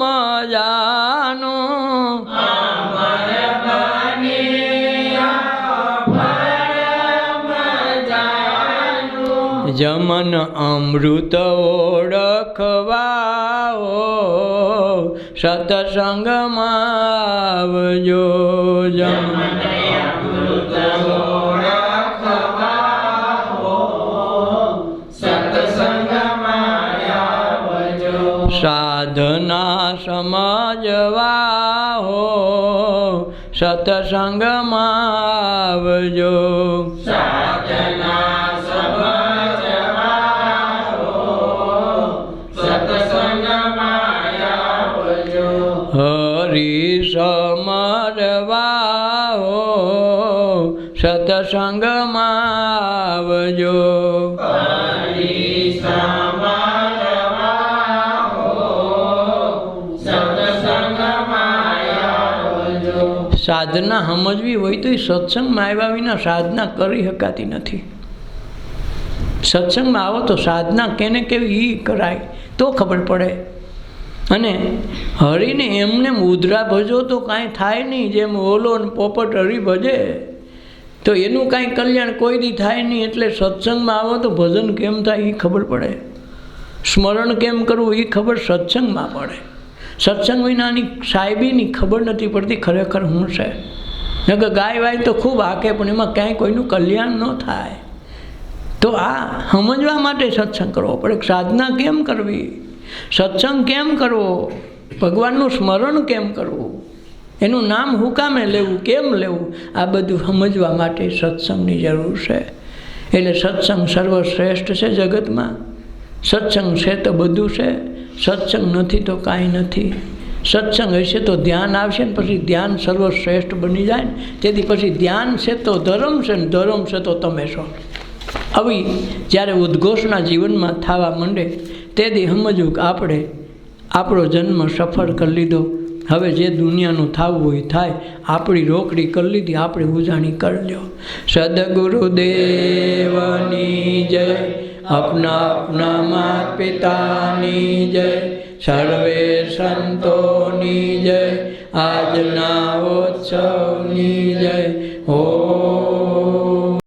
A: મજાનું. જમન અમૃત ઓળખવા હો સત્સંગમાં આવજો. જમન સાધના સમજવા હો સત્સંગમાં આવજો.
B: સાધના સમજવા
A: હરી સમરવા હો સત્સંગમાં આવજો.
B: હરી સમરવા હો સત્સંગમાં આવજો.
A: સાધના સમજવી હોય તો એ સત્સંગમાં આવ્યા વિના સાધના કરી શકાતી નથી. સત્સંગમાં આવો તો સાધના કેને કેવી એ કરાય તો ખબર પડે. અને હરિને એમને ઉધરા ભજો તો કાંઈ થાય નહીં. જેમ ઓલો ને પોપટ હરી ભજે તો એનું કાંઈ કલ્યાણ કોઈ દી થાય નહીં. એટલે સત્સંગમાં આવો તો ભજન કેમ થાય એ ખબર પડે, સ્મરણ કેમ કરવું એ ખબર સત્સંગમાં પડે. સત્સંગ વિનાની સાહેબીની ખબર નથી પડતી ખરેખર શું છે. નકર ગાય વાય તો ખૂબ હાકે પણ એમાં ક્યાંય કોઈનું કલ્યાણ ન થાય. તો આ સમજવા માટે સત્સંગ કરવો પડે. સાધના કેમ કરવી, સત્સંગ કેમ કરવો, ભગવાનનું સ્મરણ કેમ કરવું, એનું નામ હું કામે લેવું, કેમ લેવું, આ બધું સમજવા માટે સત્સંગની જરૂર છે. એટલે સત્સંગ સર્વશ્રેષ્ઠ છે જગતમાં. સત્સંગ છે તો બધું છે, સત્સંગ નથી તો કાંઈ નથી. સત્સંગ હશે તો ધ્યાન આવશે ને પછી ધ્યાન સર્વશ્રેષ્ઠ બની જાય ને. તેથી પછી ધ્યાન છે તો ધર્મ છે ને ધર્મ છે તો તમે છો. આવી જ્યારે ઉદ્ઘોષના જીવનમાં થવા માંડે તેથી સમજવું કે આપણે આપણો જન્મ સફળ કરી લીધો. હવે જે દુનિયાનું થવું હોય થાય. આપણી રોકડી કરી લીધી, આપણી ઉજાણી કરી લ્યો. સદગુરુદેવની જય, अपना अपना मात पिताની જય, સર્વે સંતોની જય, આજના ઉત્સવની જય.